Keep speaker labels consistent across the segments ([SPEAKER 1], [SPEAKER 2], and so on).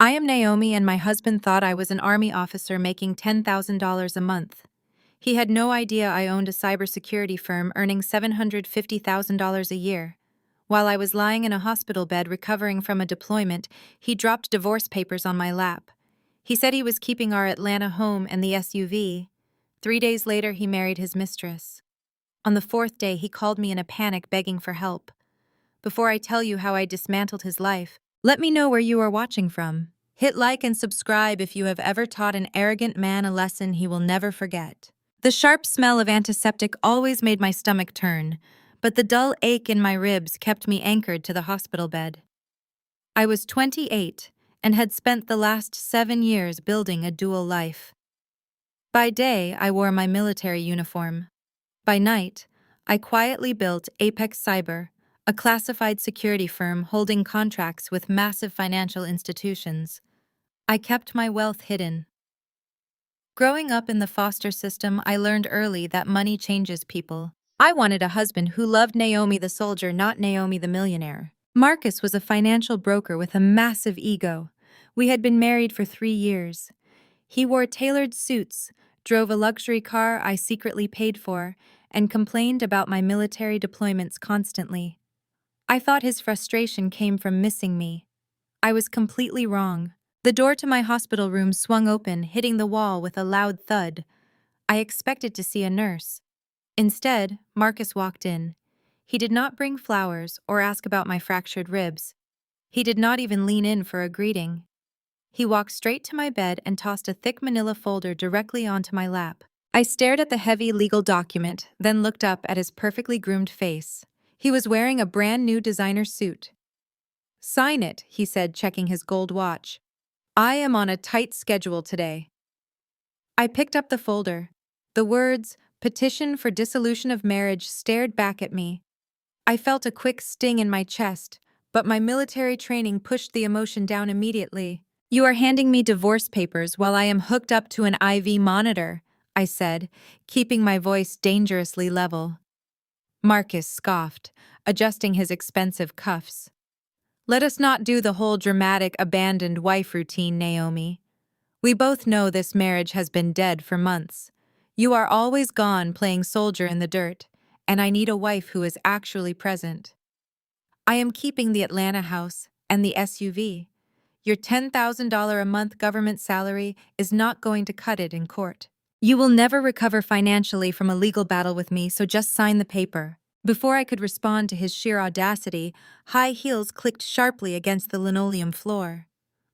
[SPEAKER 1] I am Naomi, and my husband thought I was an army officer making $10,000 a month. He had no idea I owned a cybersecurity firm earning $750,000 a year. While I was lying in a hospital bed recovering from a deployment, he dropped divorce papers on my lap. He said he was keeping our Atlanta home and the SUV. 3 days later, he married his mistress. On the fourth day, he called me in a panic begging for help. Before I tell you how I dismantled his life, let me know where you are watching from. Hit like and subscribe if you have ever taught an arrogant man a lesson he will never forget. The sharp smell of antiseptic always made my stomach turn, but the dull ache in my ribs kept me anchored to the hospital bed. I was 28 and had spent the last 7 years building a dual life. By day, I wore my military uniform. By night, I quietly built Apex Cyber, a classified security firm holding contracts with massive financial institutions. I kept my wealth hidden. Growing up in the foster system, I learned early that money changes people. I wanted a husband who loved Naomi the soldier, not Naomi the millionaire. Marcus was a financial broker with a massive ego. We had been married for 3 years. He wore tailored suits, drove a luxury car I secretly paid for, and complained about my military deployments constantly. I thought his frustration came from missing me. I was completely wrong. The door to my hospital room swung open, hitting the wall with a loud thud. I expected to see a nurse. Instead, Marcus walked in. He did not bring flowers or ask about my fractured ribs. He did not even lean in for a greeting. He walked straight to my bed and tossed a thick manila folder directly onto my lap. I stared at the heavy legal document, then looked up at his perfectly groomed face. He was wearing a brand new designer suit. "Sign it," he said, checking his gold watch. "I am on a tight schedule today." I picked up the folder. The words, "Petition for Dissolution of Marriage," stared back at me. I felt a quick sting in my chest, but my military training pushed the emotion down immediately. "You are handing me divorce papers while I am hooked up to an IV monitor," I said, keeping my voice dangerously level. Marcus scoffed, adjusting his expensive cuffs. "Let us not do the whole dramatic abandoned wife routine, Naomi. We both know this marriage has been dead for months. You are always gone playing soldier in the dirt, and I need a wife who is actually present. I am keeping the Atlanta house and the SUV. Your $10,000 a month government salary is not going to cut it in court. You will never recover financially from a legal battle with me, so just sign the paper." Before I could respond to his sheer audacity, high heels clicked sharply against the linoleum floor.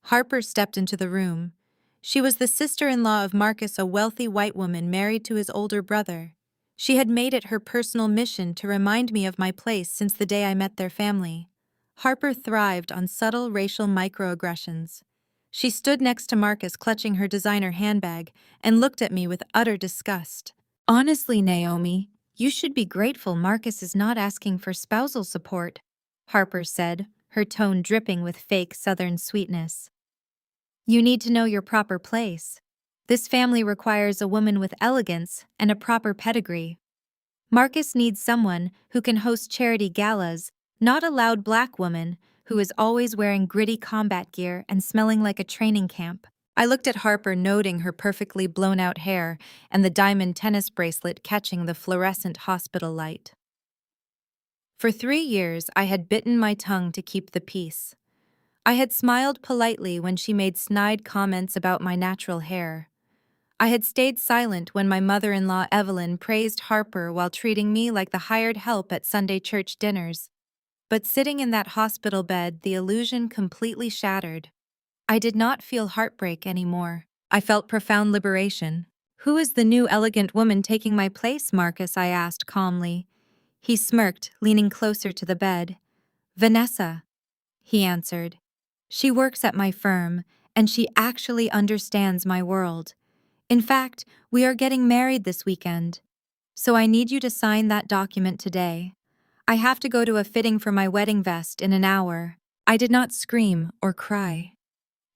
[SPEAKER 1] Harper stepped into the room. She was the sister-in-law of Marcus, a wealthy white woman married to his older brother. She had made it her personal mission to remind me of my place since the day I met their family. Harper thrived on subtle racial microaggressions. She stood next to Marcus, clutching her designer handbag, and looked at me with utter disgust. "Honestly, Naomi, you should be grateful Marcus is not asking for spousal support," Harper said, her tone dripping with fake Southern sweetness. "You need to know your proper place. This family requires a woman with elegance and a proper pedigree. Marcus needs someone who can host charity galas, not a loud black woman who is always wearing gritty combat gear and smelling like a training camp." I looked at Harper, noting her perfectly blown-out hair and the diamond tennis bracelet catching the fluorescent hospital light. For 3 years, I had bitten my tongue to keep the peace. I had smiled politely when she made snide comments about my natural hair. I had stayed silent when my mother-in-law Evelyn praised Harper while treating me like the hired help at Sunday church dinners. But sitting in that hospital bed, the illusion completely shattered. I did not feel heartbreak anymore. I felt profound liberation. "Who is the new elegant woman taking my place, Marcus?" I asked calmly. He smirked, leaning closer to the bed. "Vanessa," he answered. "She works at my firm, and she actually understands my world. In fact, we are getting married this weekend. So I need you to sign that document today. I have to go to a fitting for my wedding vest in an hour." I did not scream or cry.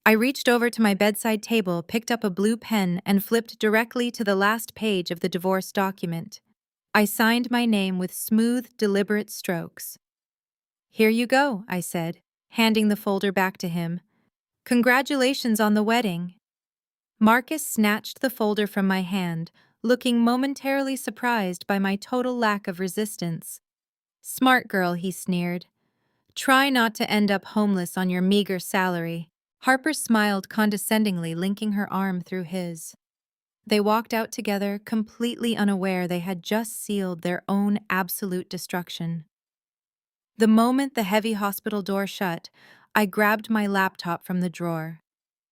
[SPEAKER 1] I reached over to my bedside table, picked up a blue pen, and flipped directly to the last page of the divorce document. I signed my name with smooth, deliberate strokes. "Here you go," I said, handing the folder back to him. Congratulations on the wedding. Marcus snatched the folder from my hand, looking momentarily surprised by my total lack of resistance. Smart girl, he sneered. Try not to end up homeless on your meager salary. Harper smiled condescendingly, linking her arm through his. They walked out together, completely unaware they had just sealed their own absolute destruction. The moment the heavy hospital door shut, I grabbed my laptop from the drawer.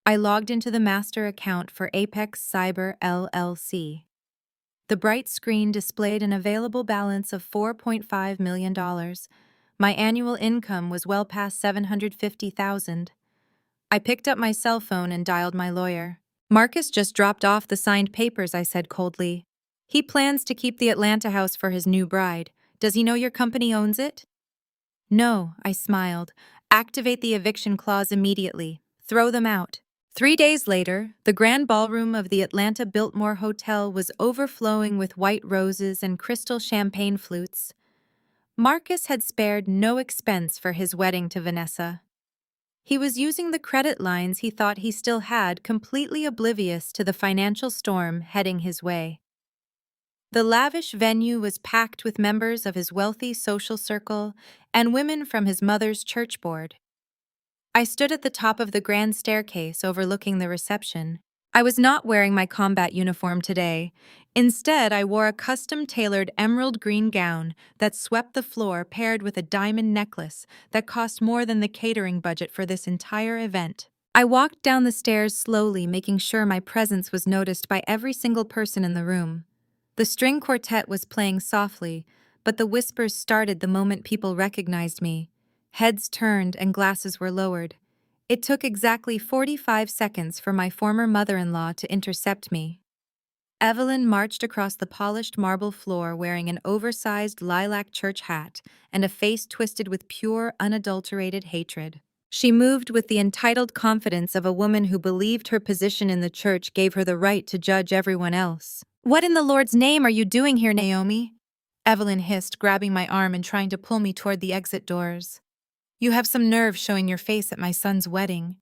[SPEAKER 1] I logged into the master account for Apex Cyber LLC. The bright screen displayed an available balance of $4.5 million. My annual income was well past $750,000. I picked up my cell phone and dialed my lawyer. Marcus just dropped off the signed papers, I said coldly. He plans to keep the Atlanta house for his new bride. Does he know your company owns it? No, I smiled. Activate the eviction clause immediately. Throw them out. 3 days later, the grand ballroom of the Atlanta Biltmore Hotel was overflowing with white roses and crystal champagne flutes. Marcus had spared no expense for his wedding to Vanessa. He was using the credit lines he thought he still had, completely oblivious to the financial storm heading his way. The lavish venue was packed with members of his wealthy social circle and women from his mother's church board. I stood at the top of the grand staircase overlooking the reception. I was not wearing my combat uniform today. Instead, I wore a custom-tailored emerald green gown that swept the floor, paired with a diamond necklace that cost more than the catering budget for this entire event. I walked down the stairs slowly, making sure my presence was noticed by every single person in the room. The string quartet was playing softly, but the whispers started the moment people recognized me. Heads turned and glasses were lowered. It took exactly 45 seconds for my former mother-in-law to intercept me. Evelyn marched across the polished marble floor wearing an oversized lilac church hat and a face twisted with pure, unadulterated hatred. She moved with the entitled confidence of a woman who believed her position in the church gave her the right to judge everyone else. "What in the Lord's name are you doing here, Naomi?" Evelyn hissed, grabbing my arm and trying to pull me toward the exit doors. "You have some nerve showing your face at my son's wedding.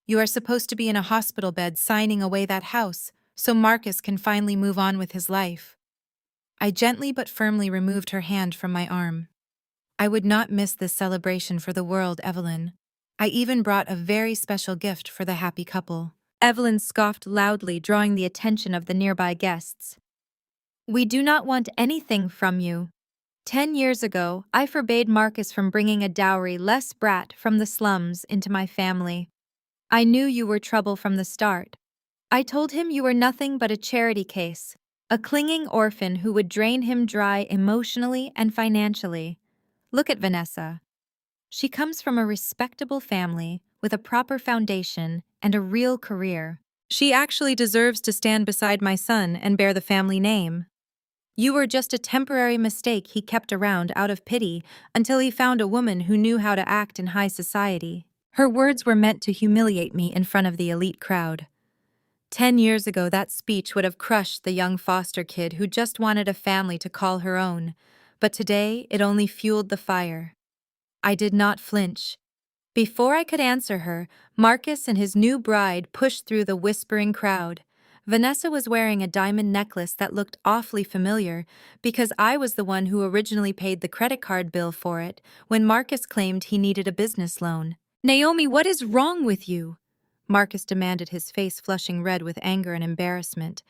[SPEAKER 1] You are supposed to be in a hospital bed signing away that house so Marcus can finally move on with his life." I gently but firmly removed her hand from my arm. "I would not miss this celebration for the world, Evelyn. I even brought a very special gift for the happy couple." Evelyn scoffed loudly, drawing the attention of the nearby guests. "We do not want anything from you. 10 years ago, I forbade Marcus from bringing a dowry-less brat from the slums into my family. I knew you were trouble from the start. I told him you were nothing but a charity case, a clinging orphan who would drain him dry emotionally and financially. Look at Vanessa. She comes from a respectable family with a proper foundation and a real career. She actually deserves to stand beside my son and bear the family name. You were just a temporary mistake he kept around out of pity until he found a woman who knew how to act in high society." Her words were meant to humiliate me in front of the elite crowd. 10 years ago, that speech would have crushed the young foster kid who just wanted a family to call her own, but today it only fueled the fire. I did not flinch. Before I could answer her, Marcus and his new bride pushed through the whispering crowd. Vanessa was wearing a diamond necklace that looked awfully familiar because I was the one who originally paid the credit card bill for it when Marcus claimed he needed a business loan. "Naomi, what is wrong with you?" Marcus demanded, his face flushing red with anger and embarrassment.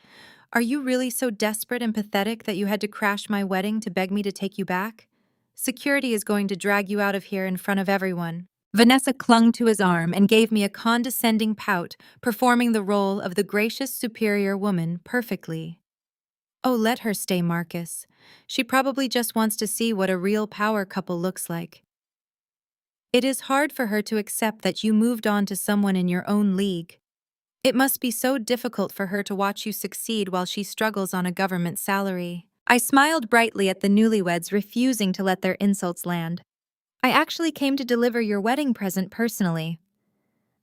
[SPEAKER 1] "Are you really so desperate and pathetic that you had to crash my wedding to beg me to take you back? Security is going to drag you out of here in front of everyone." Vanessa clung to his arm and gave me a condescending pout, performing the role of the gracious superior woman perfectly. "Oh, let her stay, Marcus. She probably just wants to see what a real power couple looks like. It is hard for her to accept that you moved on to someone in your own league. It must be so difficult for her to watch you succeed while she struggles on a government salary." I smiled brightly at the newlyweds, refusing to let their insults land. "I actually came to deliver your wedding present personally."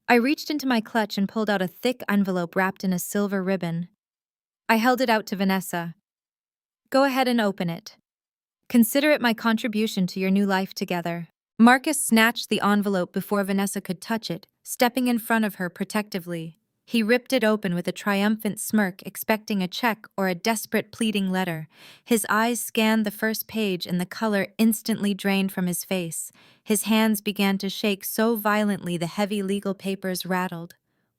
[SPEAKER 1] I reached into my clutch and pulled out a thick envelope wrapped in a silver ribbon. I held it out to Vanessa. "Go ahead and open it. Consider it my contribution to your new life together." Marcus snatched the envelope before Vanessa could touch it, stepping in front of her protectively. He ripped it open with a triumphant smirk, expecting a check or a desperate pleading letter. His eyes scanned the first page and the color instantly drained from his face. His hands began to shake so violently the heavy legal papers rattled.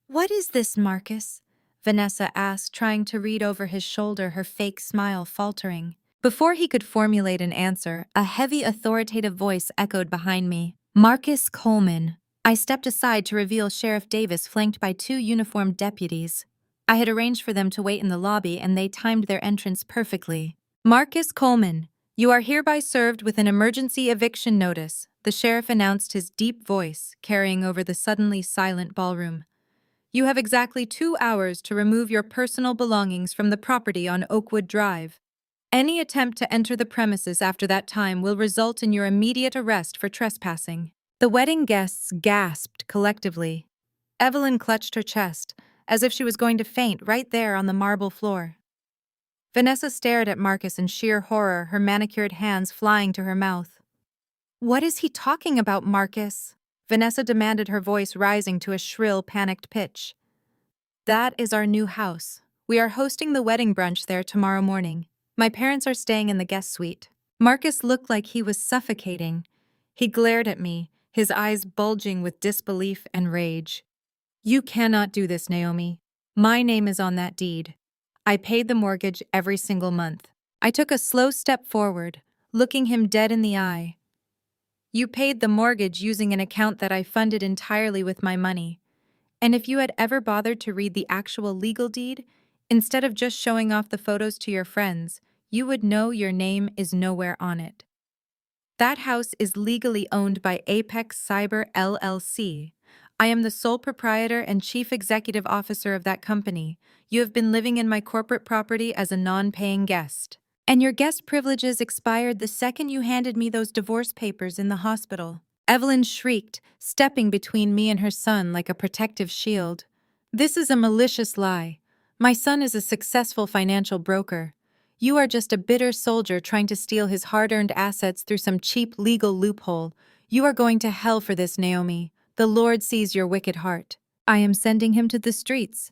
[SPEAKER 1] "What is this, Marcus?" Vanessa asked, trying to read over his shoulder, her fake smile faltering. Before he could formulate an answer, a heavy, authoritative voice echoed behind me. "Marcus Coleman." I stepped aside to reveal Sheriff Davis, flanked by two uniformed deputies. I had arranged for them to wait in the lobby, and they timed their entrance perfectly. "Marcus Coleman, you are hereby served with an emergency eviction notice," the sheriff announced, his deep voice carrying over the suddenly silent ballroom. "You have exactly 2 hours to remove your personal belongings from the property on Oakwood Drive. Any attempt to enter the premises after that time will result in your immediate arrest for trespassing." The wedding guests gasped collectively. Evelyn clutched her chest, as if she was going to faint right there on the marble floor. Vanessa stared at Marcus in sheer horror, her manicured hands flying to her mouth. "What is he talking about, Marcus?" Vanessa demanded, her voice rising to a shrill, panicked pitch. "That is our new house. We are hosting the wedding brunch there tomorrow morning. My parents are staying in the guest suite." Marcus looked like he was suffocating. He glared at me, his eyes bulging with disbelief and rage. "You cannot do this, Naomi. My name is on that deed. I paid the mortgage every single month." I took a slow step forward, looking him dead in the eye. "You paid the mortgage using an account that I funded entirely with my money. And if you had ever bothered to read the actual legal deed, instead of just showing off the photos to your friends, you would know your name is nowhere on it. That house is legally owned by Apex Cyber LLC. I am the sole proprietor and chief executive officer of that company. You have been living in my corporate property as a non-paying guest. And your guest privileges expired the second you handed me those divorce papers in the hospital." Evelyn shrieked, stepping between me and her son like a protective shield. "This is a malicious lie. My son is a successful financial broker. You are just a bitter soldier trying to steal his hard-earned assets through some cheap legal loophole. You are going to hell for this, Naomi. The Lord sees your wicked heart. I am sending him to the streets."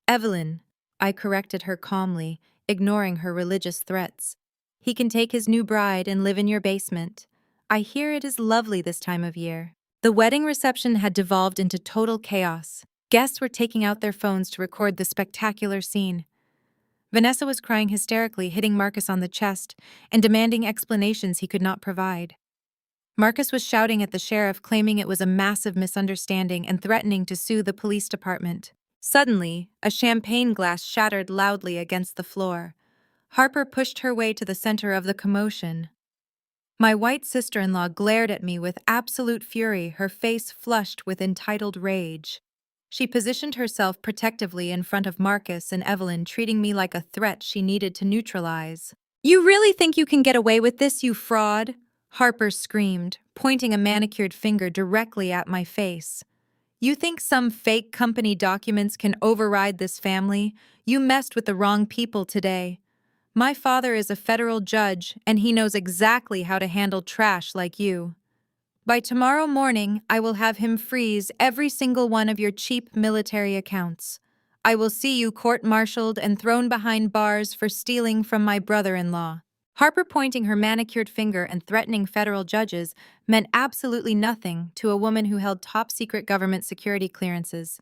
[SPEAKER 1] "Evelyn," I corrected her calmly, ignoring her religious threats. "He can take his new bride and live in your basement. I hear it is lovely this time of year." The wedding reception had devolved into total chaos. Guests were taking out their phones to record the spectacular scene. Vanessa was crying hysterically, hitting Marcus on the chest, and demanding explanations he could not provide. Marcus was shouting at the sheriff, claiming it was a massive misunderstanding and threatening to sue the police department. Suddenly, a champagne glass shattered loudly against the floor. Harper pushed her way to the center of the commotion. My white sister-in-law glared at me with absolute fury, her face flushed with entitled rage. She positioned herself protectively in front of Marcus and Evelyn, treating me like a threat she needed to neutralize. "You really think you can get away with this, you fraud?" Harper screamed, pointing a manicured finger directly at my face. "You think some fake company documents can override this family? You messed with the wrong people today. My father is a federal judge, and he knows exactly how to handle trash like you. By tomorrow morning, I will have him freeze every single one of your cheap military accounts. I will see you court-martialed and thrown behind bars for stealing from my brother-in-law." Harper pointing her manicured finger and threatening federal judges meant absolutely nothing to a woman who held top-secret government security clearances.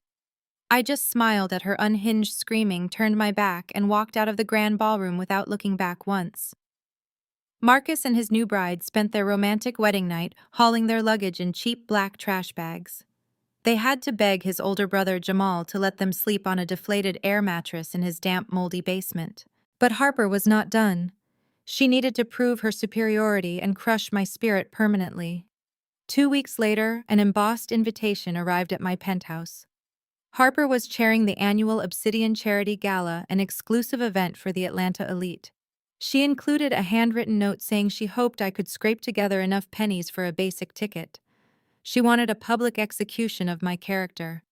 [SPEAKER 1] I just smiled at her unhinged screaming, turned my back, and walked out of the grand ballroom without looking back once. Marcus and his new bride spent their romantic wedding night hauling their luggage in cheap black trash bags. They had to beg his older brother Jamal to let them sleep on a deflated air mattress in his damp, moldy basement. But Harper was not done. She needed to prove her superiority and crush my spirit permanently. 2 weeks later, an embossed invitation arrived at my penthouse. Harper was chairing the annual Obsidian Charity Gala, an exclusive event for the Atlanta elite. She included a handwritten note saying she hoped I could scrape together enough pennies for a basic ticket. She wanted a public execution of my character.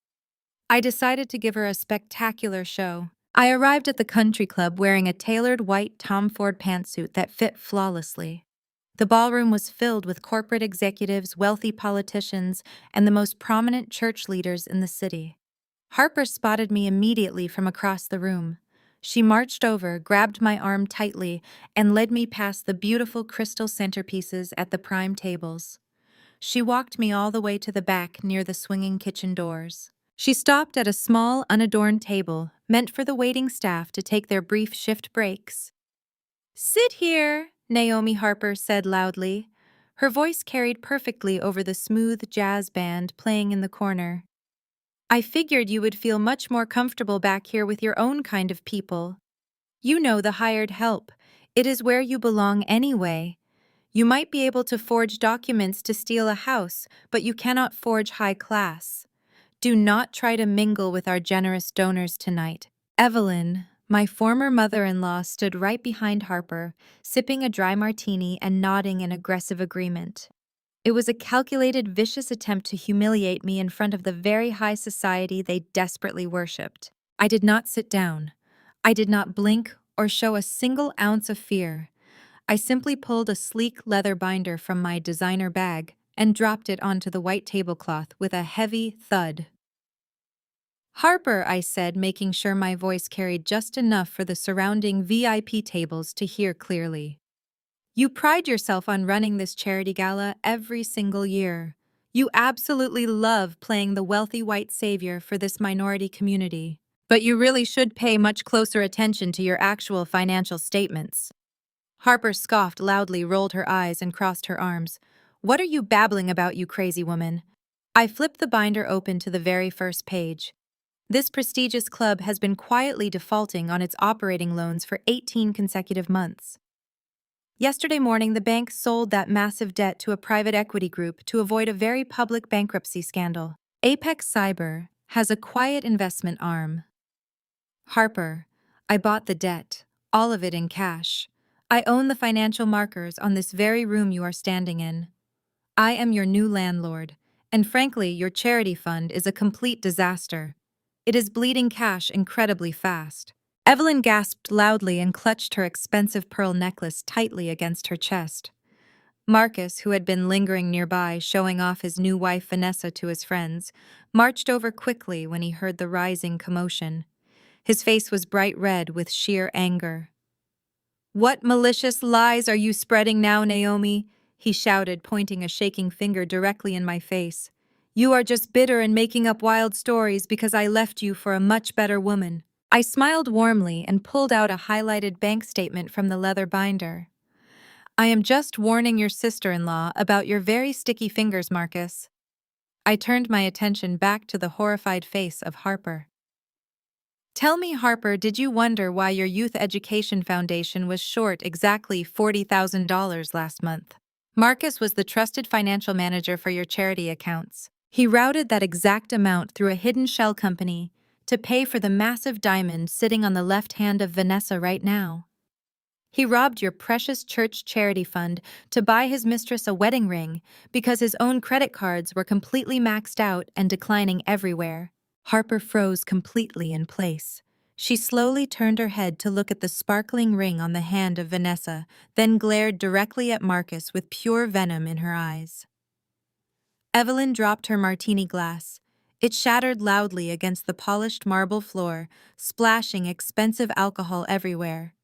[SPEAKER 1] I decided to give her a spectacular show. I arrived at the country club wearing a tailored white Tom Ford pantsuit that fit flawlessly. The ballroom was filled with corporate executives, wealthy politicians, and the most prominent church leaders in the city. Harper spotted me immediately from across the room. She marched over, grabbed my arm tightly, and led me past the beautiful crystal centerpieces at the prime tables. She walked me all the way to the back near the swinging kitchen doors. She stopped at a small, unadorned table, meant for the waiting staff to take their brief shift breaks. "Sit here," Naomi Harper said loudly. Her voice carried perfectly over the smooth jazz band playing in the corner. "I figured you would feel much more comfortable back here with your own kind of people. You know, the hired help. It is where you belong anyway. You might be able to forge documents to steal a house, but you cannot forge high class. Do not try to mingle with our generous donors tonight." Evelyn, my former mother-in-law, stood right behind Harper, sipping a dry martini and nodding in aggressive agreement. It was a calculated, vicious attempt to humiliate me in front of the very high society they desperately worshipped. I did not sit down. I did not blink or show a single ounce of fear. I simply pulled a sleek leather binder from my designer bag and dropped it onto the white tablecloth with a heavy thud. "Harper," I said, making sure my voice carried just enough for the surrounding VIP tables to hear clearly. "You pride yourself on running this charity gala every single year. You absolutely love playing the wealthy white savior for this minority community. But you really should pay much closer attention to your actual financial statements." Harper scoffed loudly, rolled her eyes, and crossed her arms. "What are you babbling about, you crazy woman?" I flipped the binder open to the very first page. This prestigious club has been quietly defaulting on its operating loans for 18 consecutive months. Yesterday morning, the bank sold that massive debt to a private equity group to avoid a very public bankruptcy scandal. Apex Cyber has a quiet investment arm. Harper, I bought the debt, all of it in cash. I own the financial markers on this very room you are standing in. I am your new landlord, and frankly, your charity fund is a complete disaster. It is bleeding cash incredibly fast. Evelyn gasped loudly and clutched her expensive pearl necklace tightly against her chest. Marcus, who had been lingering nearby, showing off his new wife Vanessa to his friends, marched over quickly when he heard the rising commotion. His face was bright red with sheer anger. "What malicious lies are you spreading now, Naomi?" he shouted, pointing a shaking finger directly in my face. "You are just bitter and making up wild stories because I left you for a much better woman." I smiled warmly and pulled out a highlighted bank statement from the leather binder. "I am just warning your sister-in-law about your very sticky fingers, Marcus." I turned my attention back to the horrified face of Harper. "Tell me, Harper, did you wonder why your youth education foundation was short exactly $40,000 last month?" Marcus was the trusted financial manager for your charity accounts. He routed that exact amount through a hidden shell company to pay for the massive diamond sitting on the left hand of Vanessa right now. He robbed your precious church charity fund to buy his mistress a wedding ring because his own credit cards were completely maxed out and declining everywhere. Harper froze completely in place. She slowly turned her head to look at the sparkling ring on the hand of Vanessa, then glared directly at Marcus with pure venom in her eyes. Evelyn dropped her martini glass. It shattered loudly against the polished marble floor, splashing expensive alcohol everywhere.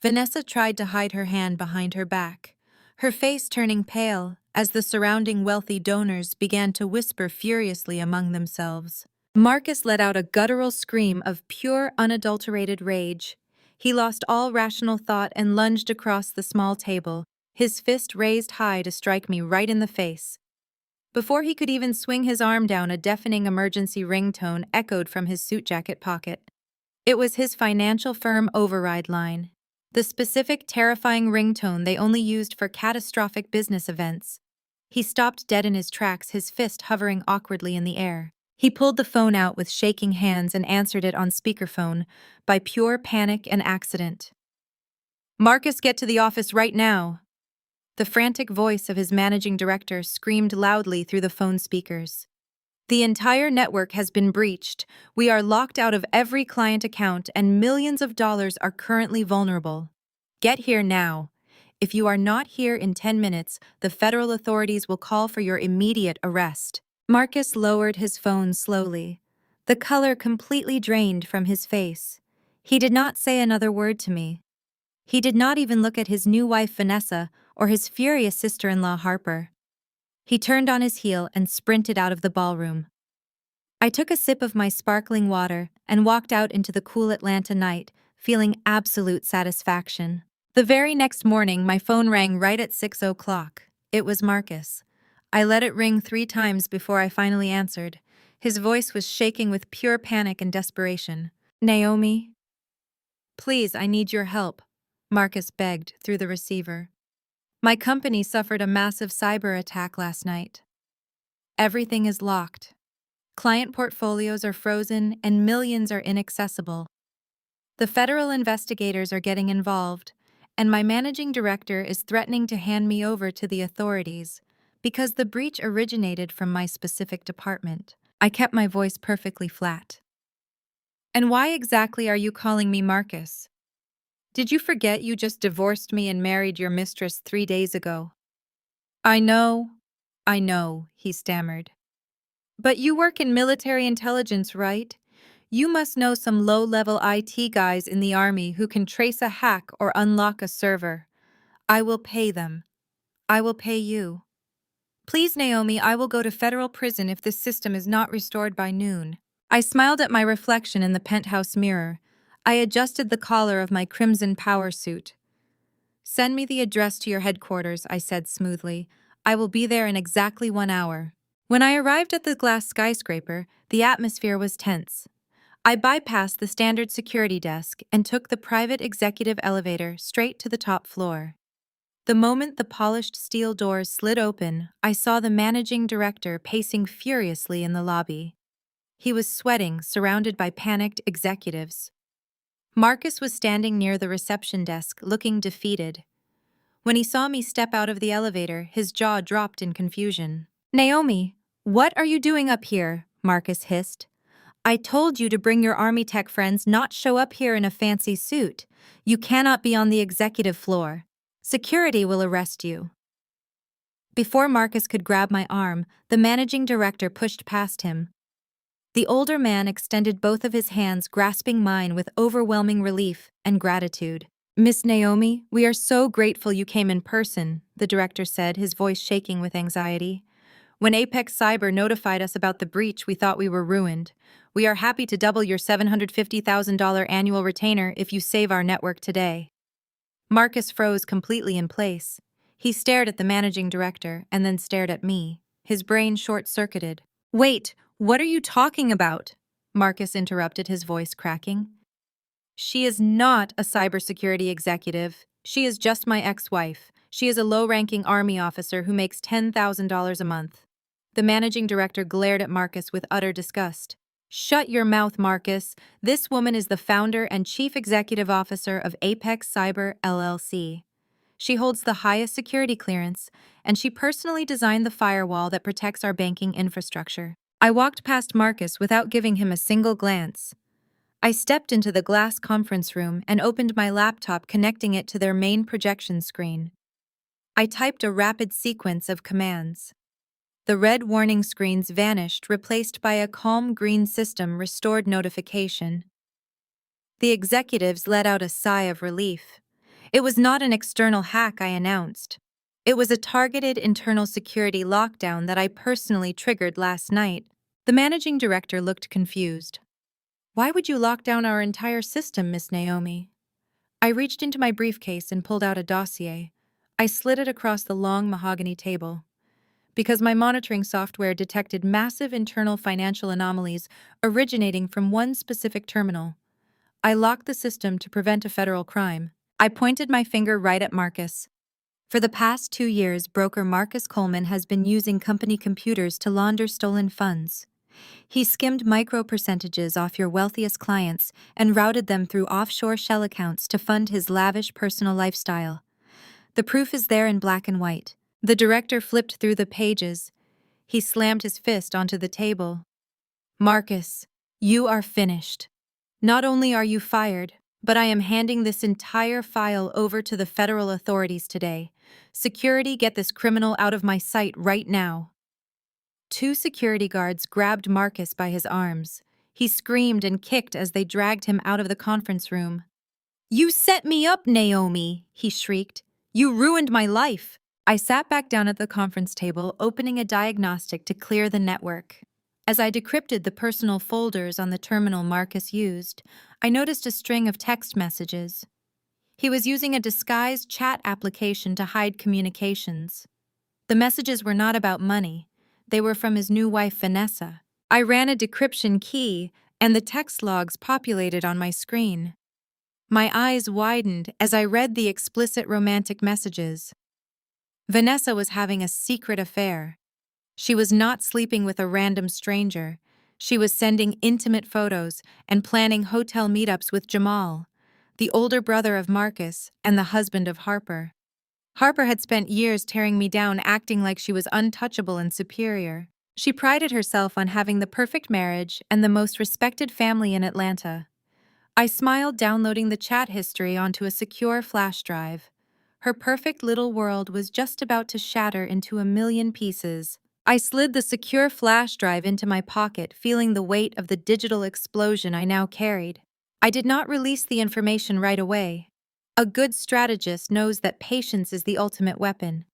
[SPEAKER 1] Vanessa tried to hide her hand behind her back, her face turning pale as the surrounding wealthy donors began to whisper furiously among themselves. Marcus let out a guttural scream of pure, unadulterated rage. He lost all rational thought and lunged across the small table, his fist raised high to strike me right in the face. Before he could even swing his arm down, a deafening emergency ringtone echoed from his suit jacket pocket. It was his financial firm override line. The specific, terrifying ringtone they only used for catastrophic business events. He stopped dead in his tracks, his fist hovering awkwardly in the air. He pulled the phone out with shaking hands and answered it on speakerphone, by pure panic and accident. "Marcus, get to the office right now!" The frantic voice of his managing director screamed loudly through the phone speakers. "The entire network has been breached. We are locked out of every client account and millions of dollars are currently vulnerable. Get here now. If you are not here in 10 minutes, the federal authorities will call for your immediate arrest. Marcus lowered his phone slowly. The color completely drained from his face. He did not say another word to me. He did not even look at his new wife Vanessa or his furious sister-in-law Harper. He turned on his heel and sprinted out of the ballroom. I took a sip of my sparkling water and walked out into the cool Atlanta night, feeling absolute satisfaction. The very next morning, my phone rang right at 6 o'clock. It was Marcus. I let it ring 3 times before I finally answered. His voice was shaking with pure panic and desperation. "Naomi? Please, I need your help," Marcus begged through the receiver. "My company suffered a massive cyber attack last night. Everything is locked. Client portfolios are frozen and millions are inaccessible. The federal investigators are getting involved, and my managing director is threatening to hand me over to the authorities because the breach originated from my specific department." I kept my voice perfectly flat. "And why exactly are you calling me Marcus? Did you forget you just divorced me and married your mistress 3 days ago?" I know, he stammered. "But you work in military intelligence, right? You must know some low-level IT guys in the army who can trace a hack or unlock a server. I will pay them. I will pay you. Please, Naomi, I will go to federal prison if this system is not restored by noon." I smiled at my reflection in the penthouse mirror. I adjusted the collar of my crimson power suit. "Send me the address to your headquarters," I said smoothly. "I will be there in exactly 1 hour." When I arrived at the glass skyscraper, the atmosphere was tense. I bypassed the standard security desk and took the private executive elevator straight to the top floor. The moment the polished steel doors slid open, I saw the managing director pacing furiously in the lobby. He was sweating, surrounded by panicked executives. Marcus was standing near the reception desk, looking defeated. When he saw me step out of the elevator, his jaw dropped in confusion. "Naomi, what are you doing up here?" Marcus hissed. "I told you to bring your army tech friends, not show up here in a fancy suit. You cannot be on the executive floor. Security will arrest you." Before Marcus could grab my arm, the managing director pushed past him. The older man extended both of his hands, grasping mine with overwhelming relief and gratitude. "Miss Naomi, we are so grateful you came in person," the director said, his voice shaking with anxiety. "When Apex Cyber notified us about the breach, we thought we were ruined. We are happy to double your $750,000 annual retainer if you save our network today." Marcus froze completely in place. He stared at the managing director and then stared at me. His brain short-circuited. "Wait, what are you talking about?" Marcus interrupted, his voice cracking. "She is not a cybersecurity executive. She is just my ex-wife. She is a low-ranking army officer who makes $10,000 a month." The managing director glared at Marcus with utter disgust. "Shut your mouth, Marcus. This woman is the founder and chief executive officer of Apex Cyber LLC. She holds the highest security clearance, and she personally designed the firewall that protects our banking infrastructure." I walked past Marcus without giving him a single glance. I stepped into the glass conference room and opened my laptop, connecting it to their main projection screen. I typed a rapid sequence of commands. The red warning screens vanished, replaced by a calm green system restored notification. The executives let out a sigh of relief. It was not an external hack, I announced. It was a targeted internal security lockdown that I personally triggered last night. The managing director looked confused. "Why would you lock down our entire system, Miss Naomi?" I reached into my briefcase and pulled out a dossier. I slid it across the long mahogany table. "Because my monitoring software detected massive internal financial anomalies originating from one specific terminal. I locked the system to prevent a federal crime." I pointed my finger right at Marcus. "For the past 2 years, broker Marcus Coleman has been using company computers to launder stolen funds. He skimmed micro percentages off your wealthiest clients and routed them through offshore shell accounts to fund his lavish personal lifestyle. The proof is there in black and white." The director flipped through the pages. He slammed his fist onto the table. "Marcus, you are finished. Not only are you fired, but I am handing this entire file over to the federal authorities today. Security, get this criminal out of my sight right now." Two security guards grabbed Marcus by his arms. He screamed and kicked as they dragged him out of the conference room. "You set me up, Naomi," he shrieked. "You ruined my life." I sat back down at the conference table, opening a diagnostic to clear the network. As I decrypted the personal folders on the terminal Marcus used, I noticed a string of text messages. He was using a disguised chat application to hide communications. The messages were not about money. They were from his new wife, Vanessa. I ran a decryption key, and the text logs populated on my screen. My eyes widened as I read the explicit romantic messages. Vanessa was having a secret affair. She was not sleeping with a random stranger. She was sending intimate photos and planning hotel meetups with Jamal, the older brother of Marcus and the husband of Harper. Harper had spent years tearing me down, acting like she was untouchable and superior. She prided herself on having the perfect marriage and the most respected family in Atlanta. I smiled, downloading the chat history onto a secure flash drive. Her perfect little world was just about to shatter into a million pieces. I slid the secure flash drive into my pocket, feeling the weight of the digital explosion I now carried. I did not release the information right away. A good strategist knows that patience is the ultimate weapon.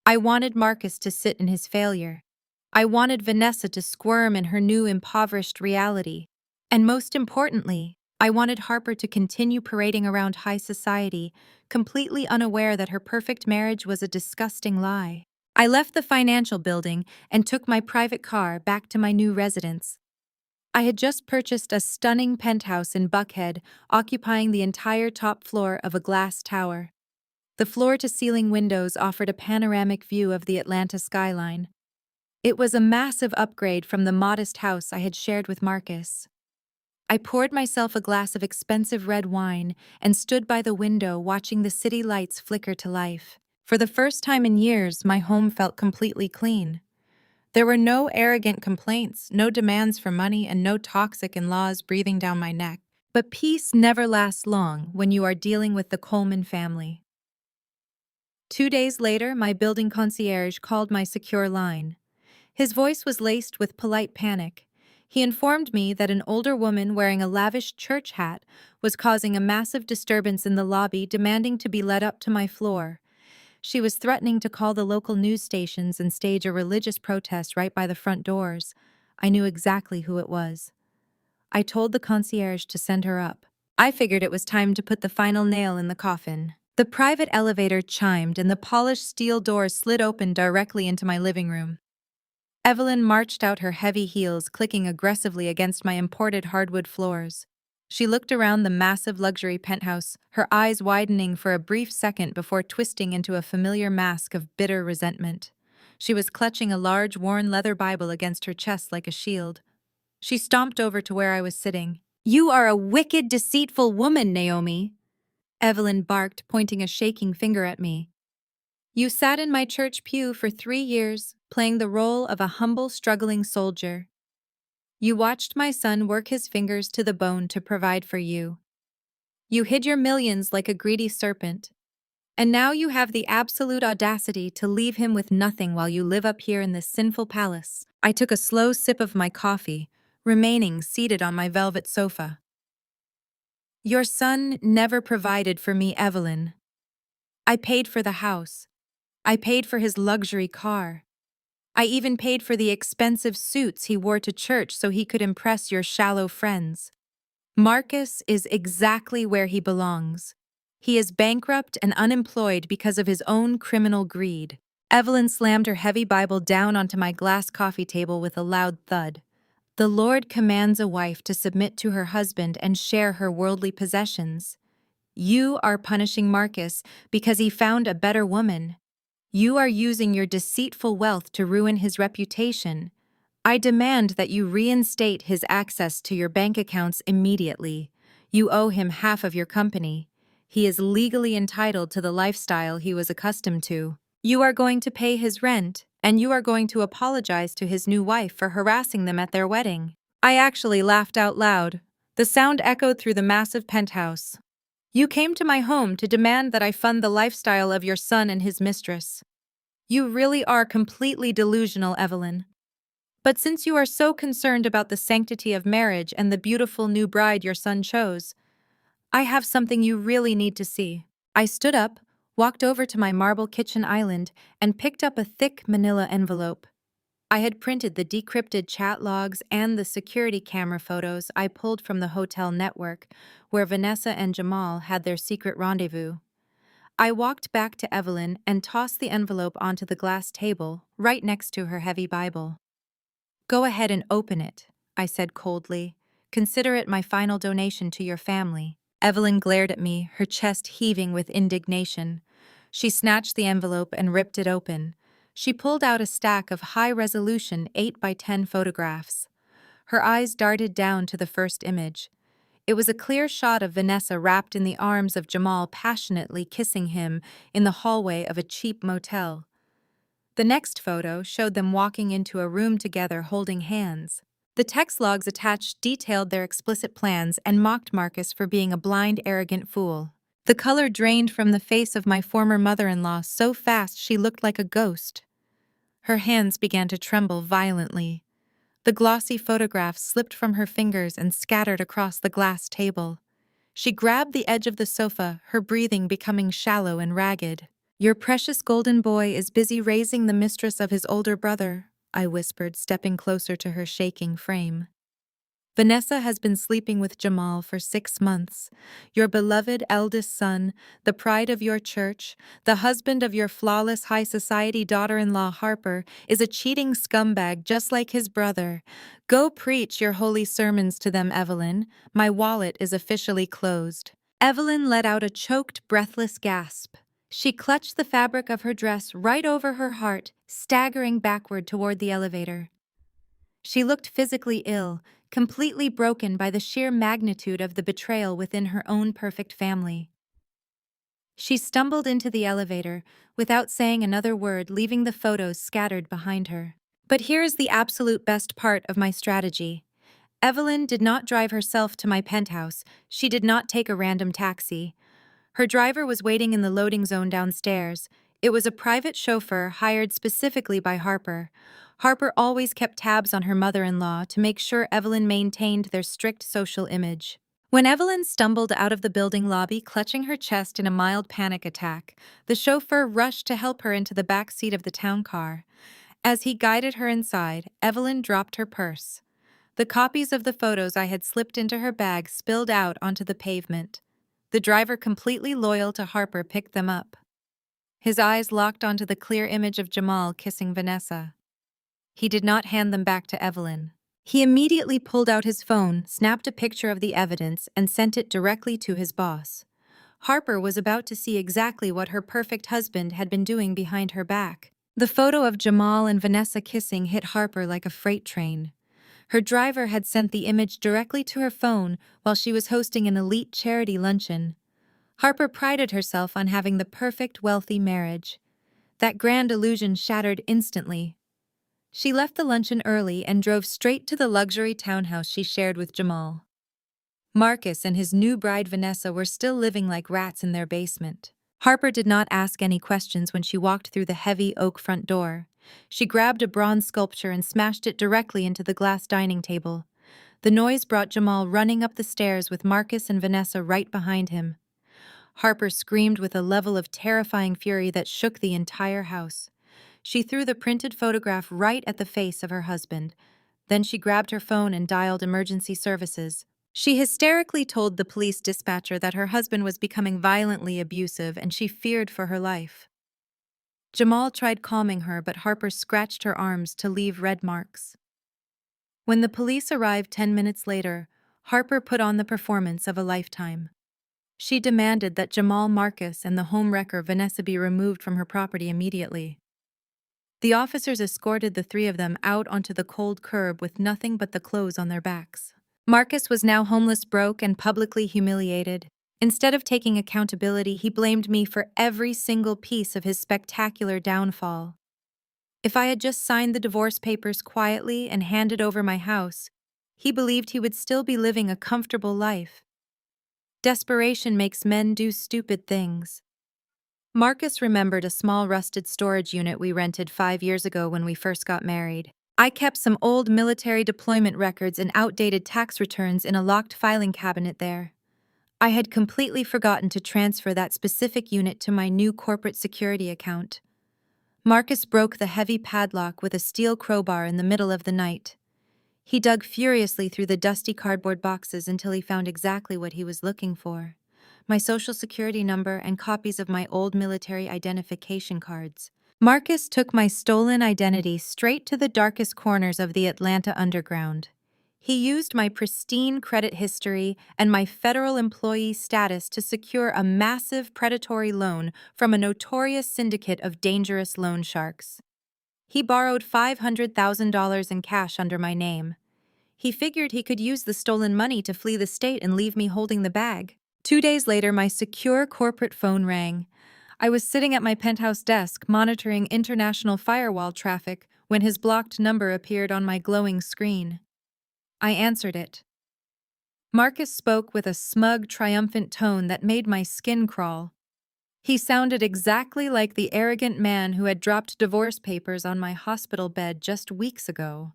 [SPEAKER 1] I wanted Marcus to sit in his failure. I wanted Vanessa to squirm in her new impoverished reality. And most importantly, I wanted Harper to continue parading around high society, completely unaware that her perfect marriage was a disgusting lie. I left the financial building and took my private car back to my new residence. I had just purchased a stunning penthouse in Buckhead, occupying the entire top floor of a glass tower. The floor-to-ceiling windows offered a panoramic view of the Atlanta skyline. It was a massive upgrade from the modest house I had shared with Marcus. I poured myself a glass of expensive red wine and stood by the window watching the city lights flicker to life. For the first time in years, my home felt completely clean. There were no arrogant complaints, no demands for money, and no toxic in-laws breathing down my neck. But peace never lasts long when you are dealing with the Coleman family. 2 days later, my building concierge called my secure line. His voice was laced with polite panic. He informed me that an older woman wearing a lavish church hat was causing a massive disturbance in the lobby, demanding to be led up to my floor. She was threatening to call the local news stations and stage a religious protest right by the front doors. I knew exactly who it was. I told the concierge to send her up. I figured it was time to put the final nail in the coffin. The private elevator chimed and the polished steel doors slid open directly into my living room. Evelyn marched out, her heavy heels clicking aggressively against my imported hardwood floors. She looked around the massive luxury penthouse, her eyes widening for a brief second before twisting into a familiar mask of bitter resentment. She was clutching a large, worn leather Bible against her chest like a shield. She stomped over to where I was sitting. "You are a wicked, deceitful woman, Naomi," Evelyn barked, pointing a shaking finger at me. "You sat in my church pew for 3 years, playing the role of a humble, struggling soldier. You watched my son work his fingers to the bone to provide for you. You hid your millions like a greedy serpent. And now you have the absolute audacity to leave him with nothing while you live up here in this sinful palace." I took a slow sip of my coffee, remaining seated on my velvet sofa. "Your son never provided for me, Evelyn. I paid for the house. I paid for his luxury car. I even paid for the expensive suits he wore to church so he could impress your shallow friends. Marcus is exactly where he belongs. He is bankrupt and unemployed because of his own criminal greed." Evelyn slammed her heavy Bible down onto my glass coffee table with a loud thud. "The Lord commands a wife to submit to her husband and share her worldly possessions. You are punishing Marcus because he found a better woman. You are using your deceitful wealth to ruin his reputation. I demand that you reinstate his access to your bank accounts immediately. You owe him half of your company. He is legally entitled to the lifestyle he was accustomed to. You are going to pay his rent, and you are going to apologize to his new wife for harassing them at their wedding." I actually laughed out loud. The sound echoed through the massive penthouse. You came to my home to demand that I fund the lifestyle of your son and his mistress. You really are completely delusional, Evelyn. But since you are so concerned about the sanctity of marriage and the beautiful new bride your son chose, I have something you really need to see. I stood up, walked over to my marble kitchen island, and picked up a thick manila envelope. I had printed the decrypted chat logs and the security camera photos I pulled from the hotel network, where Vanessa and Jamal had their secret rendezvous. I walked back to Evelyn and tossed the envelope onto the glass table, right next to her heavy Bible. Go ahead and open it, I said coldly. Consider it my final donation to your family. Evelyn glared at me, her chest heaving with indignation. She snatched the envelope and ripped it open. She pulled out a stack of high-resolution 8 by 10 photographs. Her eyes darted down to the first image. It was a clear shot of Vanessa wrapped in the arms of Jamal, passionately kissing him in the hallway of a cheap motel. The next photo showed them walking into a room together holding hands. The text logs attached detailed their explicit plans and mocked Marcus for being a blind, arrogant fool. The color drained from the face of my former mother-in-law so fast she looked like a ghost. Her hands began to tremble violently. The glossy photographs slipped from her fingers and scattered across the glass table. She grabbed the edge of the sofa, her breathing becoming shallow and ragged. Your precious golden boy is busy raising the mistress of his older brother, I whispered, stepping closer to her shaking frame. Vanessa has been sleeping with Jamal for 6 months. Your beloved eldest son, the pride of your church, the husband of your flawless high society daughter-in-law Harper, is a cheating scumbag just like his brother. Go preach your holy sermons to them, Evelyn. My wallet is officially closed. Evelyn let out a choked, breathless gasp. She clutched the fabric of her dress right over her heart, staggering backward toward the elevator. She looked physically ill, completely broken by the sheer magnitude of the betrayal within her own perfect family. She stumbled into the elevator, without saying another word, leaving the photos scattered behind her. But here is the absolute best part of my strategy. Evelyn did not drive herself to my penthouse. She did not take a random taxi. Her driver was waiting in the loading zone downstairs. It was a private chauffeur hired specifically by Harper. Harper always kept tabs on her mother-in-law to make sure Evelyn maintained their strict social image. When Evelyn stumbled out of the building lobby, clutching her chest in a mild panic attack, the chauffeur rushed to help her into the back seat of the town car. As he guided her inside, Evelyn dropped her purse. The copies of the photos I had slipped into her bag spilled out onto the pavement. The driver, completely loyal to Harper, picked them up. His eyes locked onto the clear image of Jamal kissing Vanessa. He did not hand them back to Evelyn. He immediately pulled out his phone, snapped a picture of the evidence, and sent it directly to his boss. Harper was about to see exactly what her perfect husband had been doing behind her back. The photo of Jamal and Vanessa kissing hit Harper like a freight train. Her driver had sent the image directly to her phone while she was hosting an elite charity luncheon. Harper prided herself on having the perfect, wealthy marriage. That grand illusion shattered instantly. She left the luncheon early and drove straight to the luxury townhouse she shared with Jamal. Marcus and his new bride Vanessa were still living like rats in their basement. Harper did not ask any questions when she walked through the heavy oak front door. She grabbed a bronze sculpture and smashed it directly into the glass dining table. The noise brought Jamal running up the stairs with Marcus and Vanessa right behind him. Harper screamed with a level of terrifying fury that shook the entire house. She threw the printed photograph right at the face of her husband. Then she grabbed her phone and dialed emergency services. She hysterically told the police dispatcher that her husband was becoming violently abusive and she feared for her life. Jamal tried calming her, but Harper scratched her arms to leave red marks. When the police arrived 10 minutes later, Harper put on the performance of a lifetime. She demanded that Jamal, Marcus, and the homewrecker Vanessa be removed from her property immediately. The officers escorted the 3 of them out onto the cold curb with nothing but the clothes on their backs. Marcus was now homeless, broke, and publicly humiliated. Instead of taking accountability, he blamed me for every single piece of his spectacular downfall. If I had just signed the divorce papers quietly and handed over my house, he believed he would still be living a comfortable life. Desperation makes men do stupid things. Marcus remembered a small rusted storage unit we rented 5 years ago when we first got married. I kept some old military deployment records and outdated tax returns in a locked filing cabinet there. I had completely forgotten to transfer that specific unit to my new corporate security account. Marcus broke the heavy padlock with a steel crowbar in the middle of the night. He dug furiously through the dusty cardboard boxes until he found exactly what he was looking for: my social security number and copies of my old military identification cards. Marcus took my stolen identity straight to the darkest corners of the Atlanta underground. He used my pristine credit history and my federal employee status to secure a massive predatory loan from a notorious syndicate of dangerous loan sharks. He borrowed $500,000 in cash under my name. He figured he could use the stolen money to flee the state and leave me holding the bag. 2 days later, my secure corporate phone rang. I was sitting at my penthouse desk monitoring international firewall traffic when his blocked number appeared on my glowing screen. I answered it. Marcus spoke with a smug, triumphant tone that made my skin crawl. He sounded exactly like the arrogant man who had dropped divorce papers on my hospital bed just weeks ago.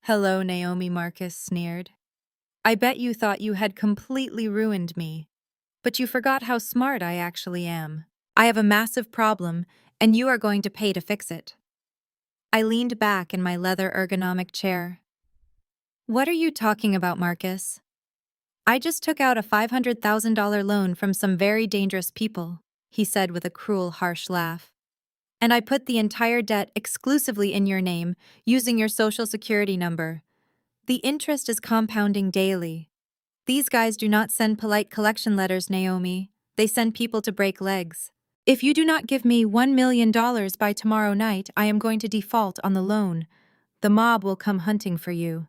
[SPEAKER 1] "Hello, Naomi," Marcus sneered. "I bet you thought you had completely ruined me. But you forgot how smart I actually am. I have a massive problem, and you are going to pay to fix it." I leaned back in my leather ergonomic chair. "What are you talking about, Marcus? I just took out a $500,000 loan from some very dangerous people," he said with a cruel, harsh laugh. "And I put the entire debt exclusively in your name, using your social security number. The interest is compounding daily. These guys do not send polite collection letters, Naomi. They send people to break legs. If you do not give me $1 million by tomorrow night, I am going to default on the loan. The mob will come hunting for you.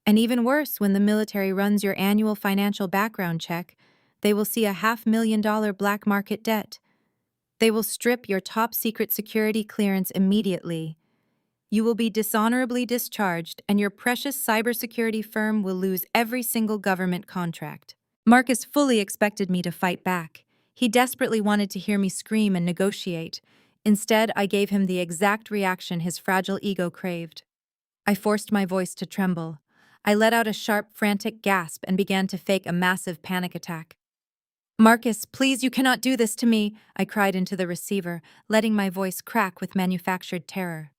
[SPEAKER 1] And even worse, when the military runs your annual financial background check, they will see a $500,000 black market debt. They will strip your top secret security clearance immediately. You will be dishonorably discharged, and your precious cybersecurity firm will lose every single government contract." Marcus fully expected me to fight back. He desperately wanted to hear me scream and negotiate. Instead, I gave him the exact reaction his fragile ego craved. I forced my voice to tremble. I let out a sharp, frantic gasp and began to fake a massive panic attack. "Marcus, please, you cannot do this to me," I cried into the receiver, letting my voice crack with manufactured terror.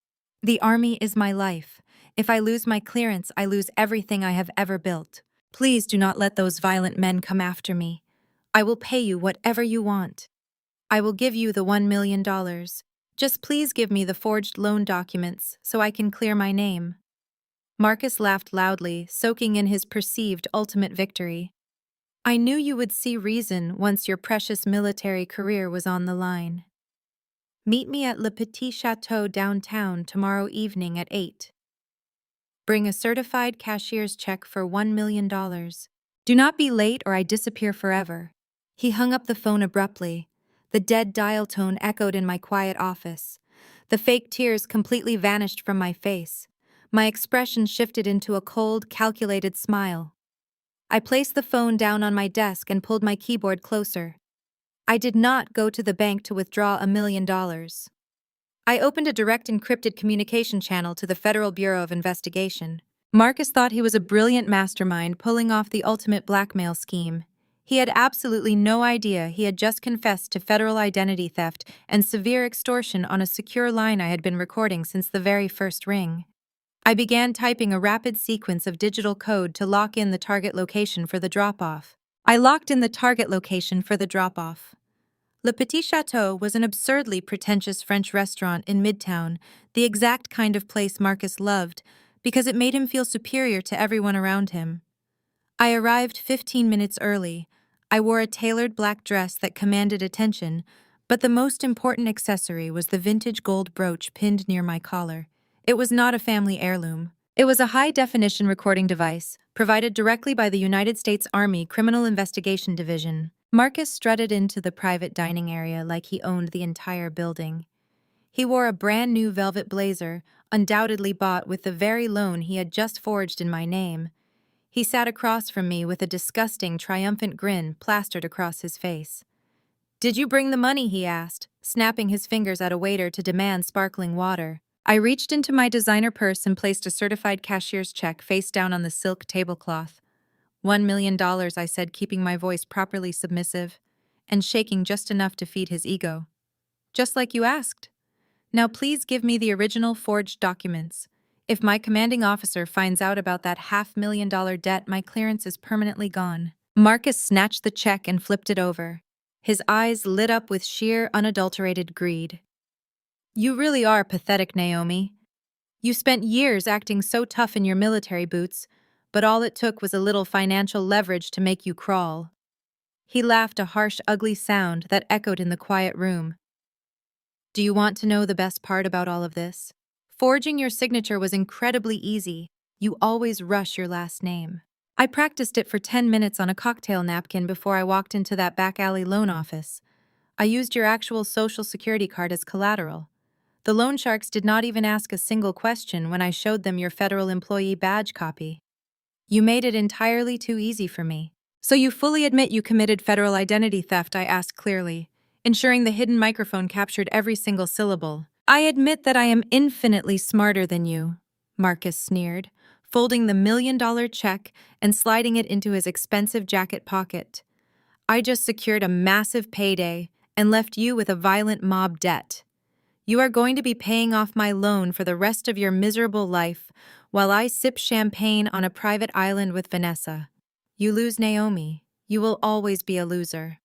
[SPEAKER 1] "The Army is my life. If I lose my clearance, I lose everything I have ever built. Please do not let those violent men come after me. I will pay you whatever you want. I will give you the $1 million. Just please give me the forged loan documents so I can clear my name." Marcus laughed loudly, soaking in his perceived ultimate victory. "I knew you would see reason once your precious military career was on the line. Meet me at Le Petit Chateau downtown tomorrow evening at 8. Bring a certified cashier's check for $1 million. Do not be late or I disappear forever." He hung up the phone abruptly. The dead dial tone echoed in my quiet office. The fake tears completely vanished from my face. My expression shifted into a cold, calculated smile. I placed the phone down on my desk and pulled my keyboard closer. I did not go to the bank to withdraw $1 million. I opened a direct encrypted communication channel to the Federal Bureau of Investigation. Marcus thought he was a brilliant mastermind pulling off the ultimate blackmail scheme. He had absolutely no idea he had just confessed to federal identity theft and severe extortion on a secure line I had been recording since the very first ring. I began typing a rapid sequence of digital code to lock in the target location for the drop-off. I locked in the target location for the drop-off. Le Petit Chateau was an absurdly pretentious French restaurant in Midtown, the exact kind of place Marcus loved, because it made him feel superior to everyone around him. I arrived 15 minutes early. I wore a tailored black dress that commanded attention, but the most important accessory was the vintage gold brooch pinned near my collar. It was not a family heirloom. It was a high-definition recording device, provided directly by the United States Army Criminal Investigation Division. Marcus strutted into the private dining area like he owned the entire building. He wore a brand-new velvet blazer, undoubtedly bought with the very loan he had just forged in my name. He sat across from me with a disgusting, triumphant grin plastered across his face. "Did you bring the money?" he asked, snapping his fingers at a waiter to demand sparkling water. I reached into my designer purse and placed a certified cashier's check face down on the silk tablecloth. $1 million, I said, keeping my voice properly submissive and shaking just enough to feed his ego. "Just like you asked. Now please give me the original forged documents. If my commanding officer finds out about that $500,000 debt, my clearance is permanently gone." Marcus snatched the check and flipped it over. His eyes lit up with sheer, unadulterated greed. "You really are pathetic, Naomi. You spent years acting so tough in your military boots, but all it took was a little financial leverage to make you crawl." He laughed, a harsh, ugly sound that echoed in the quiet room. "Do you want to know the best part about all of this? Forging your signature was incredibly easy. You always rush your last name. I practiced it for 10 minutes on a cocktail napkin before I walked into that back alley loan office. I used your actual social security card as collateral. The loan sharks did not even ask a single question when I showed them your federal employee badge copy. You made it entirely too easy for me." "So you fully admit you committed federal identity theft?" I asked clearly, ensuring the hidden microphone captured every single syllable. "I admit that I am infinitely smarter than you," Marcus sneered, folding the $1 million check and sliding it into his expensive jacket pocket. "I just secured a massive payday and left you with a violent mob debt. You are going to be paying off my loan for the rest of your miserable life while I sip champagne on a private island with Vanessa. You lose, Naomi. You will always be a loser."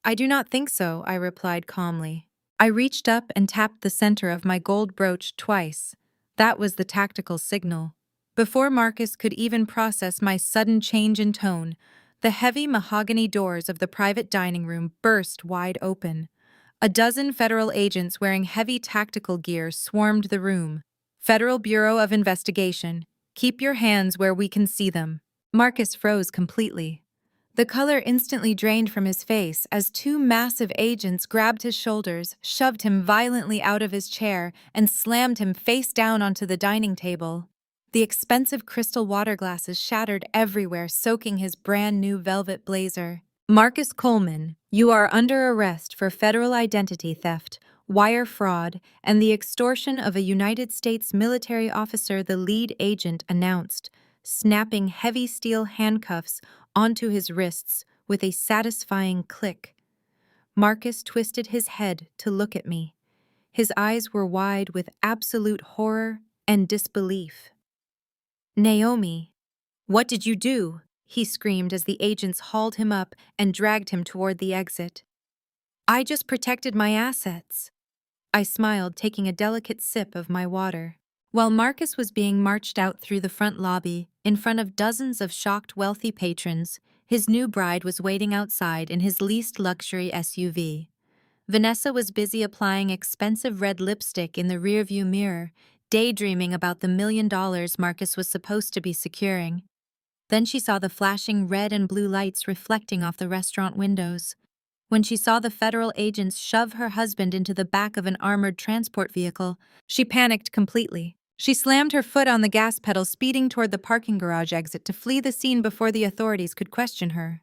[SPEAKER 1] "I do not think so," I replied calmly. I reached up and tapped the center of my gold brooch twice. That was the tactical signal. Before Marcus could even process my sudden change in tone, the heavy mahogany doors of the private dining room burst wide open. A dozen federal agents wearing heavy tactical gear swarmed the room. "Federal Bureau of Investigation, keep your hands where we can see them." Marcus froze completely. The color instantly drained from his face as two massive agents grabbed his shoulders, shoved him violently out of his chair, and slammed him face down onto the dining table. The expensive crystal water glasses shattered everywhere, soaking his brand new velvet blazer. "Marcus Coleman, you are under arrest for federal identity theft, wire fraud, and the extortion of a United States military officer," the lead agent announced, snapping heavy steel handcuffs onto his wrists with a satisfying click. Marcus twisted his head to look at me. His eyes were wide with absolute horror and disbelief. "Naomi, what did you do?" he screamed as the agents hauled him up and dragged him toward the exit. "I just protected my assets." I smiled, taking a delicate sip of my water. While Marcus was being marched out through the front lobby, in front of dozens of shocked wealthy patrons, his new bride was waiting outside in his leased luxury SUV. Vanessa was busy applying expensive red lipstick in the rearview mirror, daydreaming about the $1 million Marcus was supposed to be securing. Then she saw the flashing red and blue lights reflecting off the restaurant windows. When she saw the federal agents shove her husband into the back of an armored transport vehicle, she panicked completely. She slammed her foot on the gas pedal, speeding toward the parking garage exit to flee the scene before the authorities could question her.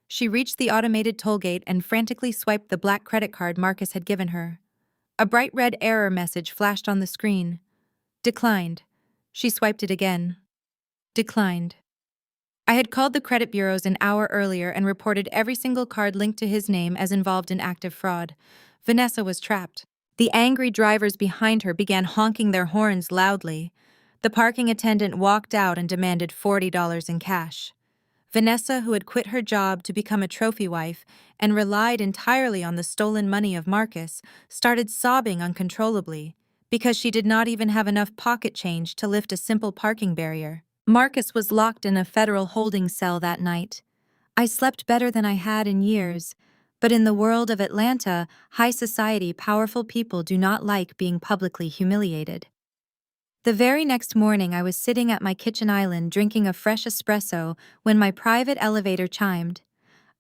[SPEAKER 1] She reached the automated toll gate and frantically swiped the black credit card Marcus had given her. A bright red error message flashed on the screen. "Declined." She swiped it again. "Declined." I had called the credit bureaus an hour earlier and reported every single card linked to his name as involved in active fraud. Vanessa was trapped. The angry drivers behind her began honking their horns loudly. The parking attendant walked out and demanded $40 in cash. Vanessa, who had quit her job to become a trophy wife and relied entirely on the stolen money of Marcus, started sobbing uncontrollably because she did not even have enough pocket change to lift a simple parking barrier. Marcus was locked in a federal holding cell that night. I slept better than I had in years, but in the world of Atlanta, high society, powerful people do not like being publicly humiliated. The very next morning, I was sitting at my kitchen island drinking a fresh espresso when my private elevator chimed.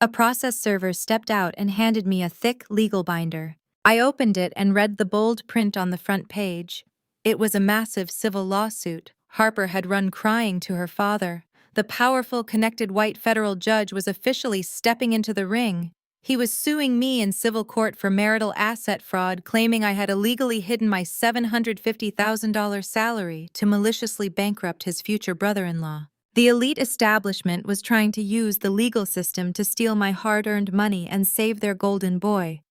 [SPEAKER 1] A process server stepped out and handed me a thick legal binder. I opened it and read the bold print on the front page. It was a massive civil lawsuit. Harper had run crying to her father. The powerful, connected white federal judge was officially stepping into the ring. He was suing me in civil court for marital asset fraud, claiming I had illegally hidden my $750,000 salary to maliciously bankrupt his future brother-in-law. The elite establishment was trying to use the legal system to steal my hard-earned money and save their golden boy.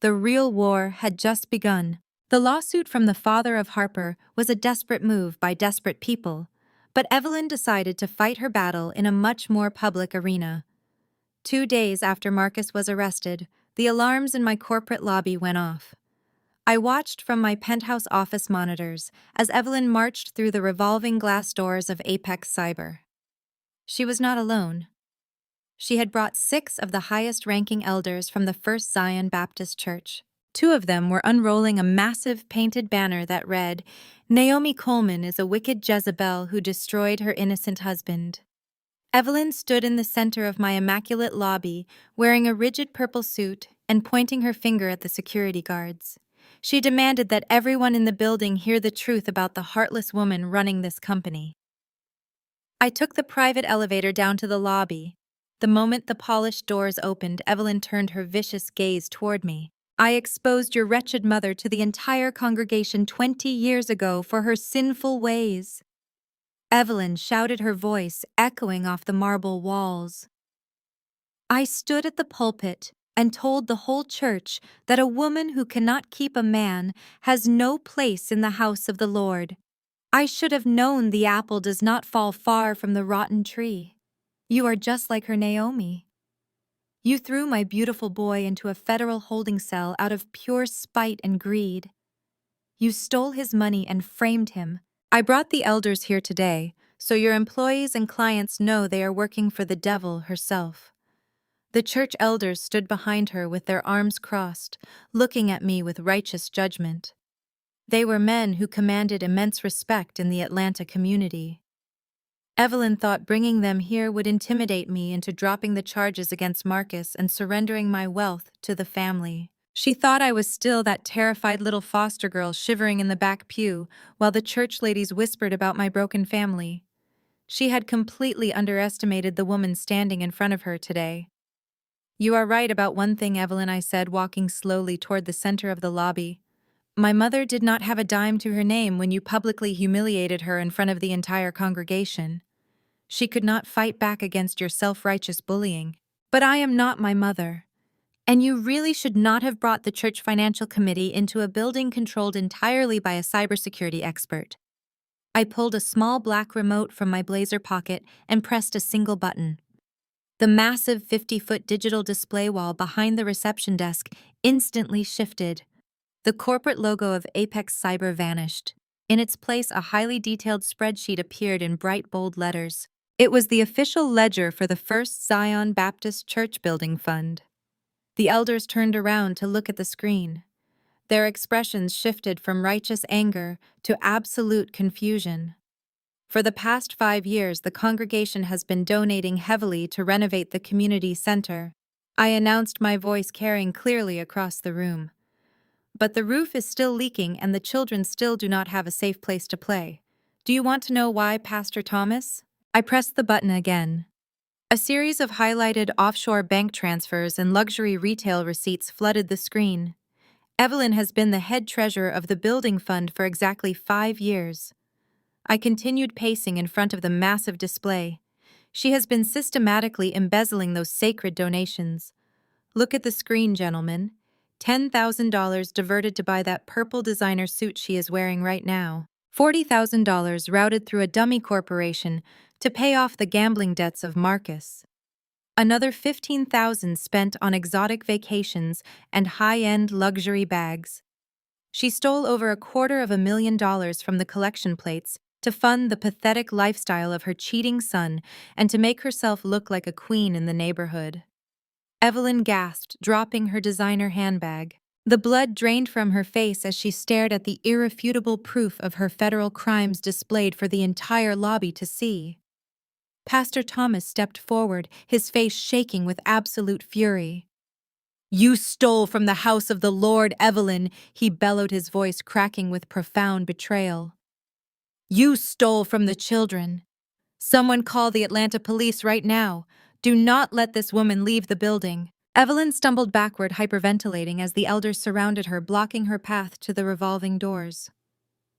[SPEAKER 1] The real war had just begun. The lawsuit from the father of Harper was a desperate move by desperate people, but Evelyn decided to fight her battle in a much more public arena. 2 days after Marcus was arrested, the alarms in my corporate lobby went off. I watched from my penthouse office monitors as Evelyn marched through the revolving glass doors of Apex Cyber. She was not alone. She had brought 6 of the highest-ranking elders from the First Zion Baptist Church. 2 of them were unrolling a massive painted banner that read, "Naomi Coleman is a wicked Jezebel who destroyed her innocent husband." Evelyn stood in the center of my immaculate lobby, wearing a rigid purple suit and pointing her finger at the security guards. She demanded that everyone in the building hear the truth about the heartless woman running this company. I took the private elevator down to the lobby. The moment the polished doors opened, Evelyn turned her vicious gaze toward me. "I exposed your wretched mother to the entire congregation 20 years ago for her sinful ways." Evelyn shouted, her voice echoing off the marble walls. "I stood at the pulpit and told the whole church that a woman who cannot keep a man has no place in the house of the Lord. I should have known the apple does not fall far from the rotten tree. You are just like her, Naomi. You threw my beautiful boy into a federal holding cell out of pure spite and greed. You stole his money and framed him. I brought the elders here today, so your employees and clients know they are working for the devil herself." The church elders stood behind her with their arms crossed, looking at me with righteous judgment. They were men who commanded immense respect in the Atlanta community. Evelyn thought bringing them here would intimidate me into dropping the charges against Marcus and surrendering my wealth to the family. She thought I was still that terrified little foster girl shivering in the back pew while the church ladies whispered about my broken family. She had completely underestimated the woman standing in front of her today. "You are right about one thing, Evelyn," I said, walking slowly toward the center of the lobby. "My mother did not have a dime to her name when you publicly humiliated her in front of the entire congregation. She could not fight back against your self-righteous bullying. But I am not my mother. And you really should not have brought the church financial committee into a building controlled entirely by a cybersecurity expert." I pulled a small black remote from my blazer pocket and pressed a single button. The massive 50-foot digital display wall behind the reception desk instantly shifted. The corporate logo of Apex Cyber vanished. In its place, a highly detailed spreadsheet appeared in bright, bold letters. It was the official ledger for the First Zion Baptist Church Building Fund. The elders turned around to look at the screen. Their expressions shifted from righteous anger to absolute confusion. For the past 5 years, the congregation has been donating heavily to renovate the community center. I announced, my voice carrying clearly across the room. "But the roof is still leaking and the children still do not have a safe place to play. Do you want to know why, Pastor Thomas?" I pressed the button again. A series of highlighted offshore bank transfers and luxury retail receipts flooded the screen. Evelyn has been the head treasurer of the building fund for exactly 5 years. I continued pacing in front of the massive display. She has been systematically embezzling those sacred donations. Look at the screen, gentlemen. $10,000 diverted to buy that purple designer suit she is wearing right now. $40,000 routed through a dummy corporation to pay off the gambling debts of Marcus. Another $15,000 spent on exotic vacations and high-end luxury bags. She stole over $250,000 from the collection plates to fund the pathetic lifestyle of her cheating son and to make herself look like a queen in the neighborhood. Evelyn gasped, dropping her designer handbag. The blood drained from her face as she stared at the irrefutable proof of her federal crimes displayed for the entire lobby to see. Pastor Thomas stepped forward, his face shaking with absolute fury. "You stole from the house of the Lord, Evelyn," he bellowed, his voice cracking with profound betrayal. "You stole from the children. Someone call the Atlanta police right now. Do not let this woman leave the building. Evelyn stumbled backward, hyperventilating as the elders surrounded her, blocking her path to the revolving doors.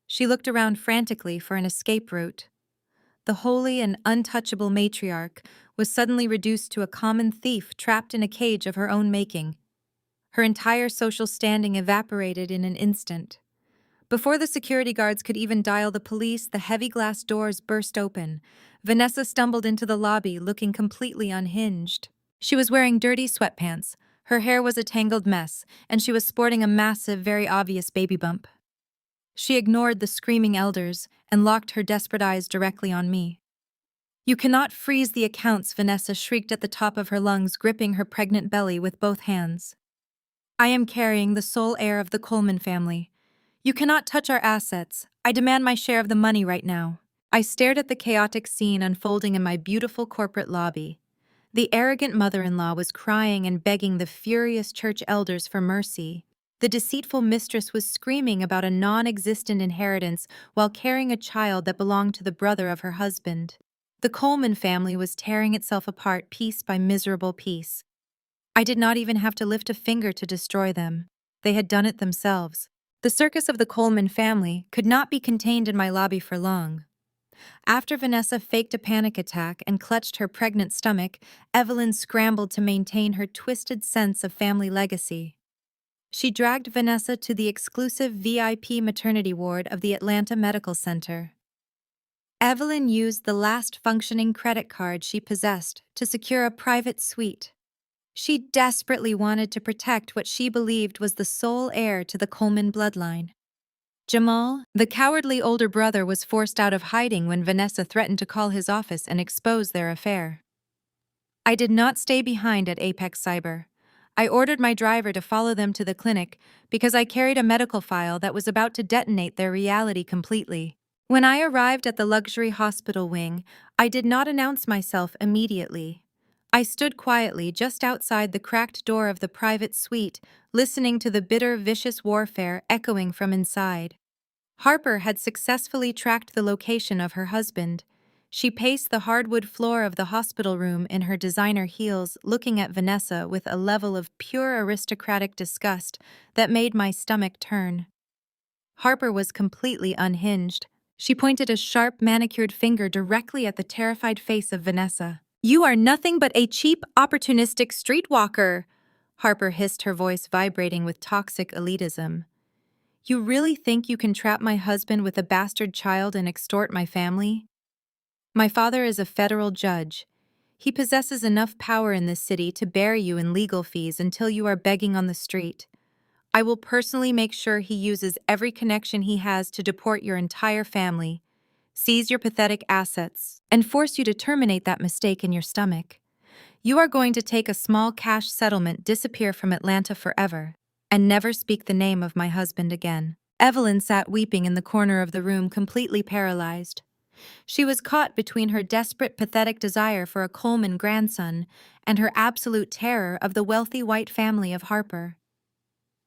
[SPEAKER 1] She looked around frantically for an escape route. The holy and untouchable matriarch was suddenly reduced to a common thief trapped in a cage of her own making. Her entire social standing evaporated in an instant. Before the security guards could even dial the police, the heavy glass doors burst open. Vanessa stumbled into the lobby, looking completely unhinged. She was wearing dirty sweatpants, her hair was a tangled mess, and she was sporting a massive, very obvious baby bump. She ignored the screaming elders and locked her desperate eyes directly on me. "You cannot freeze the accounts," Vanessa shrieked at the top of her lungs, gripping her pregnant belly with both hands. "I am carrying the sole heir of the Coleman family. You cannot touch our assets. I demand my share of the money right now." I stared at the chaotic scene unfolding in my beautiful corporate lobby. The arrogant mother-in-law was crying and begging the furious church elders for mercy. The deceitful mistress was screaming about a non-existent inheritance while carrying a child that belonged to the brother of her husband. The Coleman family was tearing itself apart piece by miserable piece. I did not even have to lift a finger to destroy them. They had done it themselves. The circus of the Coleman family could not be contained in my lobby for long. After Vanessa faked a panic attack and clutched her pregnant stomach, Evelyn scrambled to maintain her twisted sense of family legacy. She dragged Vanessa to the exclusive VIP maternity ward of the Atlanta Medical Center. Evelyn used the last functioning credit card she possessed to secure a private suite. She desperately wanted to protect what she believed was the sole heir to the Coleman bloodline. Jamal, the cowardly older brother, was forced out of hiding when Vanessa threatened to call his office and expose their affair. I did not stay behind at Apex Cyber. I ordered my driver to follow them to the clinic because I carried a medical file that was about to detonate their reality completely. When I arrived at the luxury hospital wing, I did not announce myself immediately. I stood quietly just outside the cracked door of the private suite, listening to the bitter, vicious warfare echoing from inside. Harper had successfully tracked the location of her husband. She paced the hardwood floor of the hospital room in her designer heels, looking at Vanessa with a level of pure aristocratic disgust that made my stomach turn. Harper was completely unhinged. She pointed a sharp, manicured finger directly at the terrified face of Vanessa. "You are nothing but a cheap, opportunistic streetwalker," Harper hissed, her voice vibrating with toxic elitism. "You really think you can trap my husband with a bastard child and extort my family? My father is a federal judge. He possesses enough power in this city to bury you in legal fees until you are begging on the street. I will personally make sure he uses every connection he has to deport your entire family, seize your pathetic assets, and force you to terminate that mistake in your stomach. You are going to take a small cash settlement, disappear from Atlanta forever, and never speak the name of my husband again." Evelyn sat weeping in the corner of the room, completely paralyzed. She was caught between her desperate, pathetic desire for a Coleman grandson and her absolute terror of the wealthy white family of Harper.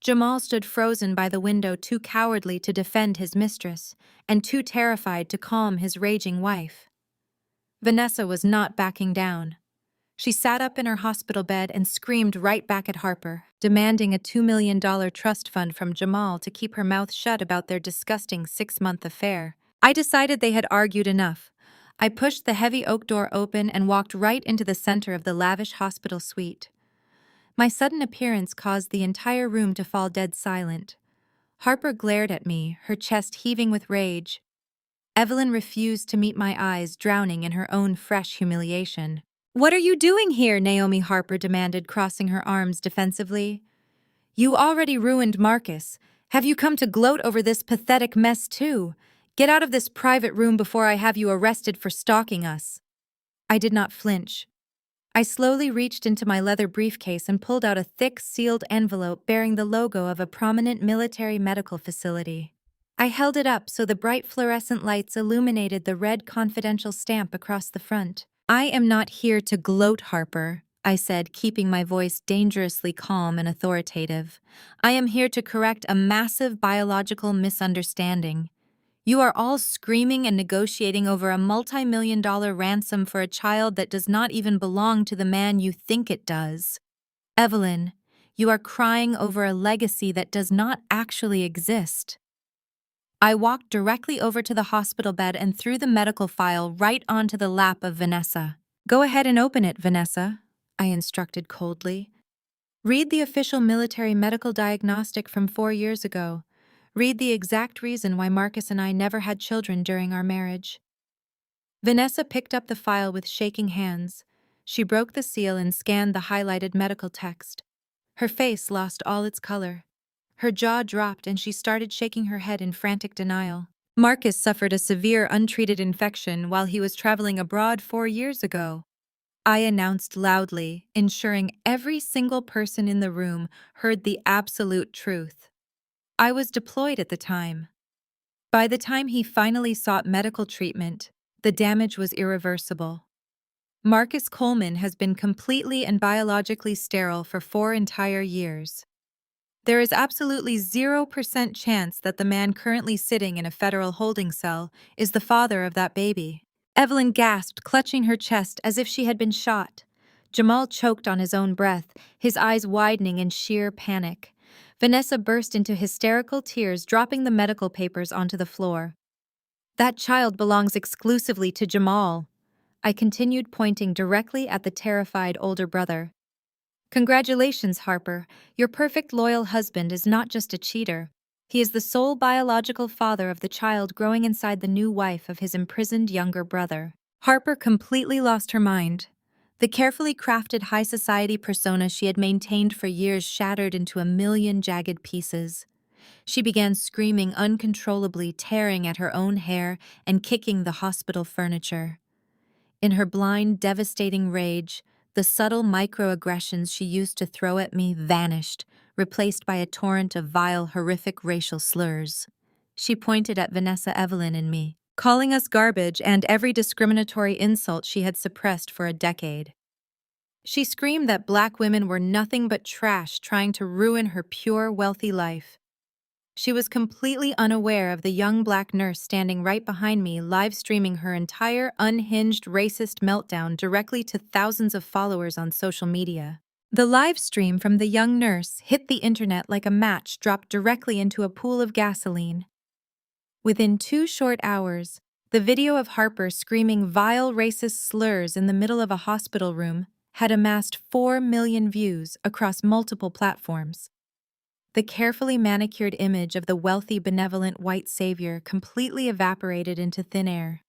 [SPEAKER 1] Jamal stood frozen by the window, too cowardly to defend his mistress, and too terrified to calm his raging wife. Vanessa was not backing down. She sat up in her hospital bed and screamed right back at Harper, demanding a $2 million trust fund from Jamal to keep her mouth shut about their disgusting 6-month affair. I decided they had argued enough. I pushed the heavy oak door open and walked right into the center of the lavish hospital suite. My sudden appearance caused the entire room to fall dead silent. Harper glared at me, her chest heaving with rage. Evelyn refused to meet my eyes, drowning in her own fresh humiliation. "What are you doing here?" Naomi Harper demanded, crossing her arms defensively. "You already ruined Marcus. Have you come to gloat over this pathetic mess too? Get out of this private room before I have you arrested for stalking us." I did not flinch. I slowly reached into my leather briefcase and pulled out a thick, sealed envelope bearing the logo of a prominent military medical facility. I held it up so the bright fluorescent lights illuminated the red confidential stamp across the front. "I am not here to gloat, Harper," I said, keeping my voice dangerously calm and authoritative. "I am here to correct a massive biological misunderstanding. You are all screaming and negotiating over a multi-million-dollar ransom for a child that does not even belong to the man you think it does. Evelyn, you are crying over a legacy that does not actually exist. I walked directly over to the hospital bed and threw the medical file right onto the lap of Vanessa. Go ahead and open it, Vanessa, I instructed coldly. Read the official military medical diagnostic from 4 years ago. Read the exact reason why Marcus and I never had children during our marriage. Vanessa picked up the file with shaking hands. She broke the seal and scanned the highlighted medical text. Her face lost all its color. Her jaw dropped and she started shaking her head in frantic denial. Marcus suffered a severe untreated infection while he was traveling abroad 4 years ago. I announced loudly, ensuring every single person in the room heard the absolute truth. I was deployed at the time. By the time he finally sought medical treatment, the damage was irreversible. Marcus Coleman has been completely and biologically sterile for 4 entire years. There is absolutely 0% chance that the man currently sitting in a federal holding cell is the father of that baby. Evelyn gasped, clutching her chest as if she had been shot. Jamal choked on his own breath, his eyes widening in sheer panic. Vanessa burst into hysterical tears, dropping the medical papers onto the floor. That child belongs exclusively to Jamal. I continued, pointing directly at the terrified older brother. Congratulations, Harper. Your perfect loyal husband is not just a cheater. He is the sole biological father of the child growing inside the new wife of his imprisoned younger brother. Harper completely lost her mind. The carefully crafted high society persona she had maintained for years shattered into a million jagged pieces. She began screaming uncontrollably, tearing at her own hair and kicking the hospital furniture. In her blind, devastating rage, the subtle microaggressions she used to throw at me vanished, replaced by a torrent of vile, horrific racial slurs. She pointed at Vanessa, Evelyn, and me, calling us garbage and every discriminatory insult she had suppressed for a decade. She screamed that Black women were nothing but trash trying to ruin her pure, wealthy life. She was completely unaware of the young Black nurse standing right behind me, live-streaming her entire unhinged racist meltdown directly to thousands of followers on social media. The live stream from the young nurse hit the internet like a match dropped directly into a pool of gasoline. Within 2 short hours, the video of Harper screaming vile racist slurs in the middle of a hospital room had amassed 4 million views across multiple platforms. The carefully manicured image of the wealthy, benevolent white savior completely evaporated into thin air.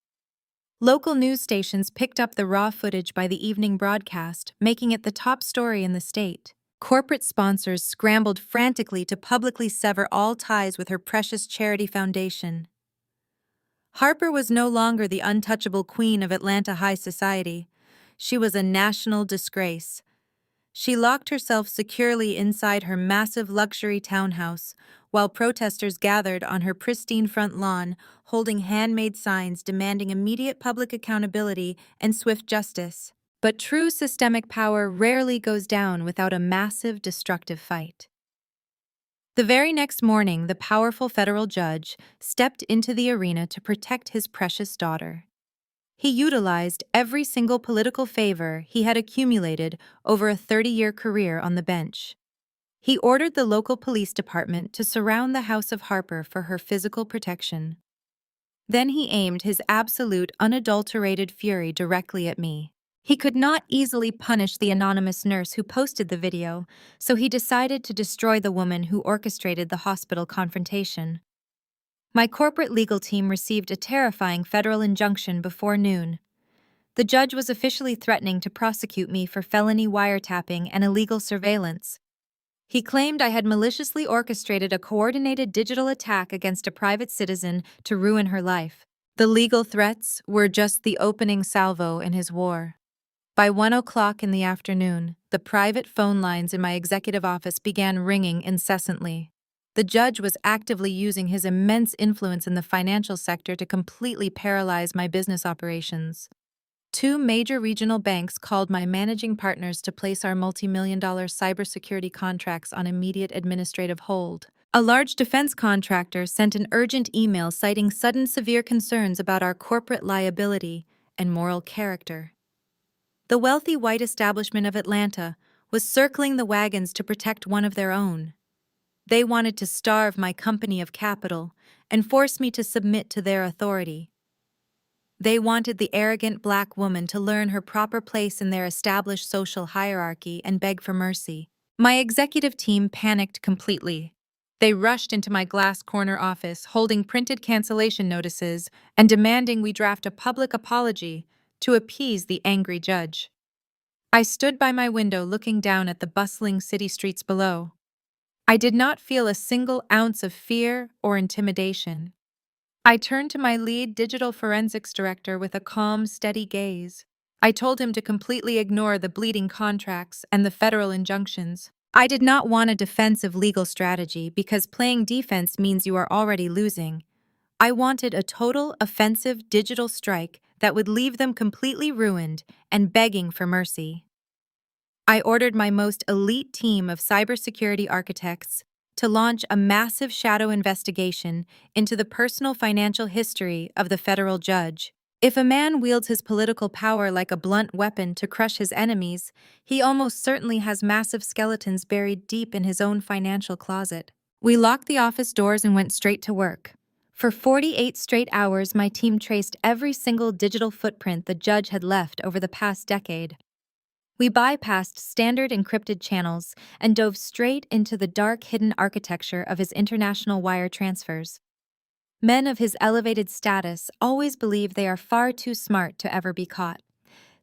[SPEAKER 1] Local news stations picked up the raw footage by the evening broadcast, making it the top story in the state. Corporate sponsors scrambled frantically to publicly sever all ties with her precious charity foundation. Harper was no longer the untouchable queen of Atlanta high society. She was a national disgrace. She locked herself securely inside her massive luxury townhouse, while protesters gathered on her pristine front lawn, holding handmade signs demanding immediate public accountability and swift justice. But true systemic power rarely goes down without a massive, destructive fight. The very next morning, the powerful federal judge stepped into the arena to protect his precious daughter. He utilized every single political favor he had accumulated over a 30-year career on the bench. He ordered the local police department to surround the house of Harper for her physical protection. Then he aimed his absolute, unadulterated fury directly at me. He could not easily punish the anonymous nurse who posted the video, so he decided to destroy the woman who orchestrated the hospital confrontation. My corporate legal team received a terrifying federal injunction before noon. The judge was officially threatening to prosecute me for felony wiretapping and illegal surveillance. He claimed I had maliciously orchestrated a coordinated digital attack against a private citizen to ruin her life. The legal threats were just the opening salvo in his war. By 1 o'clock in the afternoon, the private phone lines in my executive office began ringing incessantly. The judge was actively using his immense influence in the financial sector to completely paralyze my business operations. 2 major regional banks called my managing partners to place our multi-million-dollar cybersecurity contracts on immediate administrative hold. A large defense contractor sent an urgent email citing sudden severe concerns about our corporate liability and moral character. The wealthy white establishment of Atlanta was circling the wagons to protect one of their own. They wanted to starve my company of capital and force me to submit to their authority. They wanted the arrogant black woman to learn her proper place in their established social hierarchy and beg for mercy. My executive team panicked completely. They rushed into my glass corner office, holding printed cancellation notices and demanding we draft a public apology to appease the angry judge. I stood by my window looking down at the bustling city streets below. I did not feel a single ounce of fear or intimidation. I turned to my lead digital forensics director with a calm, steady gaze. I told him to completely ignore the bleeding contracts and the federal injunctions. I did not want a defensive legal strategy because playing defense means you are already losing. I wanted a total offensive digital strike that would leave them completely ruined and begging for mercy. I ordered my most elite team of cybersecurity architects to launch a massive shadow investigation into the personal financial history of the federal judge. If a man wields his political power like a blunt weapon to crush his enemies, he almost certainly has massive skeletons buried deep in his own financial closet. We locked the office doors and went straight to work. For 48 straight hours, my team traced every single digital footprint the judge had left over the past decade. We bypassed standard encrypted channels and dove straight into the dark hidden architecture of his international wire transfers. Men of his elevated status always believe they are far too smart to ever be caught.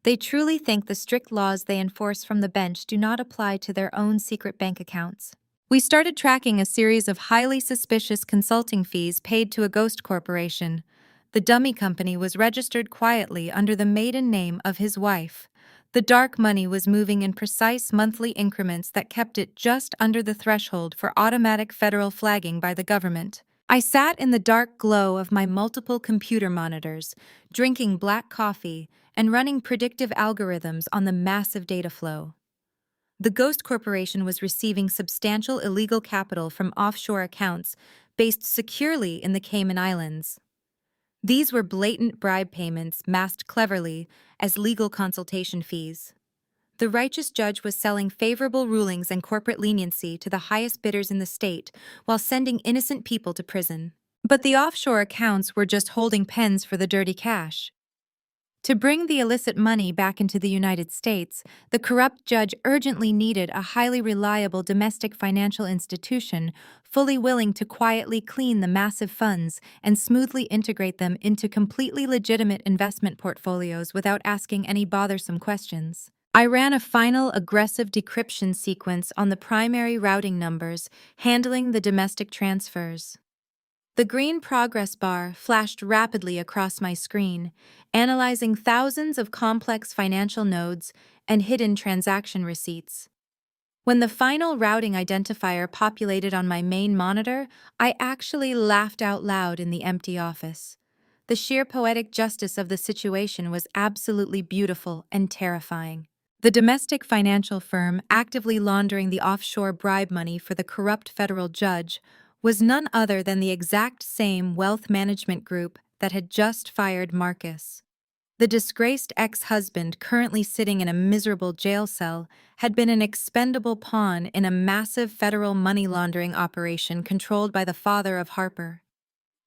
[SPEAKER 1] They truly think the strict laws they enforce from the bench do not apply to their own secret bank accounts. We started tracking a series of highly suspicious consulting fees paid to a ghost corporation. The dummy company was registered quietly under the maiden name of his wife. The dark money was moving in precise monthly increments that kept it just under the threshold for automatic federal flagging by the government. I sat in the dark glow of my multiple computer monitors, drinking black coffee and running predictive algorithms on the massive data flow. The Ghost Corporation was receiving substantial illegal capital from offshore accounts based securely in the Cayman Islands. These were blatant bribe payments masked cleverly as legal consultation fees. The righteous judge was selling favorable rulings and corporate leniency to the highest bidders in the state while sending innocent people to prison. But the offshore accounts were just holding pens for the dirty cash. To bring the illicit money back into the United States, the corrupt judge urgently needed a highly reliable domestic financial institution fully willing to quietly clean the massive funds and smoothly integrate them into completely legitimate investment portfolios without asking any bothersome questions. I ran a final aggressive decryption sequence on the primary routing numbers handling the domestic transfers. The green progress bar flashed rapidly across my screen, analyzing thousands of complex financial nodes and hidden transaction receipts. When the final routing identifier populated on my main monitor, I actually laughed out loud in the empty office. The sheer poetic justice of the situation was absolutely beautiful and terrifying. The domestic financial firm actively laundering the offshore bribe money for the corrupt federal judge was none other than the exact same wealth management group that had just fired Marcus. The disgraced ex-husband, currently sitting in a miserable jail cell, had been an expendable pawn in a massive federal money laundering operation controlled by the father of Harper.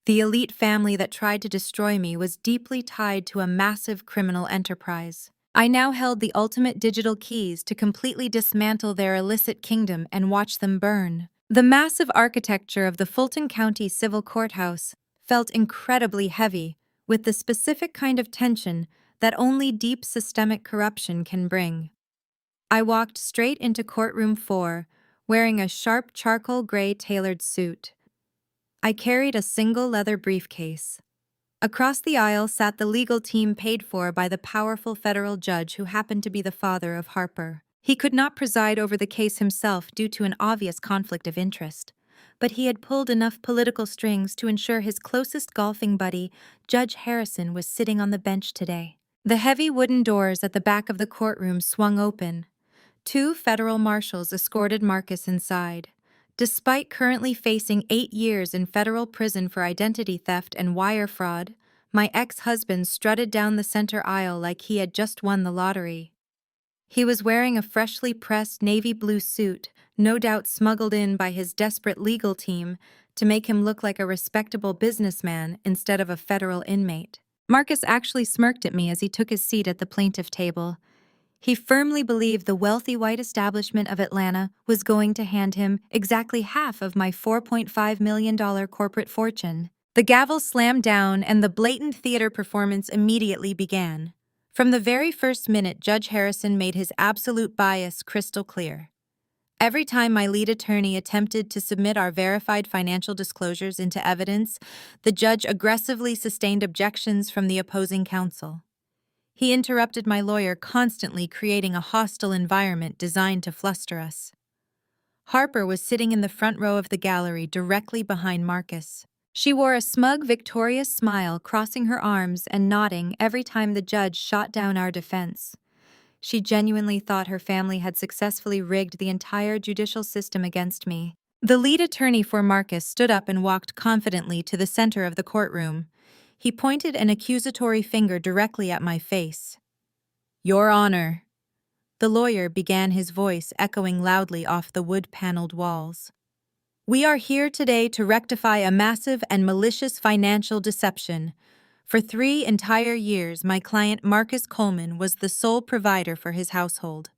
[SPEAKER 1] The elite family that tried to destroy me was deeply tied to a massive criminal enterprise. I now held the ultimate digital keys to completely dismantle their illicit kingdom and watch them burn. The massive architecture of the Fulton County Civil Courthouse felt incredibly heavy, with the specific kind of tension that only deep systemic corruption can bring. I walked straight into courtroom 4, wearing a sharp charcoal gray tailored suit. I carried a single leather briefcase. Across the aisle sat the legal team paid for by the powerful federal judge who happened to be the father of Harper. He could not preside over the case himself due to an obvious conflict of interest, but he had pulled enough political strings to ensure his closest golfing buddy, Judge Harrison, was sitting on the bench today. The heavy wooden doors at the back of the courtroom swung open. 2 federal marshals escorted Marcus inside. Despite currently facing 8 years in federal prison for identity theft and wire fraud, my ex-husband strutted down the center aisle like he had just won the lottery. He was wearing a freshly pressed navy blue suit, no doubt smuggled in by his desperate legal team to make him look like a respectable businessman instead of a federal inmate. Marcus actually smirked at me as he took his seat at the plaintiff table. He firmly believed the wealthy white establishment of Atlanta was going to hand him exactly half of my $4.5 million corporate fortune. The gavel slammed down and the blatant theater performance immediately began. From the very first minute, Judge Harrison made his absolute bias crystal clear. Every time my lead attorney attempted to submit our verified financial disclosures into evidence, the judge aggressively sustained objections from the opposing counsel. He interrupted my lawyer, constantly creating a hostile environment designed to fluster us. Harper was sitting in the front row of the gallery directly behind Marcus. She wore a smug, victorious smile, crossing her arms and nodding every time the judge shot down our defense. She genuinely thought her family had successfully rigged the entire judicial system against me. The lead attorney for Marcus stood up and walked confidently to the center of the courtroom. He pointed an accusatory finger directly at my face. "Your Honor." The lawyer began, his voice echoing loudly off the wood-paneled walls. "We are here today to rectify a massive and malicious financial deception. For 3 entire years, my client Marcus Coleman was the sole provider for his household.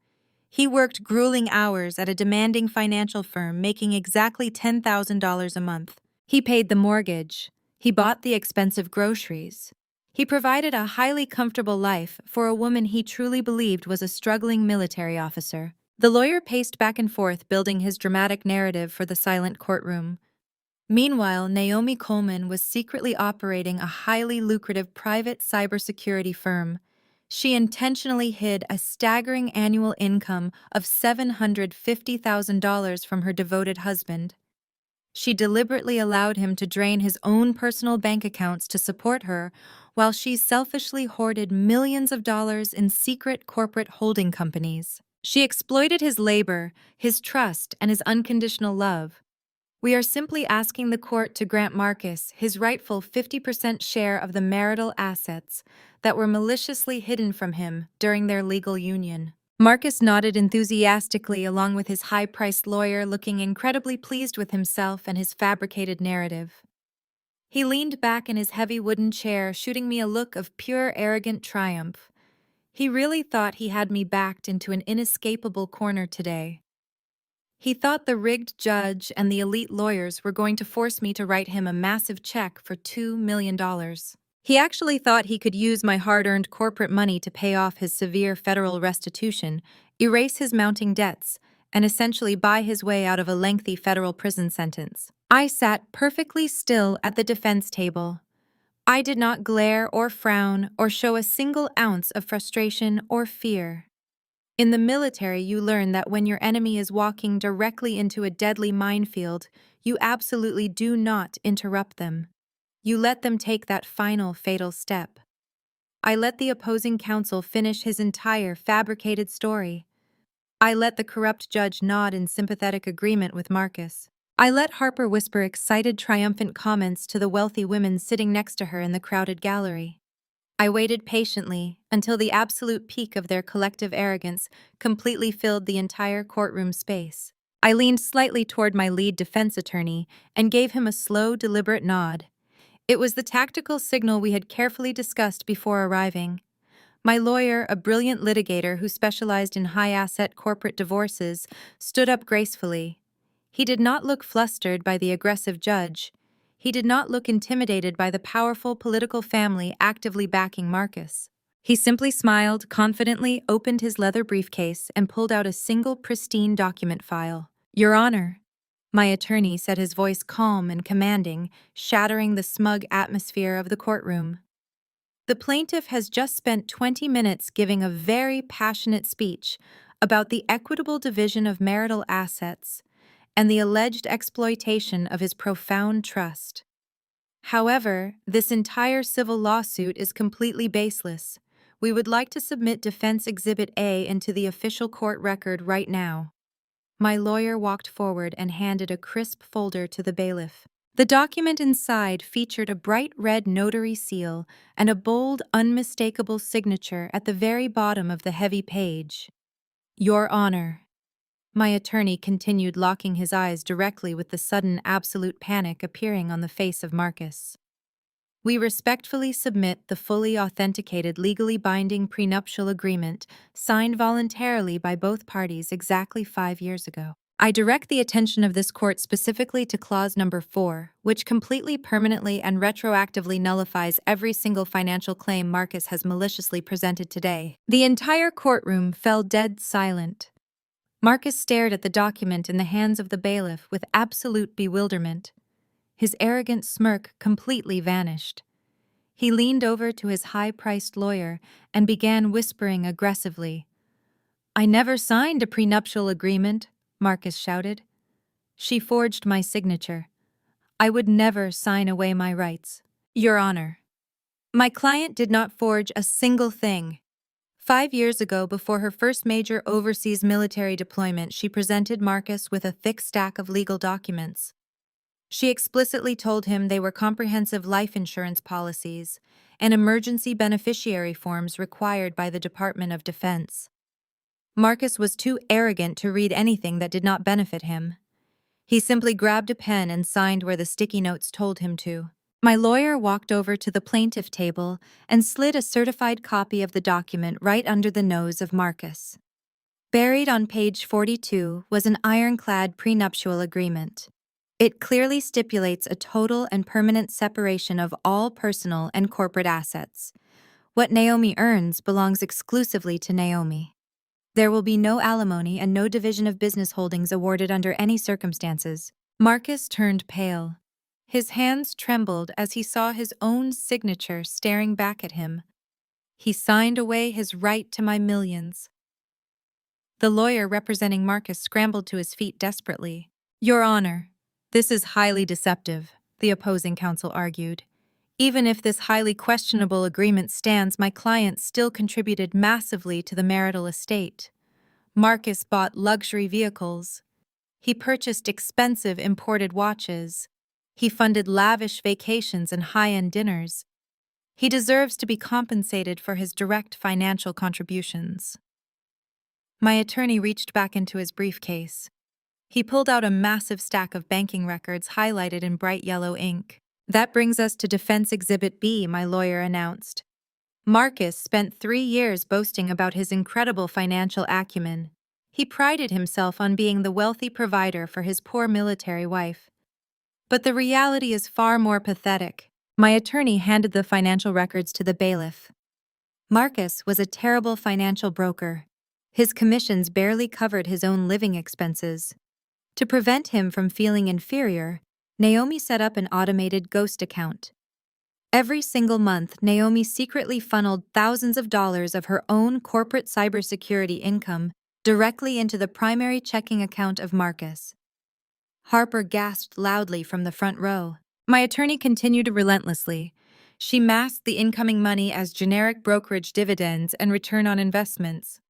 [SPEAKER 1] He worked grueling hours at a demanding financial firm, making exactly $10,000 a month. He paid the mortgage. He bought the expensive groceries. He provided a highly comfortable life for a woman he truly believed was a struggling military officer." The lawyer paced back and forth, building his dramatic narrative for the silent courtroom. Meanwhile, Naomi Coleman was secretly operating a highly lucrative private cybersecurity firm. She intentionally hid a staggering annual income of $750,000 from her devoted husband. She deliberately allowed him to drain his own personal bank accounts to support her, while she selfishly hoarded millions of dollars in secret corporate holding companies. She exploited his labor, his trust, and his unconditional love. We are simply asking the court to grant Marcus his rightful 50% share of the marital assets that were maliciously hidden from him during their legal union. Marcus nodded enthusiastically, along with his high-priced lawyer, looking incredibly pleased with himself and his fabricated narrative. He leaned back in his heavy wooden chair, shooting me a look of pure arrogant triumph. He really thought he had me backed into an inescapable corner today. He thought the rigged judge and the elite lawyers were going to force me to write him a massive check for $2 million. He actually thought he could use my hard-earned corporate money to pay off his severe federal restitution, erase his mounting debts, and essentially buy his way out of a lengthy federal prison sentence. I sat perfectly still at the defense table. I did not glare or frown or show a single ounce of frustration or fear. In the military, you learn that when your enemy is walking directly into a deadly minefield, you absolutely do not interrupt them. You let them take that final fatal step. I let the opposing counsel finish his entire fabricated story. I let the corrupt judge nod in sympathetic agreement with Marcus. I let Harper whisper excited, triumphant comments to the wealthy women sitting next to her in the crowded gallery. I waited patiently until the absolute peak of their collective arrogance completely filled the entire courtroom space. I leaned slightly toward my lead defense attorney and gave him a slow, deliberate nod. It was the tactical signal we had carefully discussed before arriving. My lawyer, a brilliant litigator who specialized in high-asset corporate divorces, stood up gracefully. He did not look flustered by the aggressive judge. He did not look intimidated by the powerful political family actively backing Marcus. He simply smiled, confidently opened his leather briefcase, and pulled out a single pristine document file. "Your Honor," my attorney said, his voice calm and commanding, shattering the smug atmosphere of the courtroom. "The plaintiff has just spent 20 minutes giving a very passionate speech about the equitable division of marital assets and the alleged exploitation of his profound trust. However, this entire civil lawsuit is completely baseless. We would like to submit Defense Exhibit A into the official court record right now." My lawyer walked forward and handed a crisp folder to the bailiff. The document inside featured a bright red notary seal and a bold, unmistakable signature at the very bottom of the heavy page. Your Honor. My attorney continued, locking his eyes directly with the sudden absolute panic appearing on the face of Marcus. We respectfully submit the fully authenticated legally binding prenuptial agreement signed voluntarily by both parties exactly 5 years ago. I direct the attention of this court specifically to clause number 4, which completely, permanently, and retroactively nullifies every single financial claim Marcus has maliciously presented today. The entire courtroom fell dead silent. Marcus stared at the document in the hands of the bailiff with absolute bewilderment. His arrogant smirk completely vanished. He leaned over to his high-priced lawyer and began whispering aggressively. "I never signed a prenuptial agreement," Marcus shouted. "She forged my signature. I would never sign away my rights. Your Honor, my client did not forge a single thing. 5 years ago, before her first major overseas military deployment, she presented Marcus with a thick stack of legal documents. She explicitly told him they were comprehensive life insurance policies and emergency beneficiary forms required by the Department of Defense. Marcus was too arrogant to read anything that did not benefit him. He simply grabbed a pen and signed where the sticky notes told him to. My lawyer walked over to the plaintiff table and slid a certified copy of the document right under the nose of Marcus. Buried on page 42 was an ironclad prenuptial agreement. It clearly stipulates a total and permanent separation of all personal and corporate assets. What Naomi earns belongs exclusively to Naomi. There will be no alimony and no division of business holdings awarded under any circumstances. Marcus turned pale. His hands trembled as he saw his own signature staring back at him. He signed away his right to my millions. The lawyer representing Marcus scrambled to his feet desperately. Your Honor, this is highly deceptive, the opposing counsel argued. Even if this highly questionable agreement stands, my client still contributed massively to the marital estate. Marcus bought luxury vehicles. He purchased expensive imported watches. He funded lavish vacations and high-end dinners. He deserves to be compensated for his direct financial contributions. My attorney reached back into his briefcase. He pulled out a massive stack of banking records highlighted in bright yellow ink. That brings us to Defense Exhibit B, my lawyer announced. Marcus spent 3 years boasting about his incredible financial acumen. He prided himself on being the wealthy provider for his poor military wife. But the reality is far more pathetic. My attorney handed the financial records to the bailiff. Marcus was a terrible financial broker. His commissions barely covered his own living expenses. To prevent him from feeling inferior, Naomi set up an automated ghost account. Every single month, Naomi secretly funneled thousands of dollars of her own corporate cybersecurity income directly into the primary checking account of Marcus. Harper gasped loudly from the front row. My attorney continued relentlessly. She masked the incoming money as generic brokerage dividends and return on investments.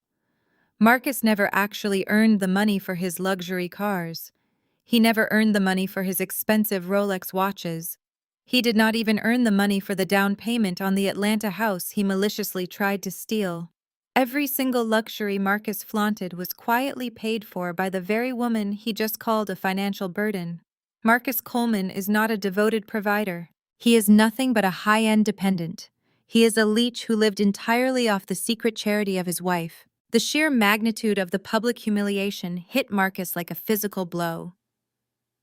[SPEAKER 1] Marcus never actually earned the money for his luxury cars. He never earned the money for his expensive Rolex watches. He did not even earn the money for the down payment on the Atlanta house he maliciously tried to steal. Every single luxury Marcus flaunted was quietly paid for by the very woman he just called a financial burden. Marcus Coleman is not a devoted provider. He is nothing but a high-end dependent. He is a leech who lived entirely off the secret charity of his wife. The sheer magnitude of the public humiliation hit Marcus like a physical blow.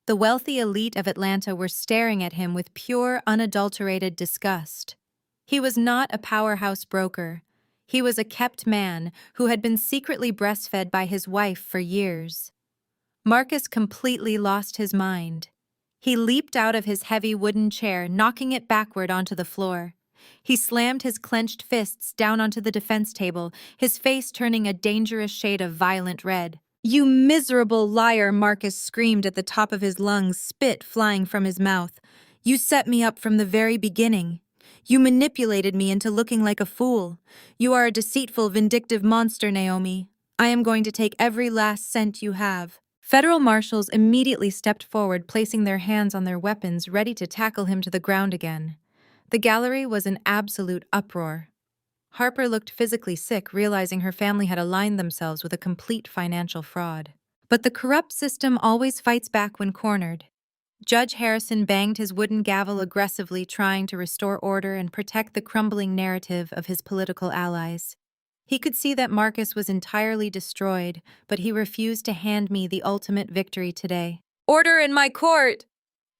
[SPEAKER 1] The wealthy elite of Atlanta were staring at him with pure, unadulterated disgust. He was not a powerhouse broker. He was a kept man who had been secretly breastfed by his wife for years. Marcus completely lost his mind. He leaped out of his heavy wooden chair, knocking it backward onto the floor. He slammed his clenched fists down onto the defense table, his face turning a dangerous shade of violent red. "You miserable liar," Marcus screamed at the top of his lungs, spit flying from his mouth. "You set me up from the very beginning. You manipulated me into looking like a fool. You are a deceitful, vindictive monster, Naomi. I am going to take every last cent you have." Federal marshals immediately stepped forward, placing their hands on their weapons, ready to tackle him to the ground again. The gallery was in absolute uproar. Harper looked physically sick, realizing her family had aligned themselves with a complete financial fraud. But the corrupt system always fights back when cornered. Judge Harrison banged his wooden gavel aggressively, trying to restore order and protect the crumbling narrative of his political allies. He could see that Marcus was entirely destroyed, but he refused to hand me the ultimate victory today. "Order in my court!"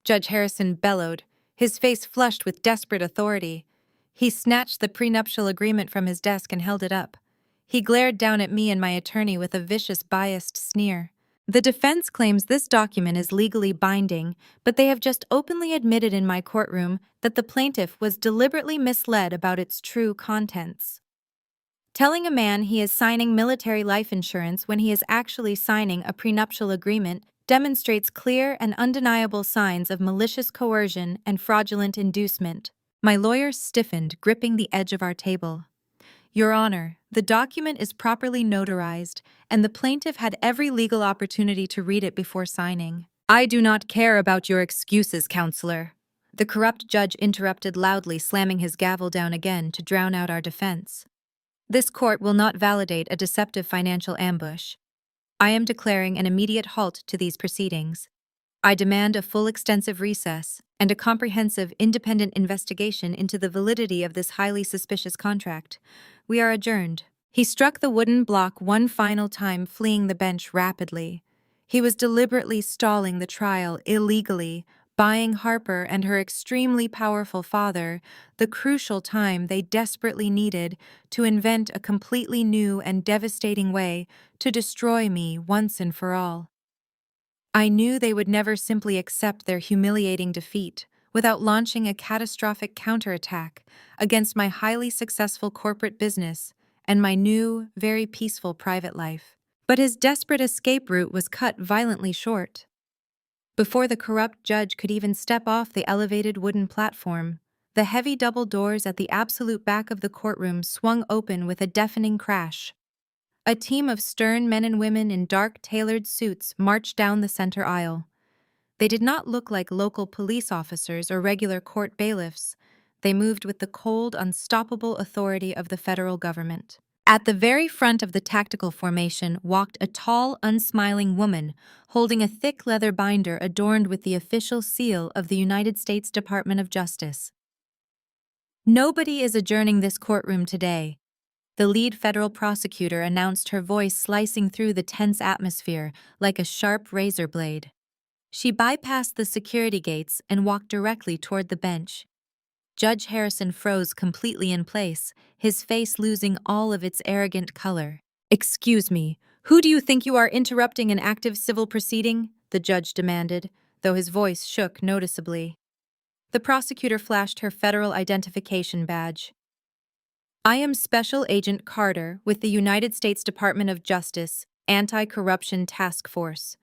[SPEAKER 1] Judge Harrison bellowed, his face flushed with desperate authority. He snatched the prenuptial agreement from his desk and held it up. He glared down at me and my attorney with a vicious, biased sneer. "The defense claims this document is legally binding, but they have just openly admitted in my courtroom that the plaintiff was deliberately misled about its true contents. Telling a man he is signing military life insurance when he is actually signing a prenuptial agreement demonstrates clear and undeniable signs of malicious coercion and fraudulent inducement." My lawyer stiffened, gripping the edge of our table. "Your Honor, the document is properly notarized, and the plaintiff had every legal opportunity to read it before signing." "I do not care about your excuses, counselor," the corrupt judge interrupted loudly, slamming his gavel down again to drown out our defense. "This court will not validate a deceptive financial ambush. I am declaring an immediate halt to these proceedings. I demand a full extensive recess and a comprehensive independent investigation into the validity of this highly suspicious contract. We are adjourned." He struck the wooden block one final time, fleeing the bench rapidly. He was deliberately stalling the trial illegally, buying Harper and her extremely powerful father the crucial time they desperately needed to invent a completely new and devastating way to destroy me once and for all. I knew they would never simply accept their humiliating defeat without launching a catastrophic counterattack against my highly successful corporate business and my new, very peaceful private life. But his desperate escape route was cut violently short. Before the corrupt judge could even step off the elevated wooden platform, the heavy double doors at the absolute back of the courtroom swung open with a deafening crash. A team of stern men and women in dark, tailored suits marched down the center aisle. They did not look like local police officers or regular court bailiffs. They moved with the cold, unstoppable authority of the federal government. At the very front of the tactical formation walked a tall, unsmiling woman, holding a thick leather binder adorned with the official seal of the United States Department of Justice. "Nobody is adjourning this courtroom today," the lead federal prosecutor announced, her voice slicing through the tense atmosphere like a sharp razor blade. She bypassed the security gates and walked directly toward the bench. Judge Harrison froze completely in place, his face losing all of its arrogant color. "Excuse me, who do you think you are interrupting an active civil proceeding?" the judge demanded, though his voice shook noticeably. The prosecutor flashed her federal identification badge. "I am Special Agent Carter with the United States Department of Justice Anti-Corruption Task Force.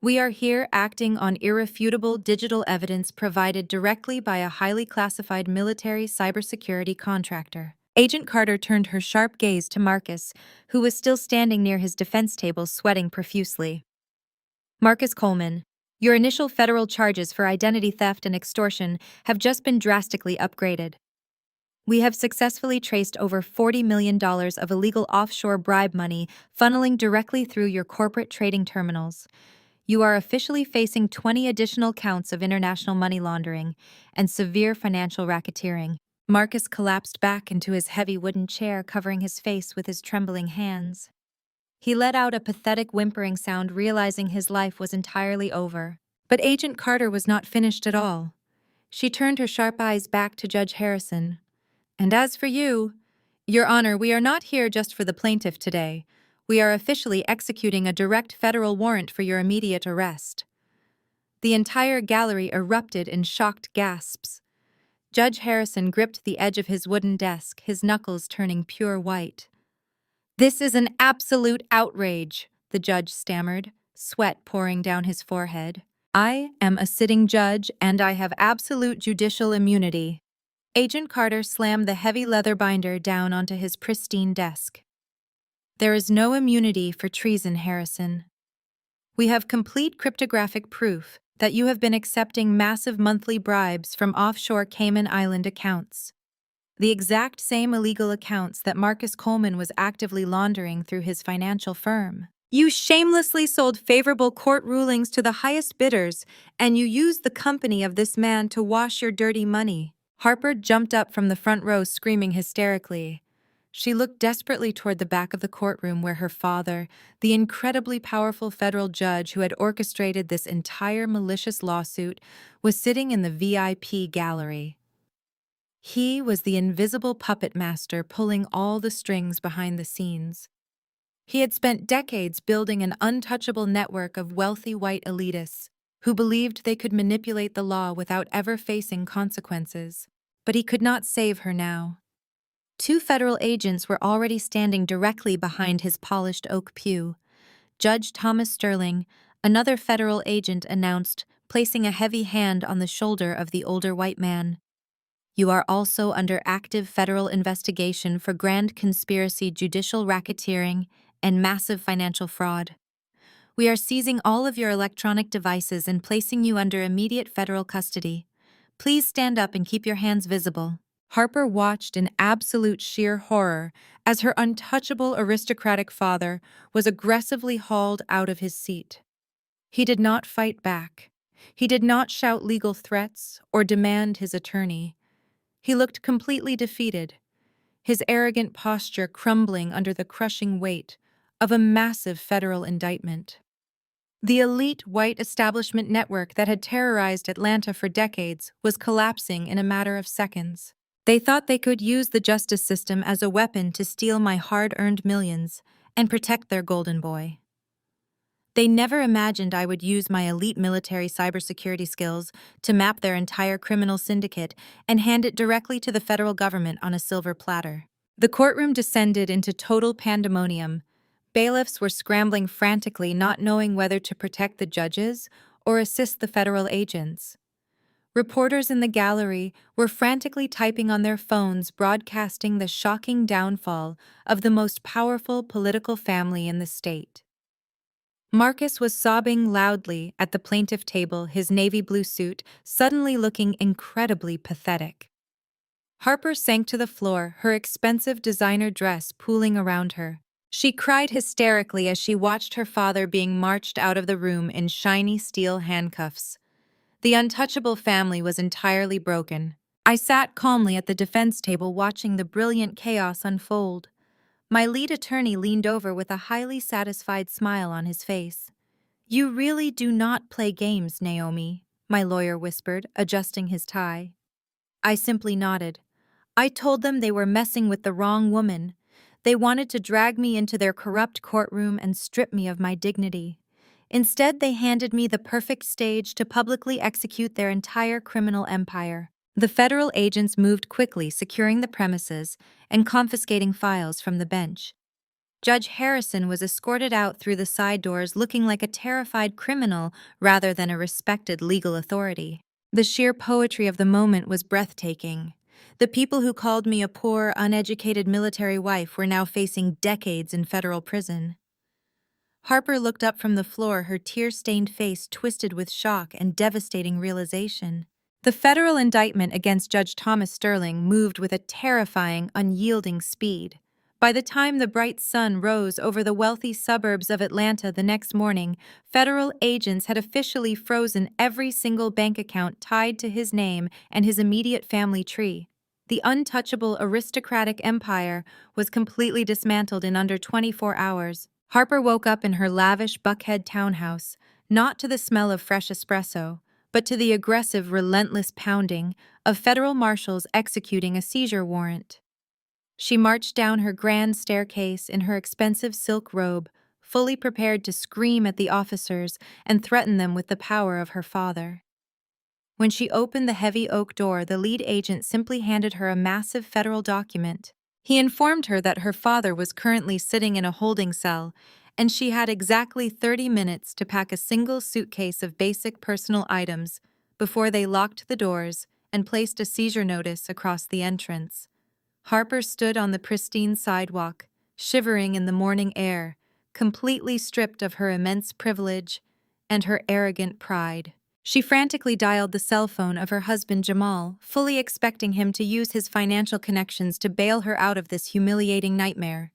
[SPEAKER 1] We are here acting on irrefutable digital evidence provided directly by a highly classified military cybersecurity contractor." Agent Carter turned her sharp gaze to Marcus, who was still standing near his defense table, sweating profusely. "Marcus Coleman, your initial federal charges for identity theft and extortion have just been drastically upgraded. We have successfully traced over $40 million of illegal offshore bribe money funneling directly through your corporate trading terminals. You are officially facing 20 additional counts of international money laundering and severe financial racketeering." Marcus collapsed back into his heavy wooden chair, covering his face with his trembling hands. He let out a pathetic whimpering sound, realizing his life was entirely over. But Agent Carter was not finished at all. She turned her sharp eyes back to Judge Harrison. "And as for you, Your Honor, we are not here just for the plaintiff today. We are officially executing a direct federal warrant for your immediate arrest." The entire gallery erupted in shocked gasps. Judge Harrison gripped the edge of his wooden desk, his knuckles turning pure white. "This is an absolute outrage," the judge stammered, sweat pouring down his forehead. "I am a sitting judge, and I have absolute judicial immunity." Agent Carter slammed the heavy leather binder down onto his pristine desk. "There is no immunity for treason, Harrison. We have complete cryptographic proof that you have been accepting massive monthly bribes from offshore Cayman Island accounts. The exact same illegal accounts that Marcus Coleman was actively laundering through his financial firm. You shamelessly sold favorable court rulings to the highest bidders, and you used the company of this man to wash your dirty money. Harper jumped up from the front row screaming hysterically. She looked desperately toward the back of the courtroom where her father, the incredibly powerful federal judge who had orchestrated this entire malicious lawsuit, was sitting in the VIP gallery. He was the invisible puppet master pulling all the strings behind the scenes. He had spent decades building an untouchable network of wealthy white elitists who believed they could manipulate the law without ever facing consequences. But he could not save her now. Two federal agents were already standing directly behind his polished oak pew. Judge Thomas Sterling, another federal agent, announced, placing a heavy hand on the shoulder of the older white man. You are also under active federal investigation for grand conspiracy, judicial racketeering, and massive financial fraud. We are seizing all of your electronic devices and placing you under immediate federal custody. Please stand up and keep your hands visible. Harper watched in absolute sheer horror as her untouchable aristocratic father was aggressively hauled out of his seat. He did not fight back. He did not shout legal threats or demand his attorney. He looked completely defeated, his arrogant posture crumbling under the crushing weight of a massive federal indictment. The elite white establishment network that had terrorized Atlanta for decades was collapsing in a matter of seconds. They thought they could use the justice system as a weapon to steal my hard-earned millions and protect their golden boy. They never imagined I would use my elite military cybersecurity skills to map their entire criminal syndicate and hand it directly to the federal government on a silver platter. The courtroom descended into total pandemonium. Bailiffs were scrambling frantically, not knowing whether to protect the judges or assist the federal agents. Reporters in the gallery were frantically typing on their phones, broadcasting the shocking downfall of the most powerful political family in the state. Marcus was sobbing loudly at the plaintiff table, his navy blue suit suddenly looking incredibly pathetic. Harper sank to the floor, her expensive designer dress pooling around her. She cried hysterically as she watched her father being marched out of the room in shiny steel handcuffs. The untouchable family was entirely broken. I sat calmly at the defense table watching the brilliant chaos unfold. My lead attorney leaned over with a highly satisfied smile on his face. "You really do not play games, Naomi," my lawyer whispered, adjusting his tie. I simply nodded. I told them they were messing with the wrong woman. They wanted to drag me into their corrupt courtroom and strip me of my dignity. Instead, they handed me the perfect stage to publicly execute their entire criminal empire. The federal agents moved quickly, securing the premises and confiscating files from the bench. Judge Harrison was escorted out through the side doors looking like a terrified criminal rather than a respected legal authority. The sheer poetry of the moment was breathtaking. The people who called me a poor, uneducated military wife were now facing decades in federal prison. Harper looked up from the floor, her tear-stained face twisted with shock and devastating realization. The federal indictment against Judge Thomas Sterling moved with a terrifying, unyielding speed. By the time the bright sun rose over the wealthy suburbs of Atlanta the next morning, federal agents had officially frozen every single bank account tied to his name and his immediate family tree. The untouchable aristocratic empire was completely dismantled in under 24 hours. Harper woke up in her lavish Buckhead townhouse, not to the smell of fresh espresso, but to the aggressive, relentless pounding of federal marshals executing a seizure warrant. She marched down her grand staircase in her expensive silk robe, fully prepared to scream at the officers and threaten them with the power of her father. When she opened the heavy oak door, the lead agent simply handed her a massive federal document. He informed her that her father was currently sitting in a holding cell, and she had exactly 30 minutes to pack a single suitcase of basic personal items before they locked the doors and placed a seizure notice across the entrance. Harper stood on the pristine sidewalk, shivering in the morning air, completely stripped of her immense privilege and her arrogant pride. She frantically dialed the cell phone of her husband Jamal, fully expecting him to use his financial connections to bail her out of this humiliating nightmare.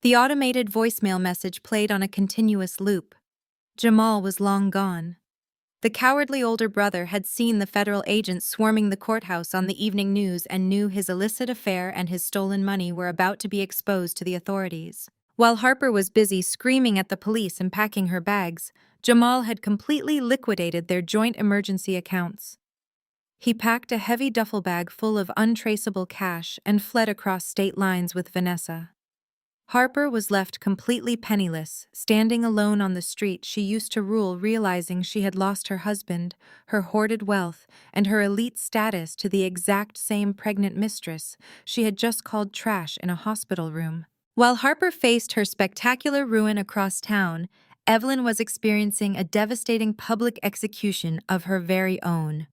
[SPEAKER 1] The automated voicemail message played on a continuous loop. Jamal was long gone. The cowardly older brother had seen the federal agents swarming the courthouse on the evening news and knew his illicit affair and his stolen money were about to be exposed to the authorities. While Harper was busy screaming at the police and packing her bags, Jamal had completely liquidated their joint emergency accounts. He packed a heavy duffel bag full of untraceable cash and fled across state lines with Vanessa. Harper was left completely penniless, standing alone on the street she used to rule, realizing she had lost her husband, her hoarded wealth, and her elite status to the exact same pregnant mistress she had just called trash in a hospital room. While Harper faced her spectacular ruin across town, Evelyn was experiencing a devastating public execution of her very own.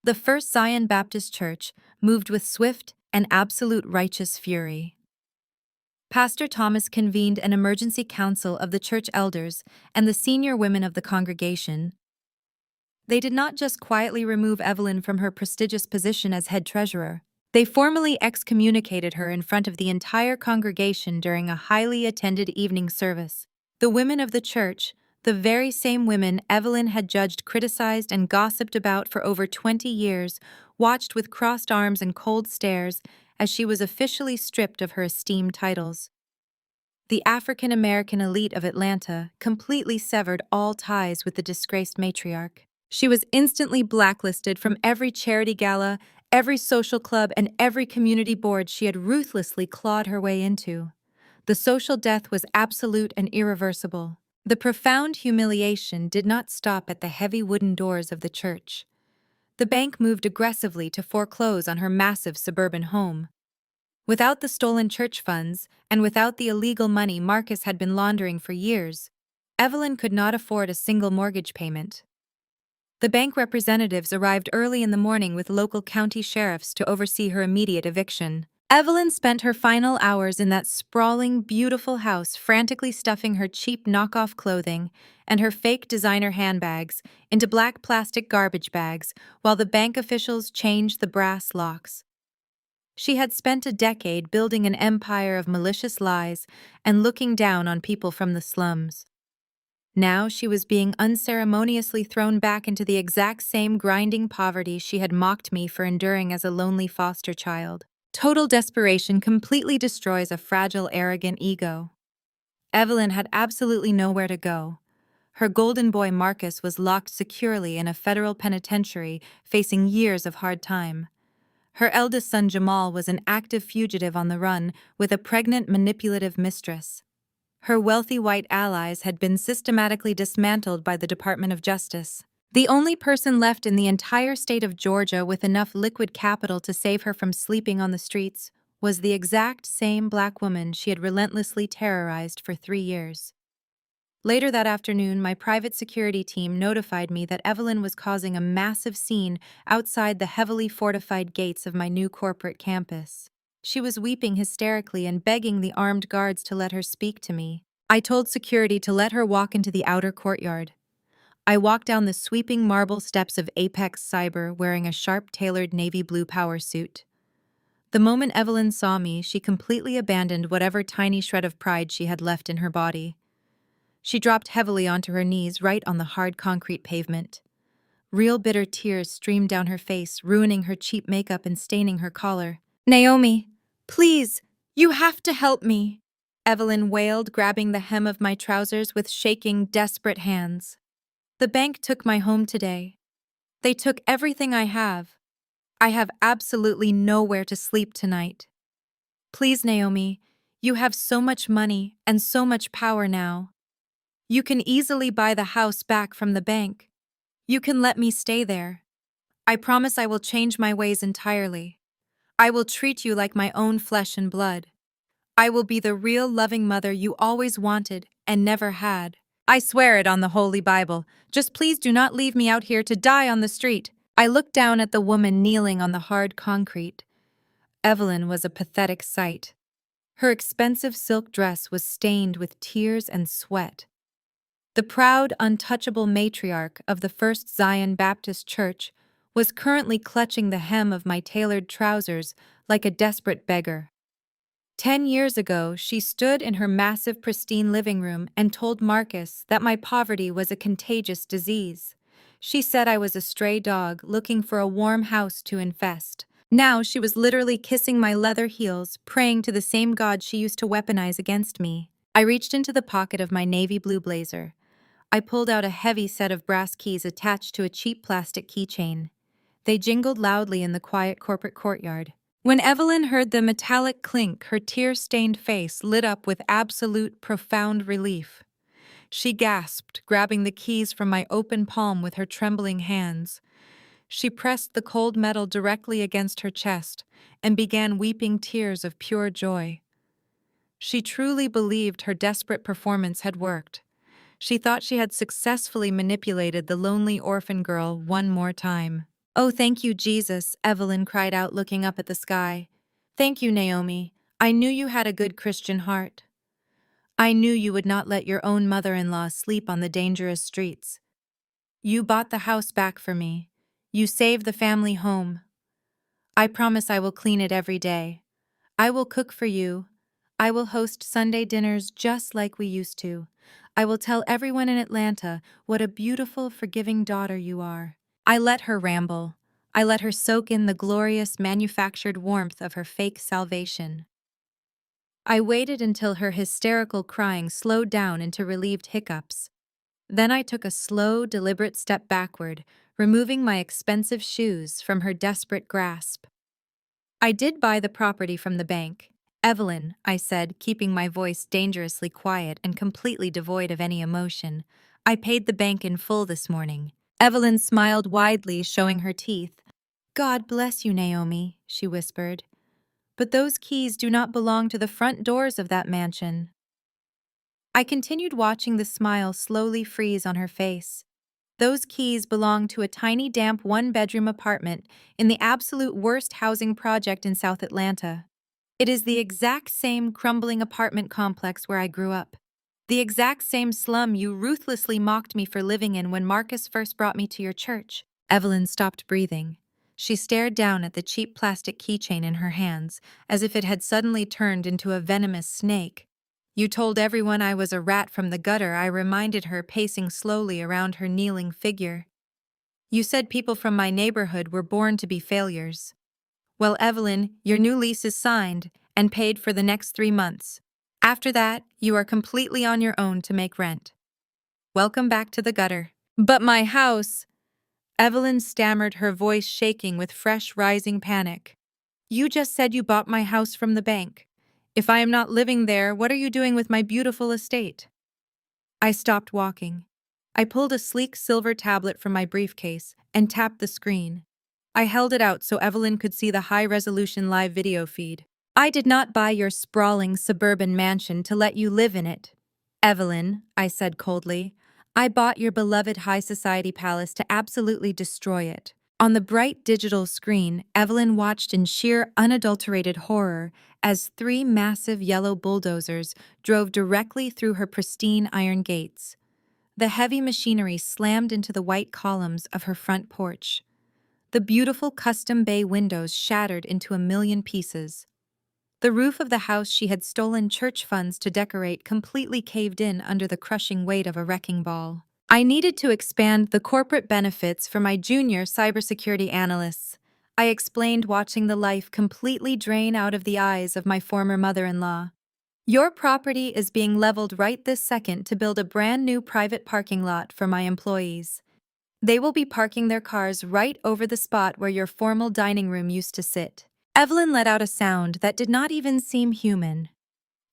[SPEAKER 1] The First Zion Baptist Church moved with swift and absolute righteous fury. Pastor Thomas convened an emergency council of the church elders and the senior women of the congregation. They did not just quietly remove Evelyn from her prestigious position as head treasurer. They formally excommunicated her in front of the entire congregation during a highly attended evening service. The women of the church, the very same women Evelyn had judged, criticized, and gossiped about for over 20 years, watched with crossed arms and cold stares as she was officially stripped of her esteemed titles. The African American elite of Atlanta completely severed all ties with the disgraced matriarch. She was instantly blacklisted from every charity gala, every social club, and every community board she had ruthlessly clawed her way into. The social death was absolute and irreversible. The profound humiliation did not stop at the heavy wooden doors of the church. The bank moved aggressively to foreclose on her massive suburban home. Without the stolen church funds, and without the illegal money Marcus had been laundering for years, Evelyn could not afford a single mortgage payment. The bank representatives arrived early in the morning with local county sheriffs to oversee her immediate eviction. Evelyn spent her final hours in that sprawling, beautiful house, frantically stuffing her cheap knockoff clothing and her fake designer handbags into black plastic garbage bags while the bank officials changed the brass locks. She had spent a decade building an empire of malicious lies and looking down on people from the slums. Now she was being unceremoniously thrown back into the exact same grinding poverty she had mocked me for enduring as a lonely foster child. Total desperation completely destroys a fragile, arrogant ego. Evelyn had absolutely nowhere to go. Her golden boy Marcus was locked securely in a federal penitentiary, facing years of hard time. Her eldest son Jamal was an active fugitive on the run with a pregnant, manipulative mistress. Her wealthy white allies had been systematically dismantled by the Department of Justice. The only person left in the entire state of Georgia with enough liquid capital to save her from sleeping on the streets was the exact same black woman she had relentlessly terrorized for 3 years. Later that afternoon, my private security team notified me that Evelyn was causing a massive scene outside the heavily fortified gates of my new corporate campus. She was weeping hysterically and begging the armed guards to let her speak to me. I told security to let her walk into the outer courtyard. I walked down the sweeping marble steps of Apex Cyber wearing a sharp-tailored navy blue power suit. The moment Evelyn saw me, she completely abandoned whatever tiny shred of pride she had left in her body. She dropped heavily onto her knees right on the hard concrete pavement. Real bitter tears streamed down her face, ruining her cheap makeup and staining her collar. "Naomi, please, you have to help me," Evelyn wailed, grabbing the hem of my trousers with shaking, desperate hands. "The bank took my home today. They took everything I have. I have absolutely nowhere to sleep tonight. Please, Naomi, you have so much money and so much power now. You can easily buy the house back from the bank. You can let me stay there. I promise I will change my ways entirely. I will treat you like my own flesh and blood. I will be the real loving mother you always wanted and never had. I swear it on the Holy Bible. Just please do not leave me out here to die on the street." I looked down at the woman kneeling on the hard concrete. Evelyn was a pathetic sight. Her expensive silk dress was stained with tears and sweat. The proud, untouchable matriarch of the First Zion Baptist Church was currently clutching the hem of my tailored trousers like a desperate beggar. 10 years ago, she stood in her massive, pristine living room and told Marcus that my poverty was a contagious disease. She said I was a stray dog looking for a warm house to infest. Now she was literally kissing my leather heels, praying to the same God she used to weaponize against me. I reached into the pocket of my navy blue blazer. I pulled out a heavy set of brass keys attached to a cheap plastic keychain. They jingled loudly in the quiet corporate courtyard. When Evelyn heard the metallic clink, her tear-stained face lit up with absolute, profound relief. She gasped, grabbing the keys from my open palm with her trembling hands. She pressed the cold metal directly against her chest and began weeping tears of pure joy. She truly believed her desperate performance had worked. She thought she had successfully manipulated the lonely orphan girl one more time. "Oh, thank you, Jesus," Evelyn cried out, looking up at the sky. "Thank you, Naomi. I knew you had a good Christian heart. I knew you would not let your own mother-in-law sleep on the dangerous streets. You bought the house back for me. You saved the family home. I promise I will clean it every day. I will cook for you. I will host Sunday dinners just like we used to. I will tell everyone in Atlanta what a beautiful, forgiving daughter you are." I let her ramble. I let her soak in the glorious, manufactured warmth of her fake salvation. I waited until her hysterical crying slowed down into relieved hiccups. Then I took a slow, deliberate step backward, removing my expensive shoes from her desperate grasp. "I did buy the property from the bank. Evelyn," I said, keeping my voice dangerously quiet and completely devoid of any emotion. "I paid the bank in full this morning." Evelyn smiled widely, showing her teeth. "God bless you, Naomi," she whispered. "But those keys do not belong to the front doors of that mansion." I continued watching the smile slowly freeze on her face. "Those keys belong to a tiny, damp one-bedroom apartment in the absolute worst housing project in South Atlanta. It is the exact same crumbling apartment complex where I grew up. The exact same slum you ruthlessly mocked me for living in when Marcus first brought me to your church." Evelyn stopped breathing. She stared down at the cheap plastic keychain in her hands, as if it had suddenly turned into a venomous snake. "You told everyone I was a rat from the gutter," I reminded her, pacing slowly around her kneeling figure. "You said people from my neighborhood were born to be failures. Well, Evelyn, your new lease is signed and paid for the next 3 months. After that, you are completely on your own to make rent. Welcome back to the gutter." "But my house," Evelyn stammered, her voice shaking with fresh rising panic. "You just said you bought my house from the bank. If I am not living there, what are you doing with my beautiful estate?" I stopped walking. I pulled a sleek silver tablet from my briefcase and tapped the screen. I held it out so Evelyn could see the high-resolution live video feed. "I did not buy your sprawling suburban mansion to let you live in it, Evelyn," I said coldly. "I bought your beloved high society palace to absolutely destroy it." On the bright digital screen, Evelyn watched in sheer, unadulterated horror as 3 massive yellow bulldozers drove directly through her pristine iron gates. The heavy machinery slammed into the white columns of her front porch. The beautiful custom bay windows shattered into a million pieces. The roof of the house she had stolen church funds to decorate completely caved in under the crushing weight of a wrecking ball. I needed to expand the corporate benefits for my junior cybersecurity analysts, I explained, watching the life completely drain out of the eyes of my former mother-in-law. "Your property is being leveled right this second to build a brand new private parking lot for my employees. They will be parking their cars right over the spot where your formal dining room used to sit." Evelyn let out a sound that did not even seem human.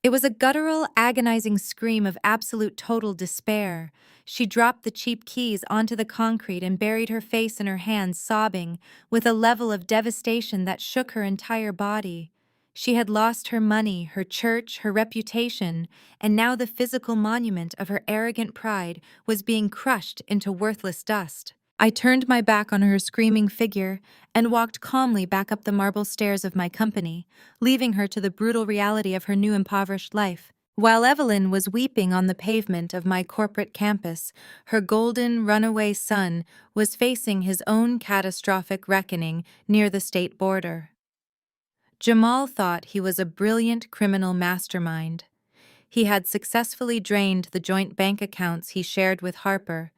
[SPEAKER 1] It was a guttural, agonizing scream of absolute total despair. She dropped the cheap keys onto the concrete and buried her face in her hands, sobbing, with a level of devastation that shook her entire body. She had lost her money, her church, her reputation, and now the physical monument of her arrogant pride was being crushed into worthless dust. I turned my back on her screaming figure and walked calmly back up the marble stairs of my company, leaving her to the brutal reality of her new impoverished life. While Evelyn was weeping on the pavement of my corporate campus, her golden runaway son was facing his own catastrophic reckoning near the state border. Jamal thought he was a brilliant criminal mastermind. He had successfully drained the joint bank accounts he shared with Harper,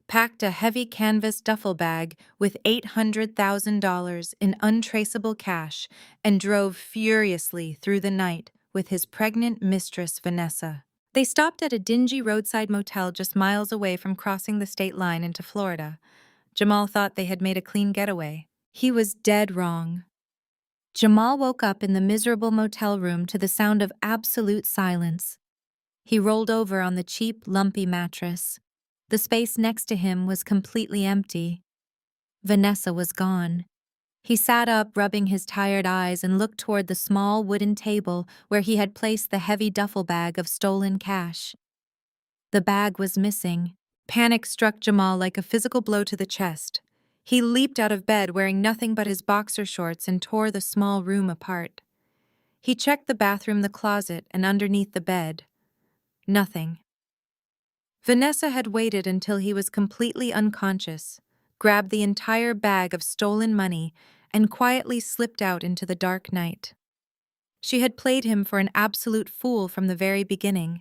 [SPEAKER 1] packed a heavy canvas duffel bag with $800,000 in untraceable cash, and drove furiously through the night with his pregnant mistress, Vanessa. They stopped at a dingy roadside motel just miles away from crossing the state line into Florida. Jamal thought they had made a clean getaway. He was dead wrong. Jamal woke up in the miserable motel room to the sound of absolute silence. He rolled over on the cheap, lumpy mattress. The space next to him was completely empty. Vanessa was gone. He sat up, rubbing his tired eyes, and looked toward the small wooden table where he had placed the heavy duffel bag of stolen cash. The bag was missing. Panic struck Jamal like a physical blow to the chest. He leaped out of bed wearing nothing but his boxer shorts and tore the small room apart. He checked the bathroom, the closet, and underneath the bed. Nothing. Vanessa had waited until he was completely unconscious, grabbed the entire bag of stolen money, and quietly slipped out into the dark night. She had played him for an absolute fool from the very beginning.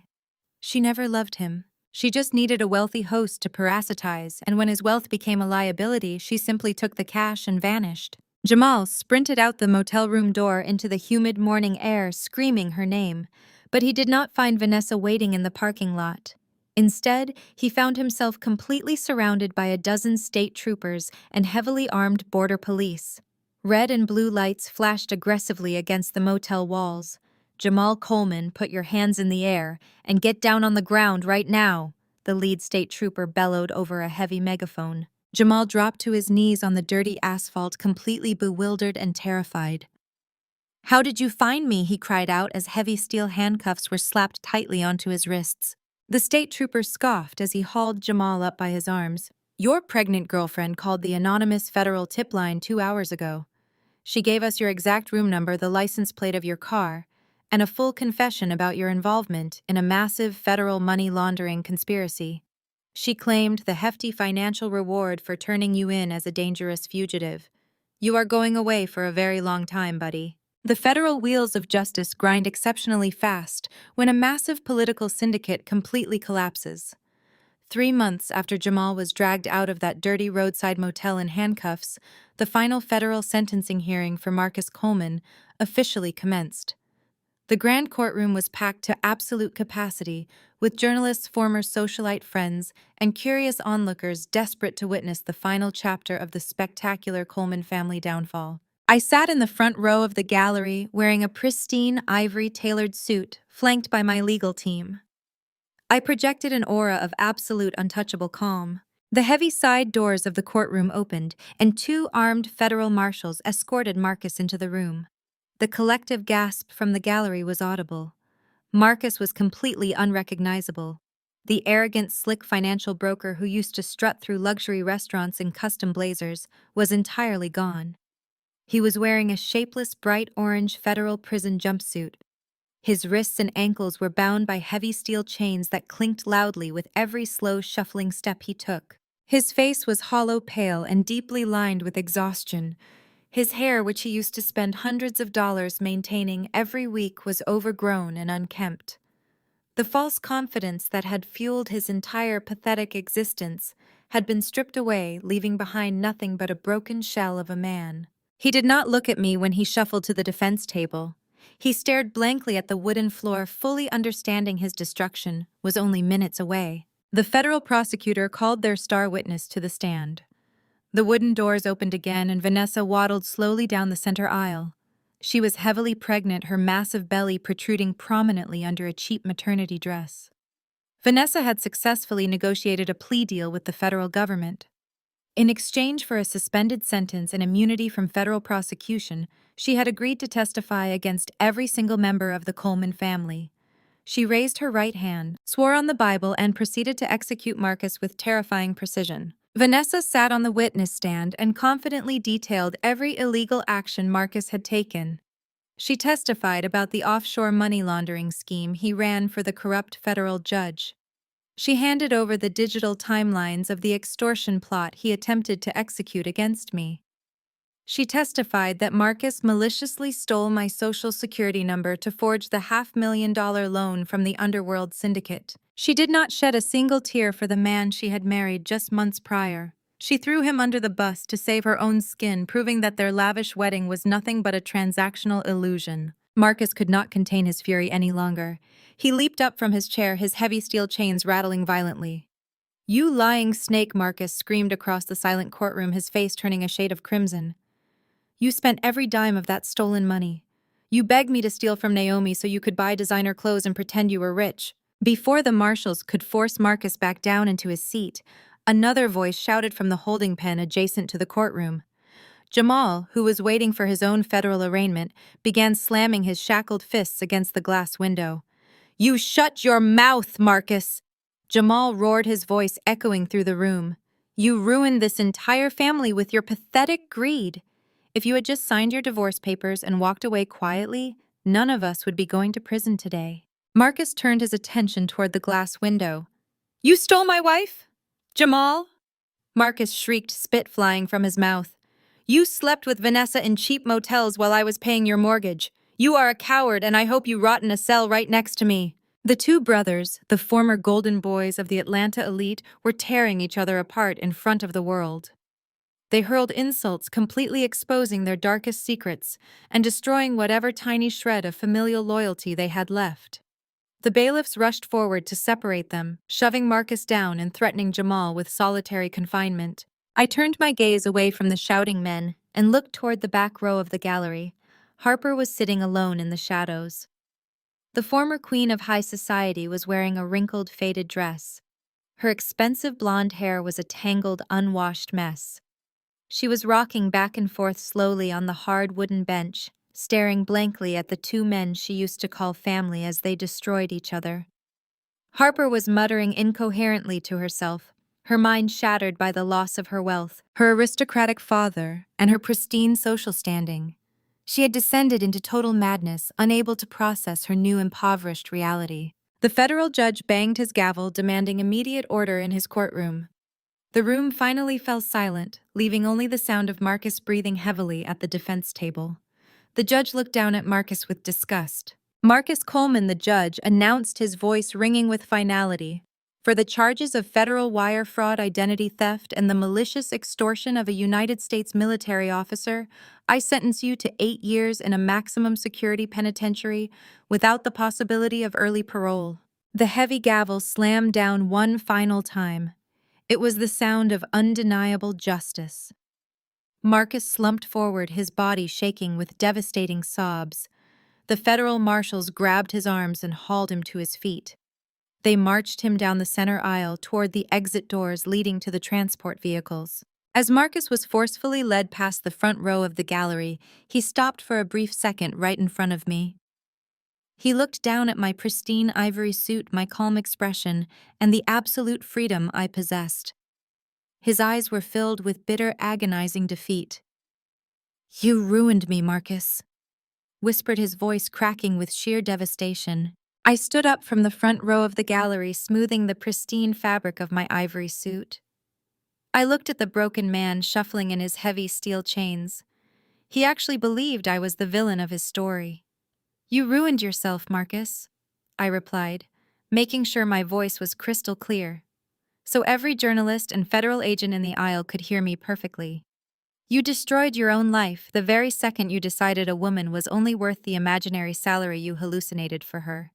[SPEAKER 1] She never loved him. She just needed a wealthy host to parasitize, and when his wealth became a liability, she simply took the cash and vanished. Jamal sprinted out the motel room door into the humid morning air, screaming her name, but he did not find Vanessa waiting in the parking lot. Instead, he found himself completely surrounded by a dozen state troopers and heavily armed border police. Red and blue lights flashed aggressively against the motel walls. "Jamal Coleman, put your hands in the air and get down on the ground right now," the lead state trooper bellowed over a heavy megaphone. Jamal dropped to his knees on the dirty asphalt, completely bewildered and terrified. "How did you find me?" he cried out as heavy steel handcuffs were slapped tightly onto his wrists. The state trooper scoffed as he hauled Jamal up by his arms. "Your pregnant girlfriend called the anonymous federal tip line 2 hours ago. She gave us your exact room number, the license plate of your car, and a full confession about your involvement in a massive federal money laundering conspiracy. She claimed the hefty financial reward for turning you in as a dangerous fugitive. You are going away for a very long time, buddy." The federal wheels of justice grind exceptionally fast when a massive political syndicate completely collapses. 3 months after Jamal was dragged out of that dirty roadside motel in handcuffs, the final federal sentencing hearing for Marcus Coleman officially commenced. The grand courtroom was packed to absolute capacity, with journalists, former socialite friends, and curious onlookers desperate to witness the final chapter of the spectacular Coleman family downfall. I sat in the front row of the gallery wearing a pristine ivory-tailored suit, flanked by my legal team. I projected an aura of absolute untouchable calm. The heavy side doors of the courtroom opened, and 2 armed federal marshals escorted Marcus into the room. The collective gasp from the gallery was audible. Marcus was completely unrecognizable. The arrogant, slick financial broker who used to strut through luxury restaurants in custom blazers was entirely gone. He was wearing a shapeless, bright orange federal prison jumpsuit. His wrists and ankles were bound by heavy steel chains that clinked loudly with every slow, shuffling step he took. His face was hollow, pale, and deeply lined with exhaustion. His hair, which he used to spend hundreds of dollars maintaining every week, was overgrown and unkempt. The false confidence that had fueled his entire pathetic existence had been stripped away, leaving behind nothing but a broken shell of a man. He did not look at me when he shuffled to the defense table. He stared blankly at the wooden floor, fully understanding his destruction was only minutes away. The federal prosecutor called their star witness to the stand. The wooden doors opened again, and Vanessa waddled slowly down the center aisle. She was heavily pregnant, her massive belly protruding prominently under a cheap maternity dress. Vanessa had successfully negotiated a plea deal with the federal government. In exchange for a suspended sentence and immunity from federal prosecution, she had agreed to testify against every single member of the Coleman family. She raised her right hand, swore on the Bible, and proceeded to execute Marcus with terrifying precision. Vanessa sat on the witness stand and confidently detailed every illegal action Marcus had taken. She testified about the offshore money laundering scheme he ran for the corrupt federal judge. She handed over the digital timelines of the extortion plot he attempted to execute against me. She testified that Marcus maliciously stole my social security number to forge the $500,000 loan from the underworld syndicate. She did not shed a single tear for the man she had married just months prior. She threw him under the bus to save her own skin, proving that their lavish wedding was nothing but a transactional illusion. Marcus could not contain his fury any longer. He leaped up from his chair, his heavy steel chains rattling violently. "You lying snake," Marcus screamed across the silent courtroom, his face turning a shade of crimson. "You spent every dime of that stolen money. You begged me to steal from Naomi so you could buy designer clothes and pretend you were rich." Before the marshals could force Marcus back down into his seat, another voice shouted from the holding pen adjacent to the courtroom. Jamal, who was waiting for his own federal arraignment, began slamming his shackled fists against the glass window. "You shut your mouth, Marcus!" Jamal roared, his voice echoing through the room. "You ruined this entire family with your pathetic greed. If you had just signed your divorce papers and walked away quietly, none of us would be going to prison today." Marcus turned his attention toward the glass window. "You stole my wife? Jamal?" Marcus shrieked, spit flying from his mouth. "You slept with Vanessa in cheap motels while I was paying your mortgage. You are a coward, and I hope you rot in a cell right next to me." The two brothers, the former golden boys of the Atlanta elite, were tearing each other apart in front of the world. They hurled insults, completely exposing their darkest secrets and destroying whatever tiny shred of familial loyalty they had left. The bailiffs rushed forward to separate them, shoving Marcus down and threatening Jamal with solitary confinement. I turned my gaze away from the shouting men and looked toward the back row of the gallery. Harper was sitting alone in the shadows. The former queen of high society was wearing a wrinkled, faded dress. Her expensive blonde hair was a tangled, unwashed mess. She was rocking back and forth slowly on the hard wooden bench, staring blankly at the two men she used to call family as they destroyed each other. Harper was muttering incoherently to herself, her mind shattered by the loss of her wealth, her aristocratic father, and her pristine social standing. She had descended into total madness, unable to process her new impoverished reality. The federal judge banged his gavel, demanding immediate order in his courtroom. The room finally fell silent, leaving only the sound of Marcus breathing heavily at the defense table. The judge looked down at Marcus with disgust. Marcus Coleman, the judge, announced, his voice ringing with finality. "For the charges of federal wire fraud, identity theft, and the malicious extortion of a United States military officer, I sentence you to 8 years in a maximum security penitentiary without the possibility of early parole." The heavy gavel slammed down one final time. It was the sound of undeniable justice. Marcus slumped forward, his body shaking with devastating sobs. The federal marshals grabbed his arms and hauled him to his feet. They marched him down the center aisle toward the exit doors leading to the transport vehicles. As Marcus was forcefully led past the front row of the gallery, he stopped for a brief second right in front of me. He looked down at my pristine ivory suit, my calm expression, and the absolute freedom I possessed. His eyes were filled with bitter, agonizing defeat. "You ruined me, Marcus," whispered his voice, cracking with sheer devastation. I stood up from the front row of the gallery, smoothing the pristine fabric of my ivory suit. I looked at the broken man shuffling in his heavy steel chains. He actually believed I was the villain of his story. "You ruined yourself, Marcus," I replied, making sure my voice was crystal clear, so every journalist and federal agent in the aisle could hear me perfectly. "You destroyed your own life the very second you decided a woman was only worth the imaginary salary you hallucinated for her.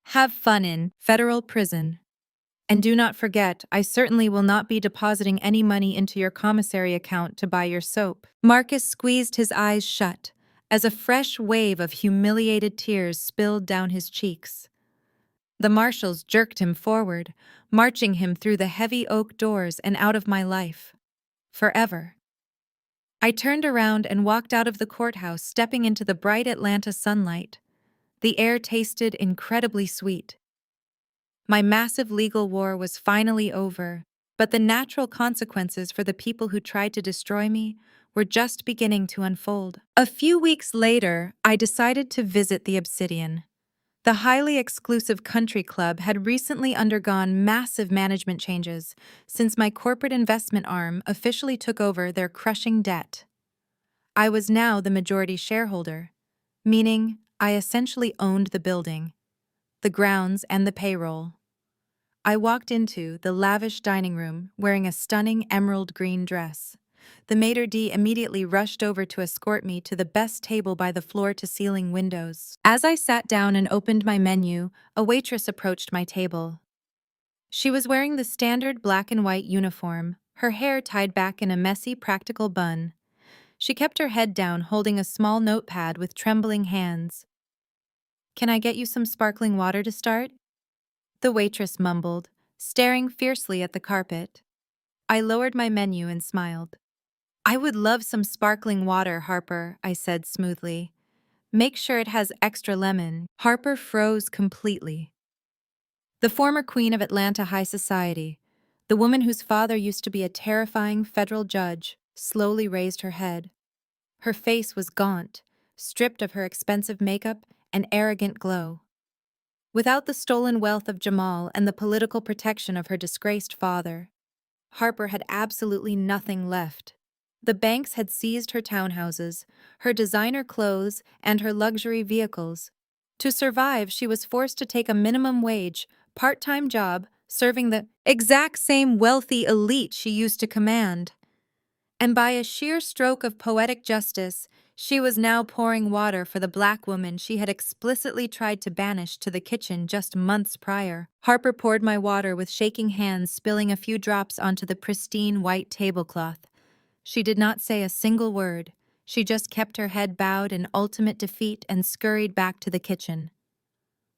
[SPEAKER 1] Have fun in federal prison. And do not forget, I certainly will not be depositing any money into your commissary account to buy your soap." Marcus squeezed his eyes shut as a fresh wave of humiliated tears spilled down his cheeks. The marshals jerked him forward, marching him through the heavy oak doors and out of my life. Forever. I turned around and walked out of the courthouse, stepping into the bright Atlanta sunlight. The air tasted incredibly sweet. My massive legal war was finally over, but the natural consequences for the people who tried to destroy me were just beginning to unfold. A few weeks later, I decided to visit the Obsidian. The highly exclusive country club had recently undergone massive management changes since my corporate investment arm officially took over their crushing debt. I was now the majority shareholder, meaning I essentially owned the building, the grounds, and the payroll. I walked into the lavish dining room wearing a stunning emerald green dress. The maitre d' immediately rushed over to escort me to the best table by the floor-to-ceiling windows. As I sat down and opened my menu, a waitress approached my table. She was wearing the standard black and white uniform, her hair tied back in a messy, practical bun. She kept her head down, holding a small notepad with trembling hands. "Can I get you some sparkling water to start?" the waitress mumbled, staring fiercely at the carpet. I lowered my menu and smiled. "I would love some sparkling water, Harper," I said smoothly. "Make sure it has extra lemon." Harper froze completely. The former queen of Atlanta high society, the woman whose father used to be a terrifying federal judge, slowly raised her head. Her face was gaunt, stripped of her expensive makeup and arrogant glow. Without the stolen wealth of Jamal and the political protection of her disgraced father, Harper had absolutely nothing left. The banks had seized her townhouses, her designer clothes, and her luxury vehicles. To survive, she was forced to take a minimum wage, part-time job, serving the exact same wealthy elite she used to command. And by a sheer stroke of poetic justice, she was now pouring water for the black woman she had explicitly tried to banish to the kitchen just months prior. Harper poured my water with shaking hands, spilling a few drops onto the pristine white tablecloth. She did not say a single word. She just kept her head bowed in ultimate defeat and scurried back to the kitchen.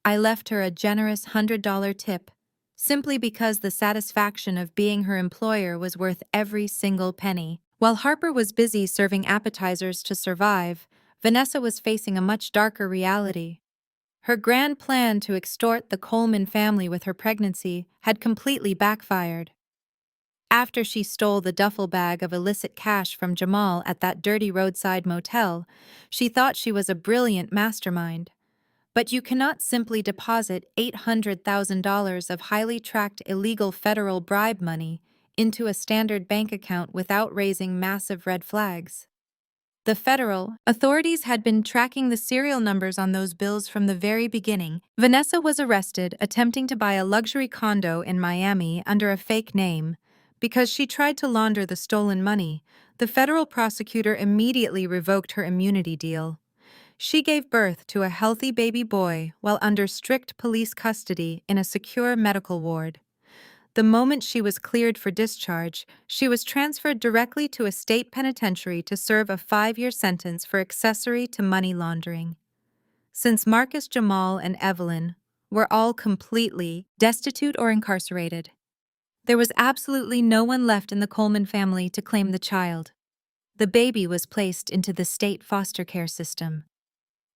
[SPEAKER 1] I left her a generous $100 tip, simply because the satisfaction of being her employer was worth every single penny. While Harper was busy serving appetizers to survive, Vanessa was facing a much darker reality. Her grand plan to extort the Coleman family with her pregnancy had completely backfired. After she stole the duffel bag of illicit cash from Jamal at that dirty roadside motel, she thought she was a brilliant mastermind. But you cannot simply deposit $800,000 of highly tracked illegal federal bribe money into a standard bank account without raising massive red flags. The federal authorities had been tracking the serial numbers on those bills from the very beginning. Vanessa was arrested attempting to buy a luxury condo in Miami under a fake name. Because she tried to launder the stolen money, the federal prosecutor immediately revoked her immunity deal. She gave birth to a healthy baby boy while under strict police custody in a secure medical ward. The moment she was cleared for discharge, she was transferred directly to a state penitentiary to serve a 5-year sentence for accessory to money laundering. Since Marcus, Jamal, and Evelyn were all completely destitute or incarcerated, there was absolutely no one left in the Coleman family to claim the child. The baby was placed into the state foster care system.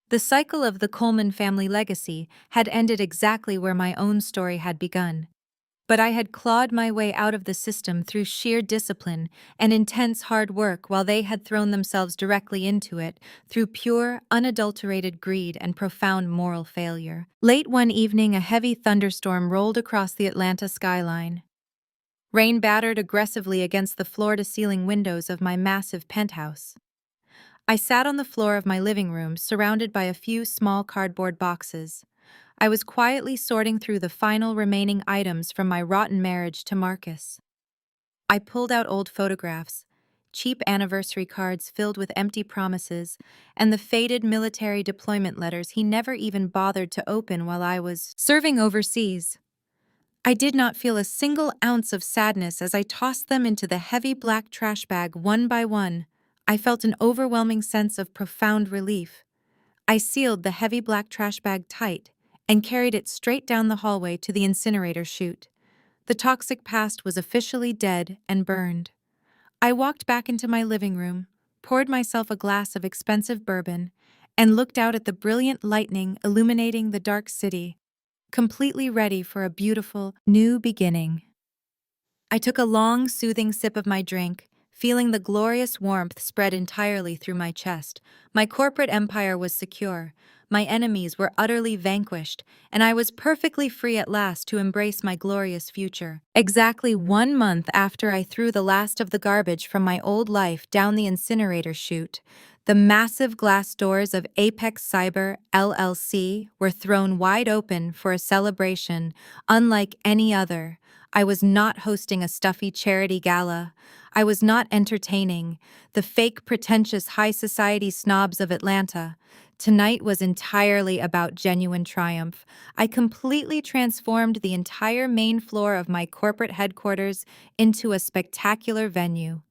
[SPEAKER 1] The cycle of the Coleman family legacy had ended exactly where my own story had begun. But I had clawed my way out of the system through sheer discipline and intense hard work while they had thrown themselves directly into it through pure, unadulterated greed and profound moral failure. Late one evening, a heavy thunderstorm rolled across the Atlanta skyline. Rain battered aggressively against the floor-to-ceiling windows of my massive penthouse. I sat on the floor of my living room, surrounded by a few small cardboard boxes. I was quietly sorting through the final remaining items from my rotten marriage to Marcus. I pulled out old photographs, cheap anniversary cards filled with empty promises, and the faded military deployment letters he never even bothered to open while I was serving overseas. I did not feel a single ounce of sadness as I tossed them into the heavy black trash bag one by one. I felt an overwhelming sense of profound relief. I sealed the heavy black trash bag tight and carried it straight down the hallway to the incinerator chute. The toxic past was officially dead and burned. I walked back into my living room, poured myself a glass of expensive bourbon, and looked out at the brilliant lightning illuminating the dark city, completely ready for a beautiful, new beginning. I took a long, soothing sip of my drink, feeling the glorious warmth spread entirely through my chest. My corporate empire was secure, my enemies were utterly vanquished, and I was perfectly free at last to embrace my glorious future. Exactly 1 month after I threw the last of the garbage from my old life down the incinerator chute, the massive glass doors of Apex Cyber LLC were thrown wide open for a celebration unlike any other. I was not hosting a stuffy charity gala. I was not entertaining the fake, pretentious high society snobs of Atlanta. Tonight was entirely about genuine triumph. I completely transformed the entire main floor of my corporate headquarters into a spectacular venue.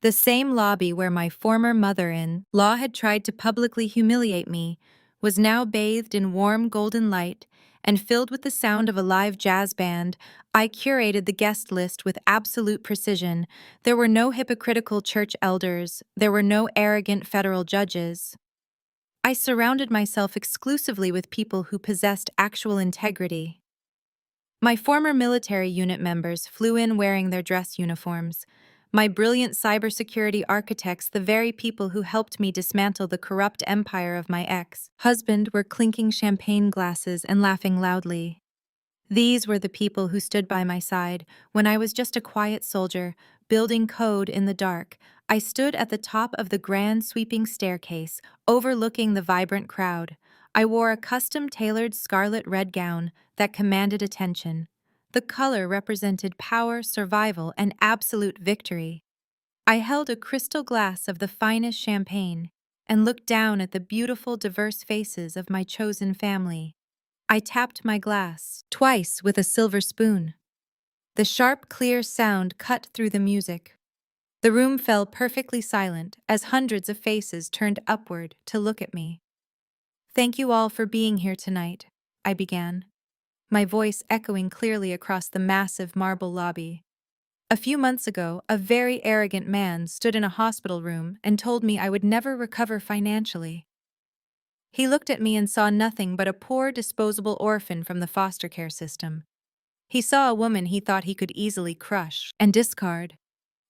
[SPEAKER 1] The same lobby where my former mother-in-law had tried to publicly humiliate me was now bathed in warm golden light and filled with the sound of a live jazz band. I curated the guest list with absolute precision. There were no hypocritical church elders. There were no arrogant federal judges. I surrounded myself exclusively with people who possessed actual integrity. My former military unit members flew in wearing their dress uniforms. My brilliant cybersecurity architects, the very people who helped me dismantle the corrupt empire of my ex-husband, were clinking champagne glasses and laughing loudly. These were the people who stood by my side when I was just a quiet soldier, building code in the dark. I stood at the top of the grand sweeping staircase, overlooking the vibrant crowd. I wore a custom-tailored scarlet-red gown that commanded attention. The color represented power, survival, and absolute victory. I held a crystal glass of the finest champagne and looked down at the beautiful, diverse faces of my chosen family. I tapped my glass twice with a silver spoon. The sharp, clear sound cut through the music. The room fell perfectly silent as hundreds of faces turned upward to look at me. "Thank you all for being here tonight," I began, my voice echoing clearly across the massive marble lobby. "A few months ago, a very arrogant man stood in a hospital room and told me I would never recover financially. He looked at me and saw nothing but a poor, disposable orphan from the foster care system. He saw a woman he thought he could easily crush and discard."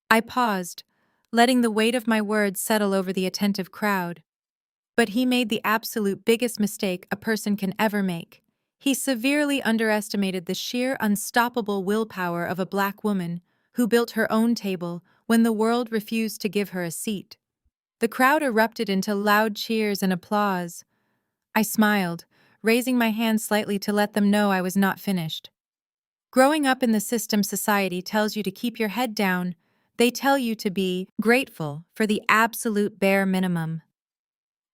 [SPEAKER 1] I paused, letting the weight of my words settle over the attentive crowd. But he made the absolute biggest mistake a person can ever make. He severely underestimated the sheer unstoppable willpower of a black woman who built her own table when the world refused to give her a seat. The crowd erupted into loud cheers and applause. I smiled, raising my hand slightly to let them know I was not finished. Growing up in the system, society tells you to keep your head down. They tell you to be grateful for the absolute bare minimum.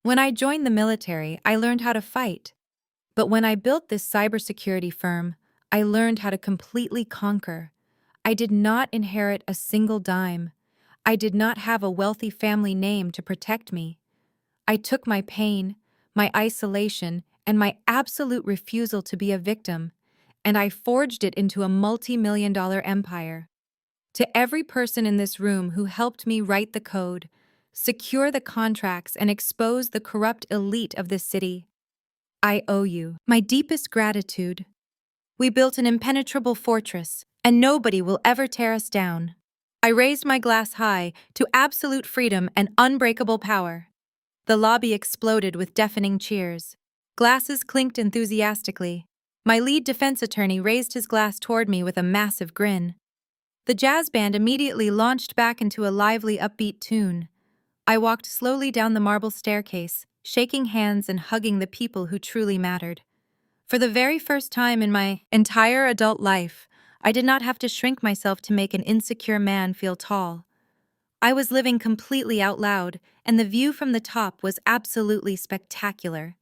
[SPEAKER 1] When I joined the military, I learned how to fight. But when I built this cybersecurity firm, I learned how to completely conquer. I did not inherit a single dime. I did not have a wealthy family name to protect me. I took my pain, my isolation, and my absolute refusal to be a victim, and I forged it into a multi-million-dollar empire. To every person in this room who helped me write the code, secure the contracts, and expose the corrupt elite of this city, I owe you my deepest gratitude. We built an impenetrable fortress, and nobody will ever tear us down. I raised my glass high to absolute freedom and unbreakable power. The lobby exploded with deafening cheers. Glasses clinked enthusiastically. My lead defense attorney raised his glass toward me with a massive grin. The jazz band immediately launched back into a lively, upbeat tune. I walked slowly down the marble staircase, shaking hands and hugging the people who truly mattered. For the very first time in my entire adult life, I did not have to shrink myself to make an insecure man feel tall. I was living completely out loud, and the view from the top was absolutely spectacular.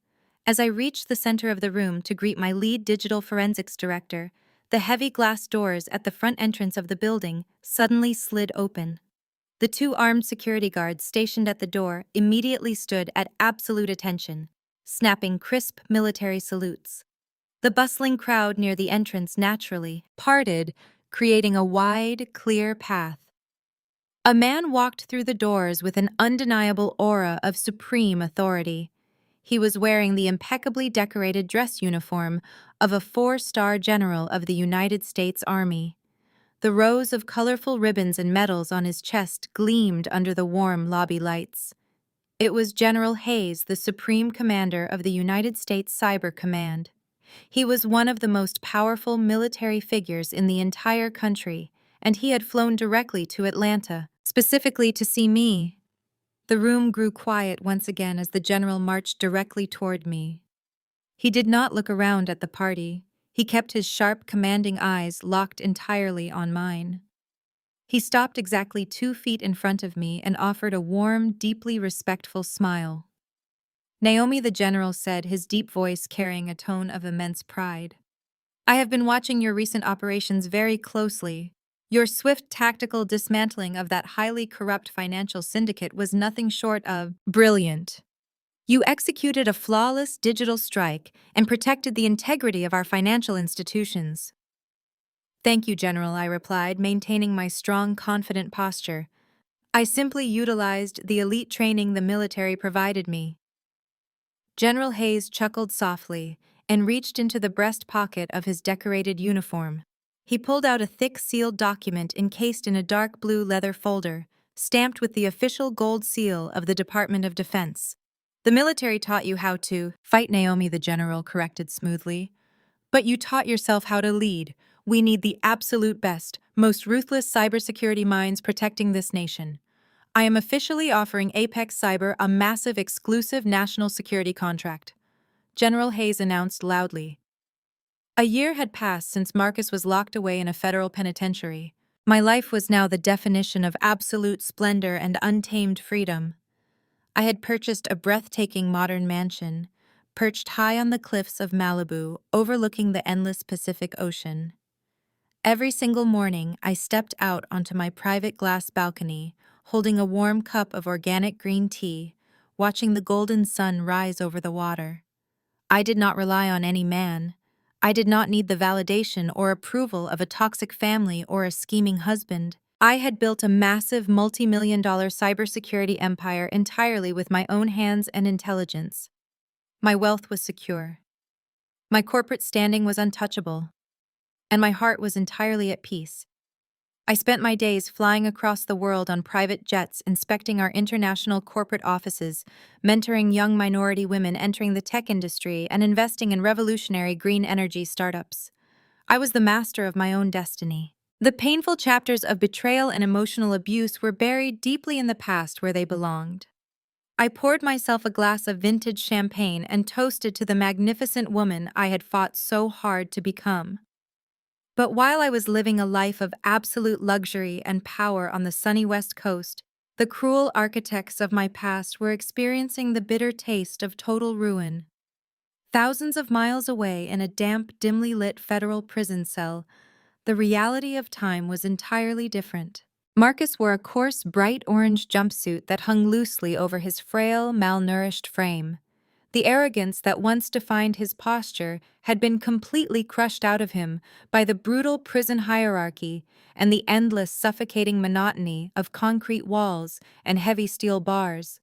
[SPEAKER 1] As I reached the center of the room to greet my lead digital forensics director, the heavy glass doors at the front entrance of the building suddenly slid open. The two armed security guards stationed at the door immediately stood at absolute attention, snapping crisp military salutes. The bustling crowd near the entrance naturally parted, creating a wide, clear path. A man walked through the doors with an undeniable aura of supreme authority. He was wearing the impeccably decorated dress uniform of a 4-star general of the United States Army. The rows of colorful ribbons and medals on his chest gleamed under the warm lobby lights. It was General Hayes, the Supreme Commander of the United States Cyber Command. He was one of the most powerful military figures in the entire country, and he had flown directly to Atlanta, specifically to see me. The room grew quiet once again as the general marched directly toward me. He did not look around at the party. He kept his sharp, commanding eyes locked entirely on mine. He stopped exactly 2 feet in front of me and offered a warm, deeply respectful smile. Naomi, the general said, his deep voice carrying a tone of immense pride. I have been watching your recent operations very closely. Your swift tactical dismantling of that highly corrupt financial syndicate was nothing short of brilliant. You executed a flawless digital strike and protected the integrity of our financial institutions. Thank you, General, I replied, maintaining my strong, confident posture. I simply utilized the elite training the military provided me. General Hayes chuckled softly and reached into the breast pocket of his decorated uniform. He pulled out a thick sealed document encased in a dark blue leather folder, stamped with the official gold seal of the Department of Defense. The military taught you how to fight, Naomi, the general corrected smoothly. But you taught yourself how to lead. We need the absolute best, most ruthless cybersecurity minds protecting this nation. I am officially offering Apex Cyber a massive exclusive national security contract, General Hayes announced loudly. A year had passed since Marcus was locked away in a federal penitentiary. My life was now the definition of absolute splendor and untamed freedom. I had purchased a breathtaking modern mansion, perched high on the cliffs of Malibu, overlooking the endless Pacific Ocean. Every single morning, I stepped out onto my private glass balcony, holding a warm cup of organic green tea, watching the golden sun rise over the water. I did not rely on any man. I did not need the validation or approval of a toxic family or a scheming husband. I had built a massive multi-million-dollar cybersecurity empire entirely with my own hands and intelligence. My wealth was secure. My corporate standing was untouchable. And my heart was entirely at peace. I spent my days flying across the world on private jets, inspecting our international corporate offices, mentoring young minority women entering the tech industry, and investing in revolutionary green energy startups. I was the master of my own destiny. The painful chapters of betrayal and emotional abuse were buried deeply in the past where they belonged. I poured myself a glass of vintage champagne and toasted to the magnificent woman I had fought so hard to become. But while I was living a life of absolute luxury and power on the sunny West Coast, the cruel architects of my past were experiencing the bitter taste of total ruin. Thousands of miles away in a damp, dimly lit federal prison cell, the reality of time was entirely different. Marcus wore a coarse, bright orange jumpsuit that hung loosely over his frail, malnourished frame. The arrogance that once defined his posture had been completely crushed out of him by the brutal prison hierarchy and the endless, suffocating monotony of concrete walls and heavy steel bars.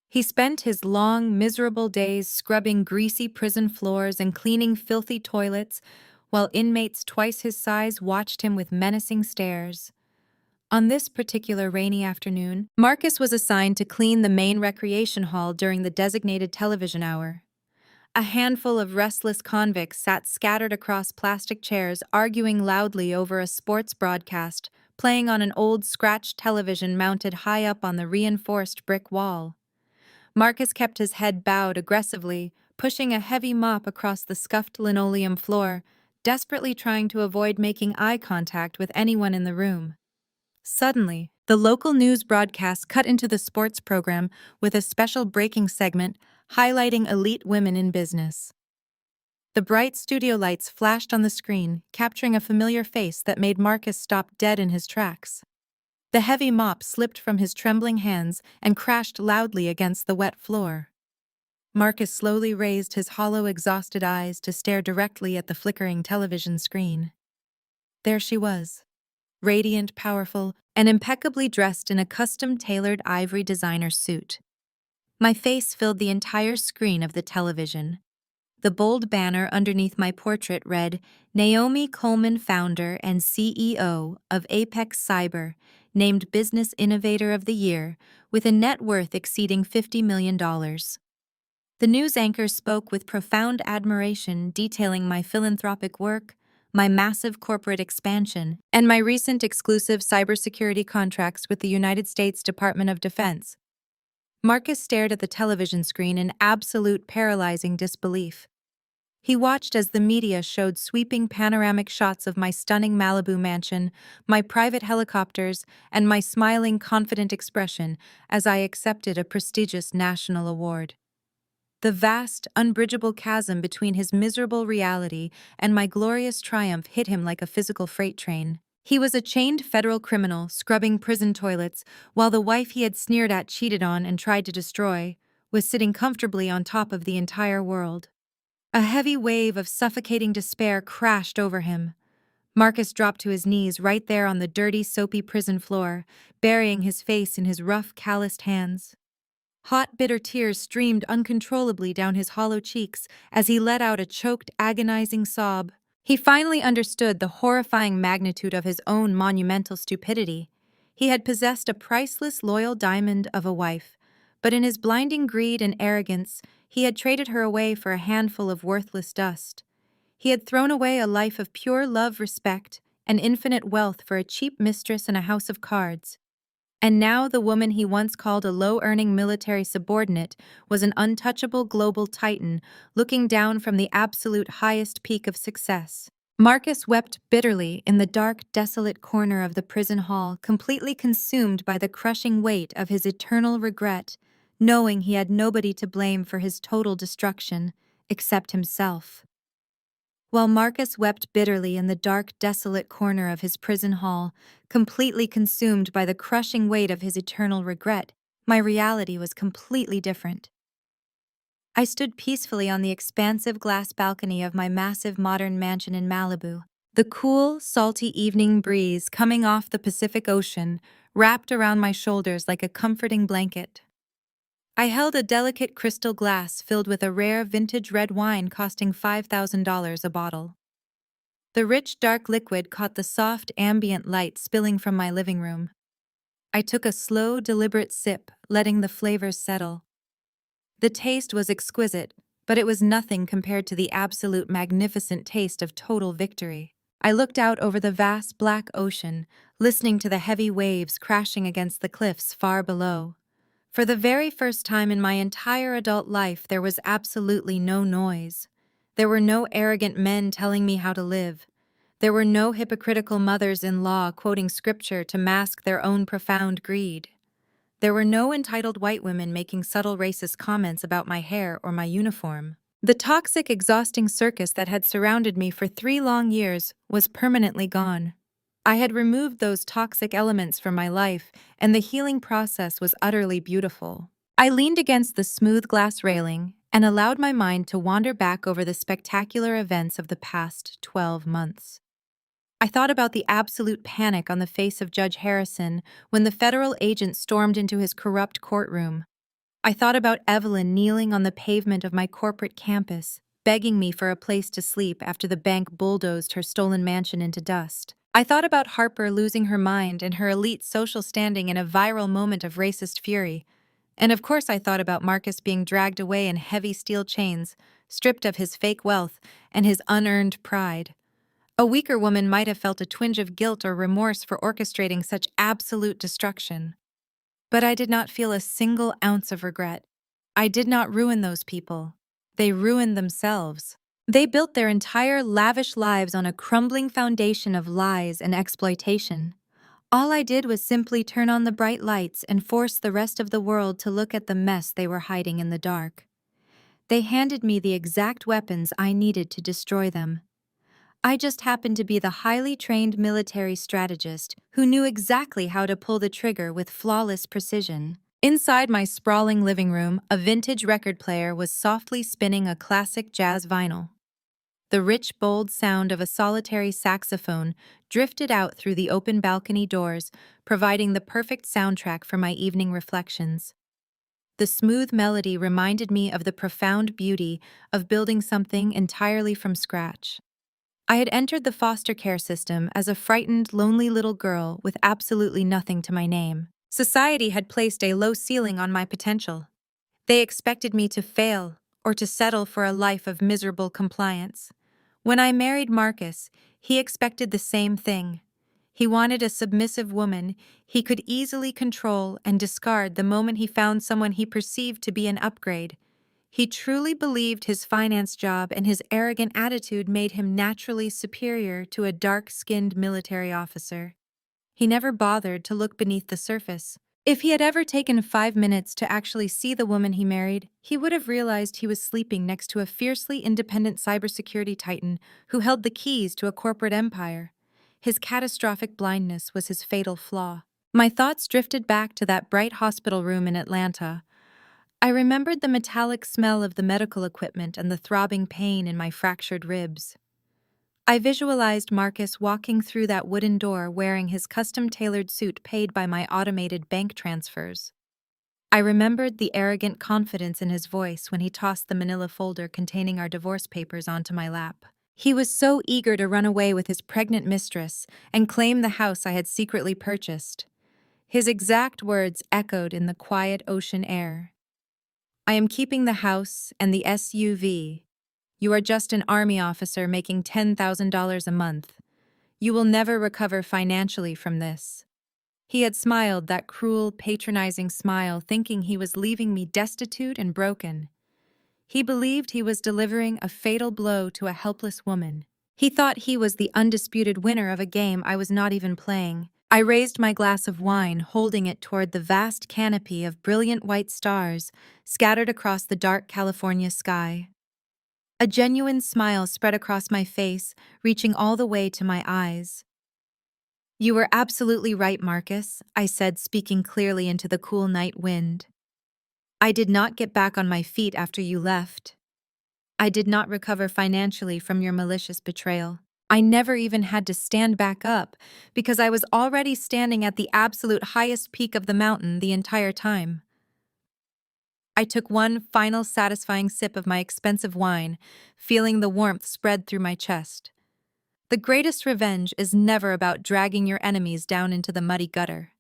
[SPEAKER 1] He spent his long, miserable days scrubbing greasy prison floors and cleaning filthy toilets, while inmates twice his size watched him with menacing stares. On this particular rainy afternoon, Marcus was assigned to clean the main recreation hall during the designated television hour. A handful of restless convicts sat scattered across plastic chairs, arguing loudly over a sports broadcast playing on an old scratched television mounted high up on the reinforced brick wall. Marcus kept his head bowed aggressively, pushing a heavy mop across the scuffed linoleum floor, desperately trying to avoid making eye contact with anyone in the room. Suddenly, the local news broadcast cut into the sports program with a special breaking segment highlighting elite women in business. The bright studio lights flashed on the screen, capturing a familiar face that made Marcus stop dead in his tracks. The heavy mop slipped from his trembling hands and crashed loudly against the wet floor. Marcus slowly raised his hollow, exhausted eyes to stare directly at the flickering television screen. There she was. Radiant, powerful, and impeccably dressed in a custom-tailored ivory designer suit. My face filled the entire screen of the television. The bold banner underneath my portrait read, Naomi Coleman, founder and CEO of Apex Cyber, named Business Innovator of the Year, with a net worth exceeding $50 million. The news anchor spoke with profound admiration, detailing my philanthropic work, my massive corporate expansion, and my recent exclusive cybersecurity contracts with the United States Department of Defense. Marcus stared at the television screen in absolute paralyzing disbelief. He watched as the media showed sweeping panoramic shots of my stunning Malibu mansion, my private helicopters, and my smiling, confident expression as I accepted a prestigious national award. The vast, unbridgeable chasm between his miserable reality and my glorious triumph hit him like a physical freight train. He was a chained federal criminal, scrubbing prison toilets, while the wife he had sneered at, cheated on, and tried to destroy, was sitting comfortably on top of the entire world. A heavy wave of suffocating despair crashed over him. Marcus dropped to his knees right there on the dirty, soapy prison floor, burying his face in his rough, calloused hands. Hot, bitter tears streamed uncontrollably down his hollow cheeks as he let out a choked, agonizing sob. He finally understood the horrifying magnitude of his own monumental stupidity. He had possessed a priceless, loyal diamond of a wife, but in his blinding greed and arrogance, he had traded her away for a handful of worthless dust. He had thrown away a life of pure love, respect, and infinite wealth for a cheap mistress and a house of cards. And now the woman he once called a low-earning military subordinate was an untouchable global titan looking down from the absolute highest peak of success. Marcus wept bitterly in the dark, desolate corner of the prison hall, completely consumed by the crushing weight of his eternal regret, knowing he had nobody to blame for his total destruction except himself. While Marcus wept bitterly in the dark, desolate corner of his prison hall, completely consumed by the crushing weight of his eternal regret, my reality was completely different. I stood peacefully on the expansive glass balcony of my massive modern mansion in Malibu. The cool, salty evening breeze coming off the Pacific Ocean wrapped around my shoulders like a comforting blanket. I held a delicate crystal glass filled with a rare vintage red wine costing $5,000 a bottle. The rich, dark liquid caught the soft, ambient light spilling from my living room. I took a slow, deliberate sip, letting the flavors settle. The taste was exquisite, but it was nothing compared to the absolute magnificent taste of total victory. I looked out over the vast black ocean, listening to the heavy waves crashing against the cliffs far below. For the very first time in my entire adult life, there was absolutely no noise. There were no arrogant men telling me how to live. There were no hypocritical mothers-in-law quoting scripture to mask their own profound greed. There were no entitled white women making subtle racist comments about my hair or my uniform. The toxic, exhausting circus that had surrounded me for 3 long years was permanently gone. I had removed those toxic elements from my life, and the healing process was utterly beautiful. I leaned against the smooth glass railing and allowed my mind to wander back over the spectacular events of the past 12 months. I thought about the absolute panic on the face of Judge Harrison when the federal agent stormed into his corrupt courtroom. I thought about Evelyn kneeling on the pavement of my corporate campus, begging me for a place to sleep after the bank bulldozed her stolen mansion into dust. I thought about Harper losing her mind and her elite social standing in a viral moment of racist fury. And of course I thought about Marcus being dragged away in heavy steel chains, stripped of his fake wealth and his unearned pride. A weaker woman might have felt a twinge of guilt or remorse for orchestrating such absolute destruction. But I did not feel a single ounce of regret. I did not ruin those people. They ruined themselves. They built their entire lavish lives on a crumbling foundation of lies and exploitation. All I did was simply turn on the bright lights and force the rest of the world to look at the mess they were hiding in the dark. They handed me the exact weapons I needed to destroy them. I just happened to be the highly trained military strategist who knew exactly how to pull the trigger with flawless precision. Inside my sprawling living room, a vintage record player was softly spinning a classic jazz vinyl. The rich, bold sound of a solitary saxophone drifted out through the open balcony doors, providing the perfect soundtrack for my evening reflections. The smooth melody reminded me of the profound beauty of building something entirely from scratch. I had entered the foster care system as a frightened, lonely little girl with absolutely nothing to my name. Society had placed a low ceiling on my potential. They expected me to fail or to settle for a life of miserable compliance. When I married Marcus, he expected the same thing. He wanted a submissive woman he could easily control and discard the moment he found someone he perceived to be an upgrade. He truly believed his finance job and his arrogant attitude made him naturally superior to a dark-skinned military officer. He never bothered to look beneath the surface. If he had ever taken 5 minutes to actually see the woman he married, he would have realized he was sleeping next to a fiercely independent cybersecurity titan who held the keys to a corporate empire. His catastrophic blindness was his fatal flaw. My thoughts drifted back to that bright hospital room in Atlanta. I remembered the metallic smell of the medical equipment and the throbbing pain in my fractured ribs. I visualized Marcus walking through that wooden door wearing his custom-tailored suit paid by my automated bank transfers. I remembered the arrogant confidence in his voice when he tossed the manila folder containing our divorce papers onto my lap. He was so eager to run away with his pregnant mistress and claim the house I had secretly purchased. His exact words echoed in the quiet ocean air. "I am keeping the house and the SUV. You are just an army officer making $10,000 a month. You will never recover financially from this." He had smiled that cruel, patronizing smile, thinking he was leaving me destitute and broken. He believed he was delivering a fatal blow to a helpless woman. He thought he was the undisputed winner of a game I was not even playing. I raised my glass of wine, holding it toward the vast canopy of brilliant white stars scattered across the dark California sky. A genuine smile spread across my face, reaching all the way to my eyes. "You were absolutely right, Marcus," I said, speaking clearly into the cool night wind. "I did not get back on my feet after you left. I did not recover financially from your malicious betrayal. I never even had to stand back up because I was already standing at the absolute highest peak of the mountain the entire time." I took one final satisfying sip of my expensive wine, feeling the warmth spread through my chest. The greatest revenge is never about dragging your enemies down into the muddy gutter.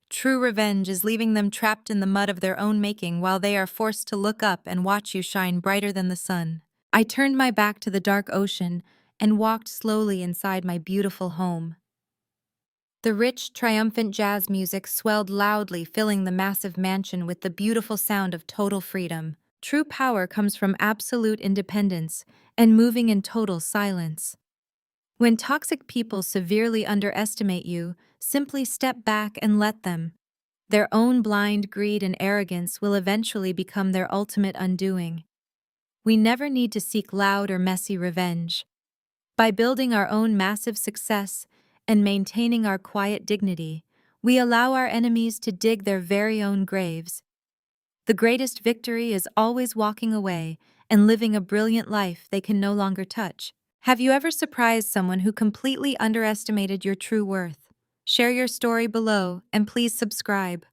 [SPEAKER 1] True revenge is leaving them trapped in the mud of their own making while they are forced to look up and watch you shine brighter than the sun. I turned my back to the dark ocean and walked slowly inside my beautiful home. The rich, triumphant jazz music swelled loudly, filling the massive mansion with the beautiful sound of total freedom. True power comes from absolute independence and moving in total silence. When toxic people severely underestimate you, simply step back and let them. Their own blind greed and arrogance will eventually become their ultimate undoing. We never need to seek loud or messy revenge. By building our own massive success and maintaining our quiet dignity, we allow our enemies to dig their very own graves. The greatest victory is always walking away and living a brilliant life they can no longer touch. Have you ever surprised someone who completely underestimated your true worth? Share your story below and please subscribe.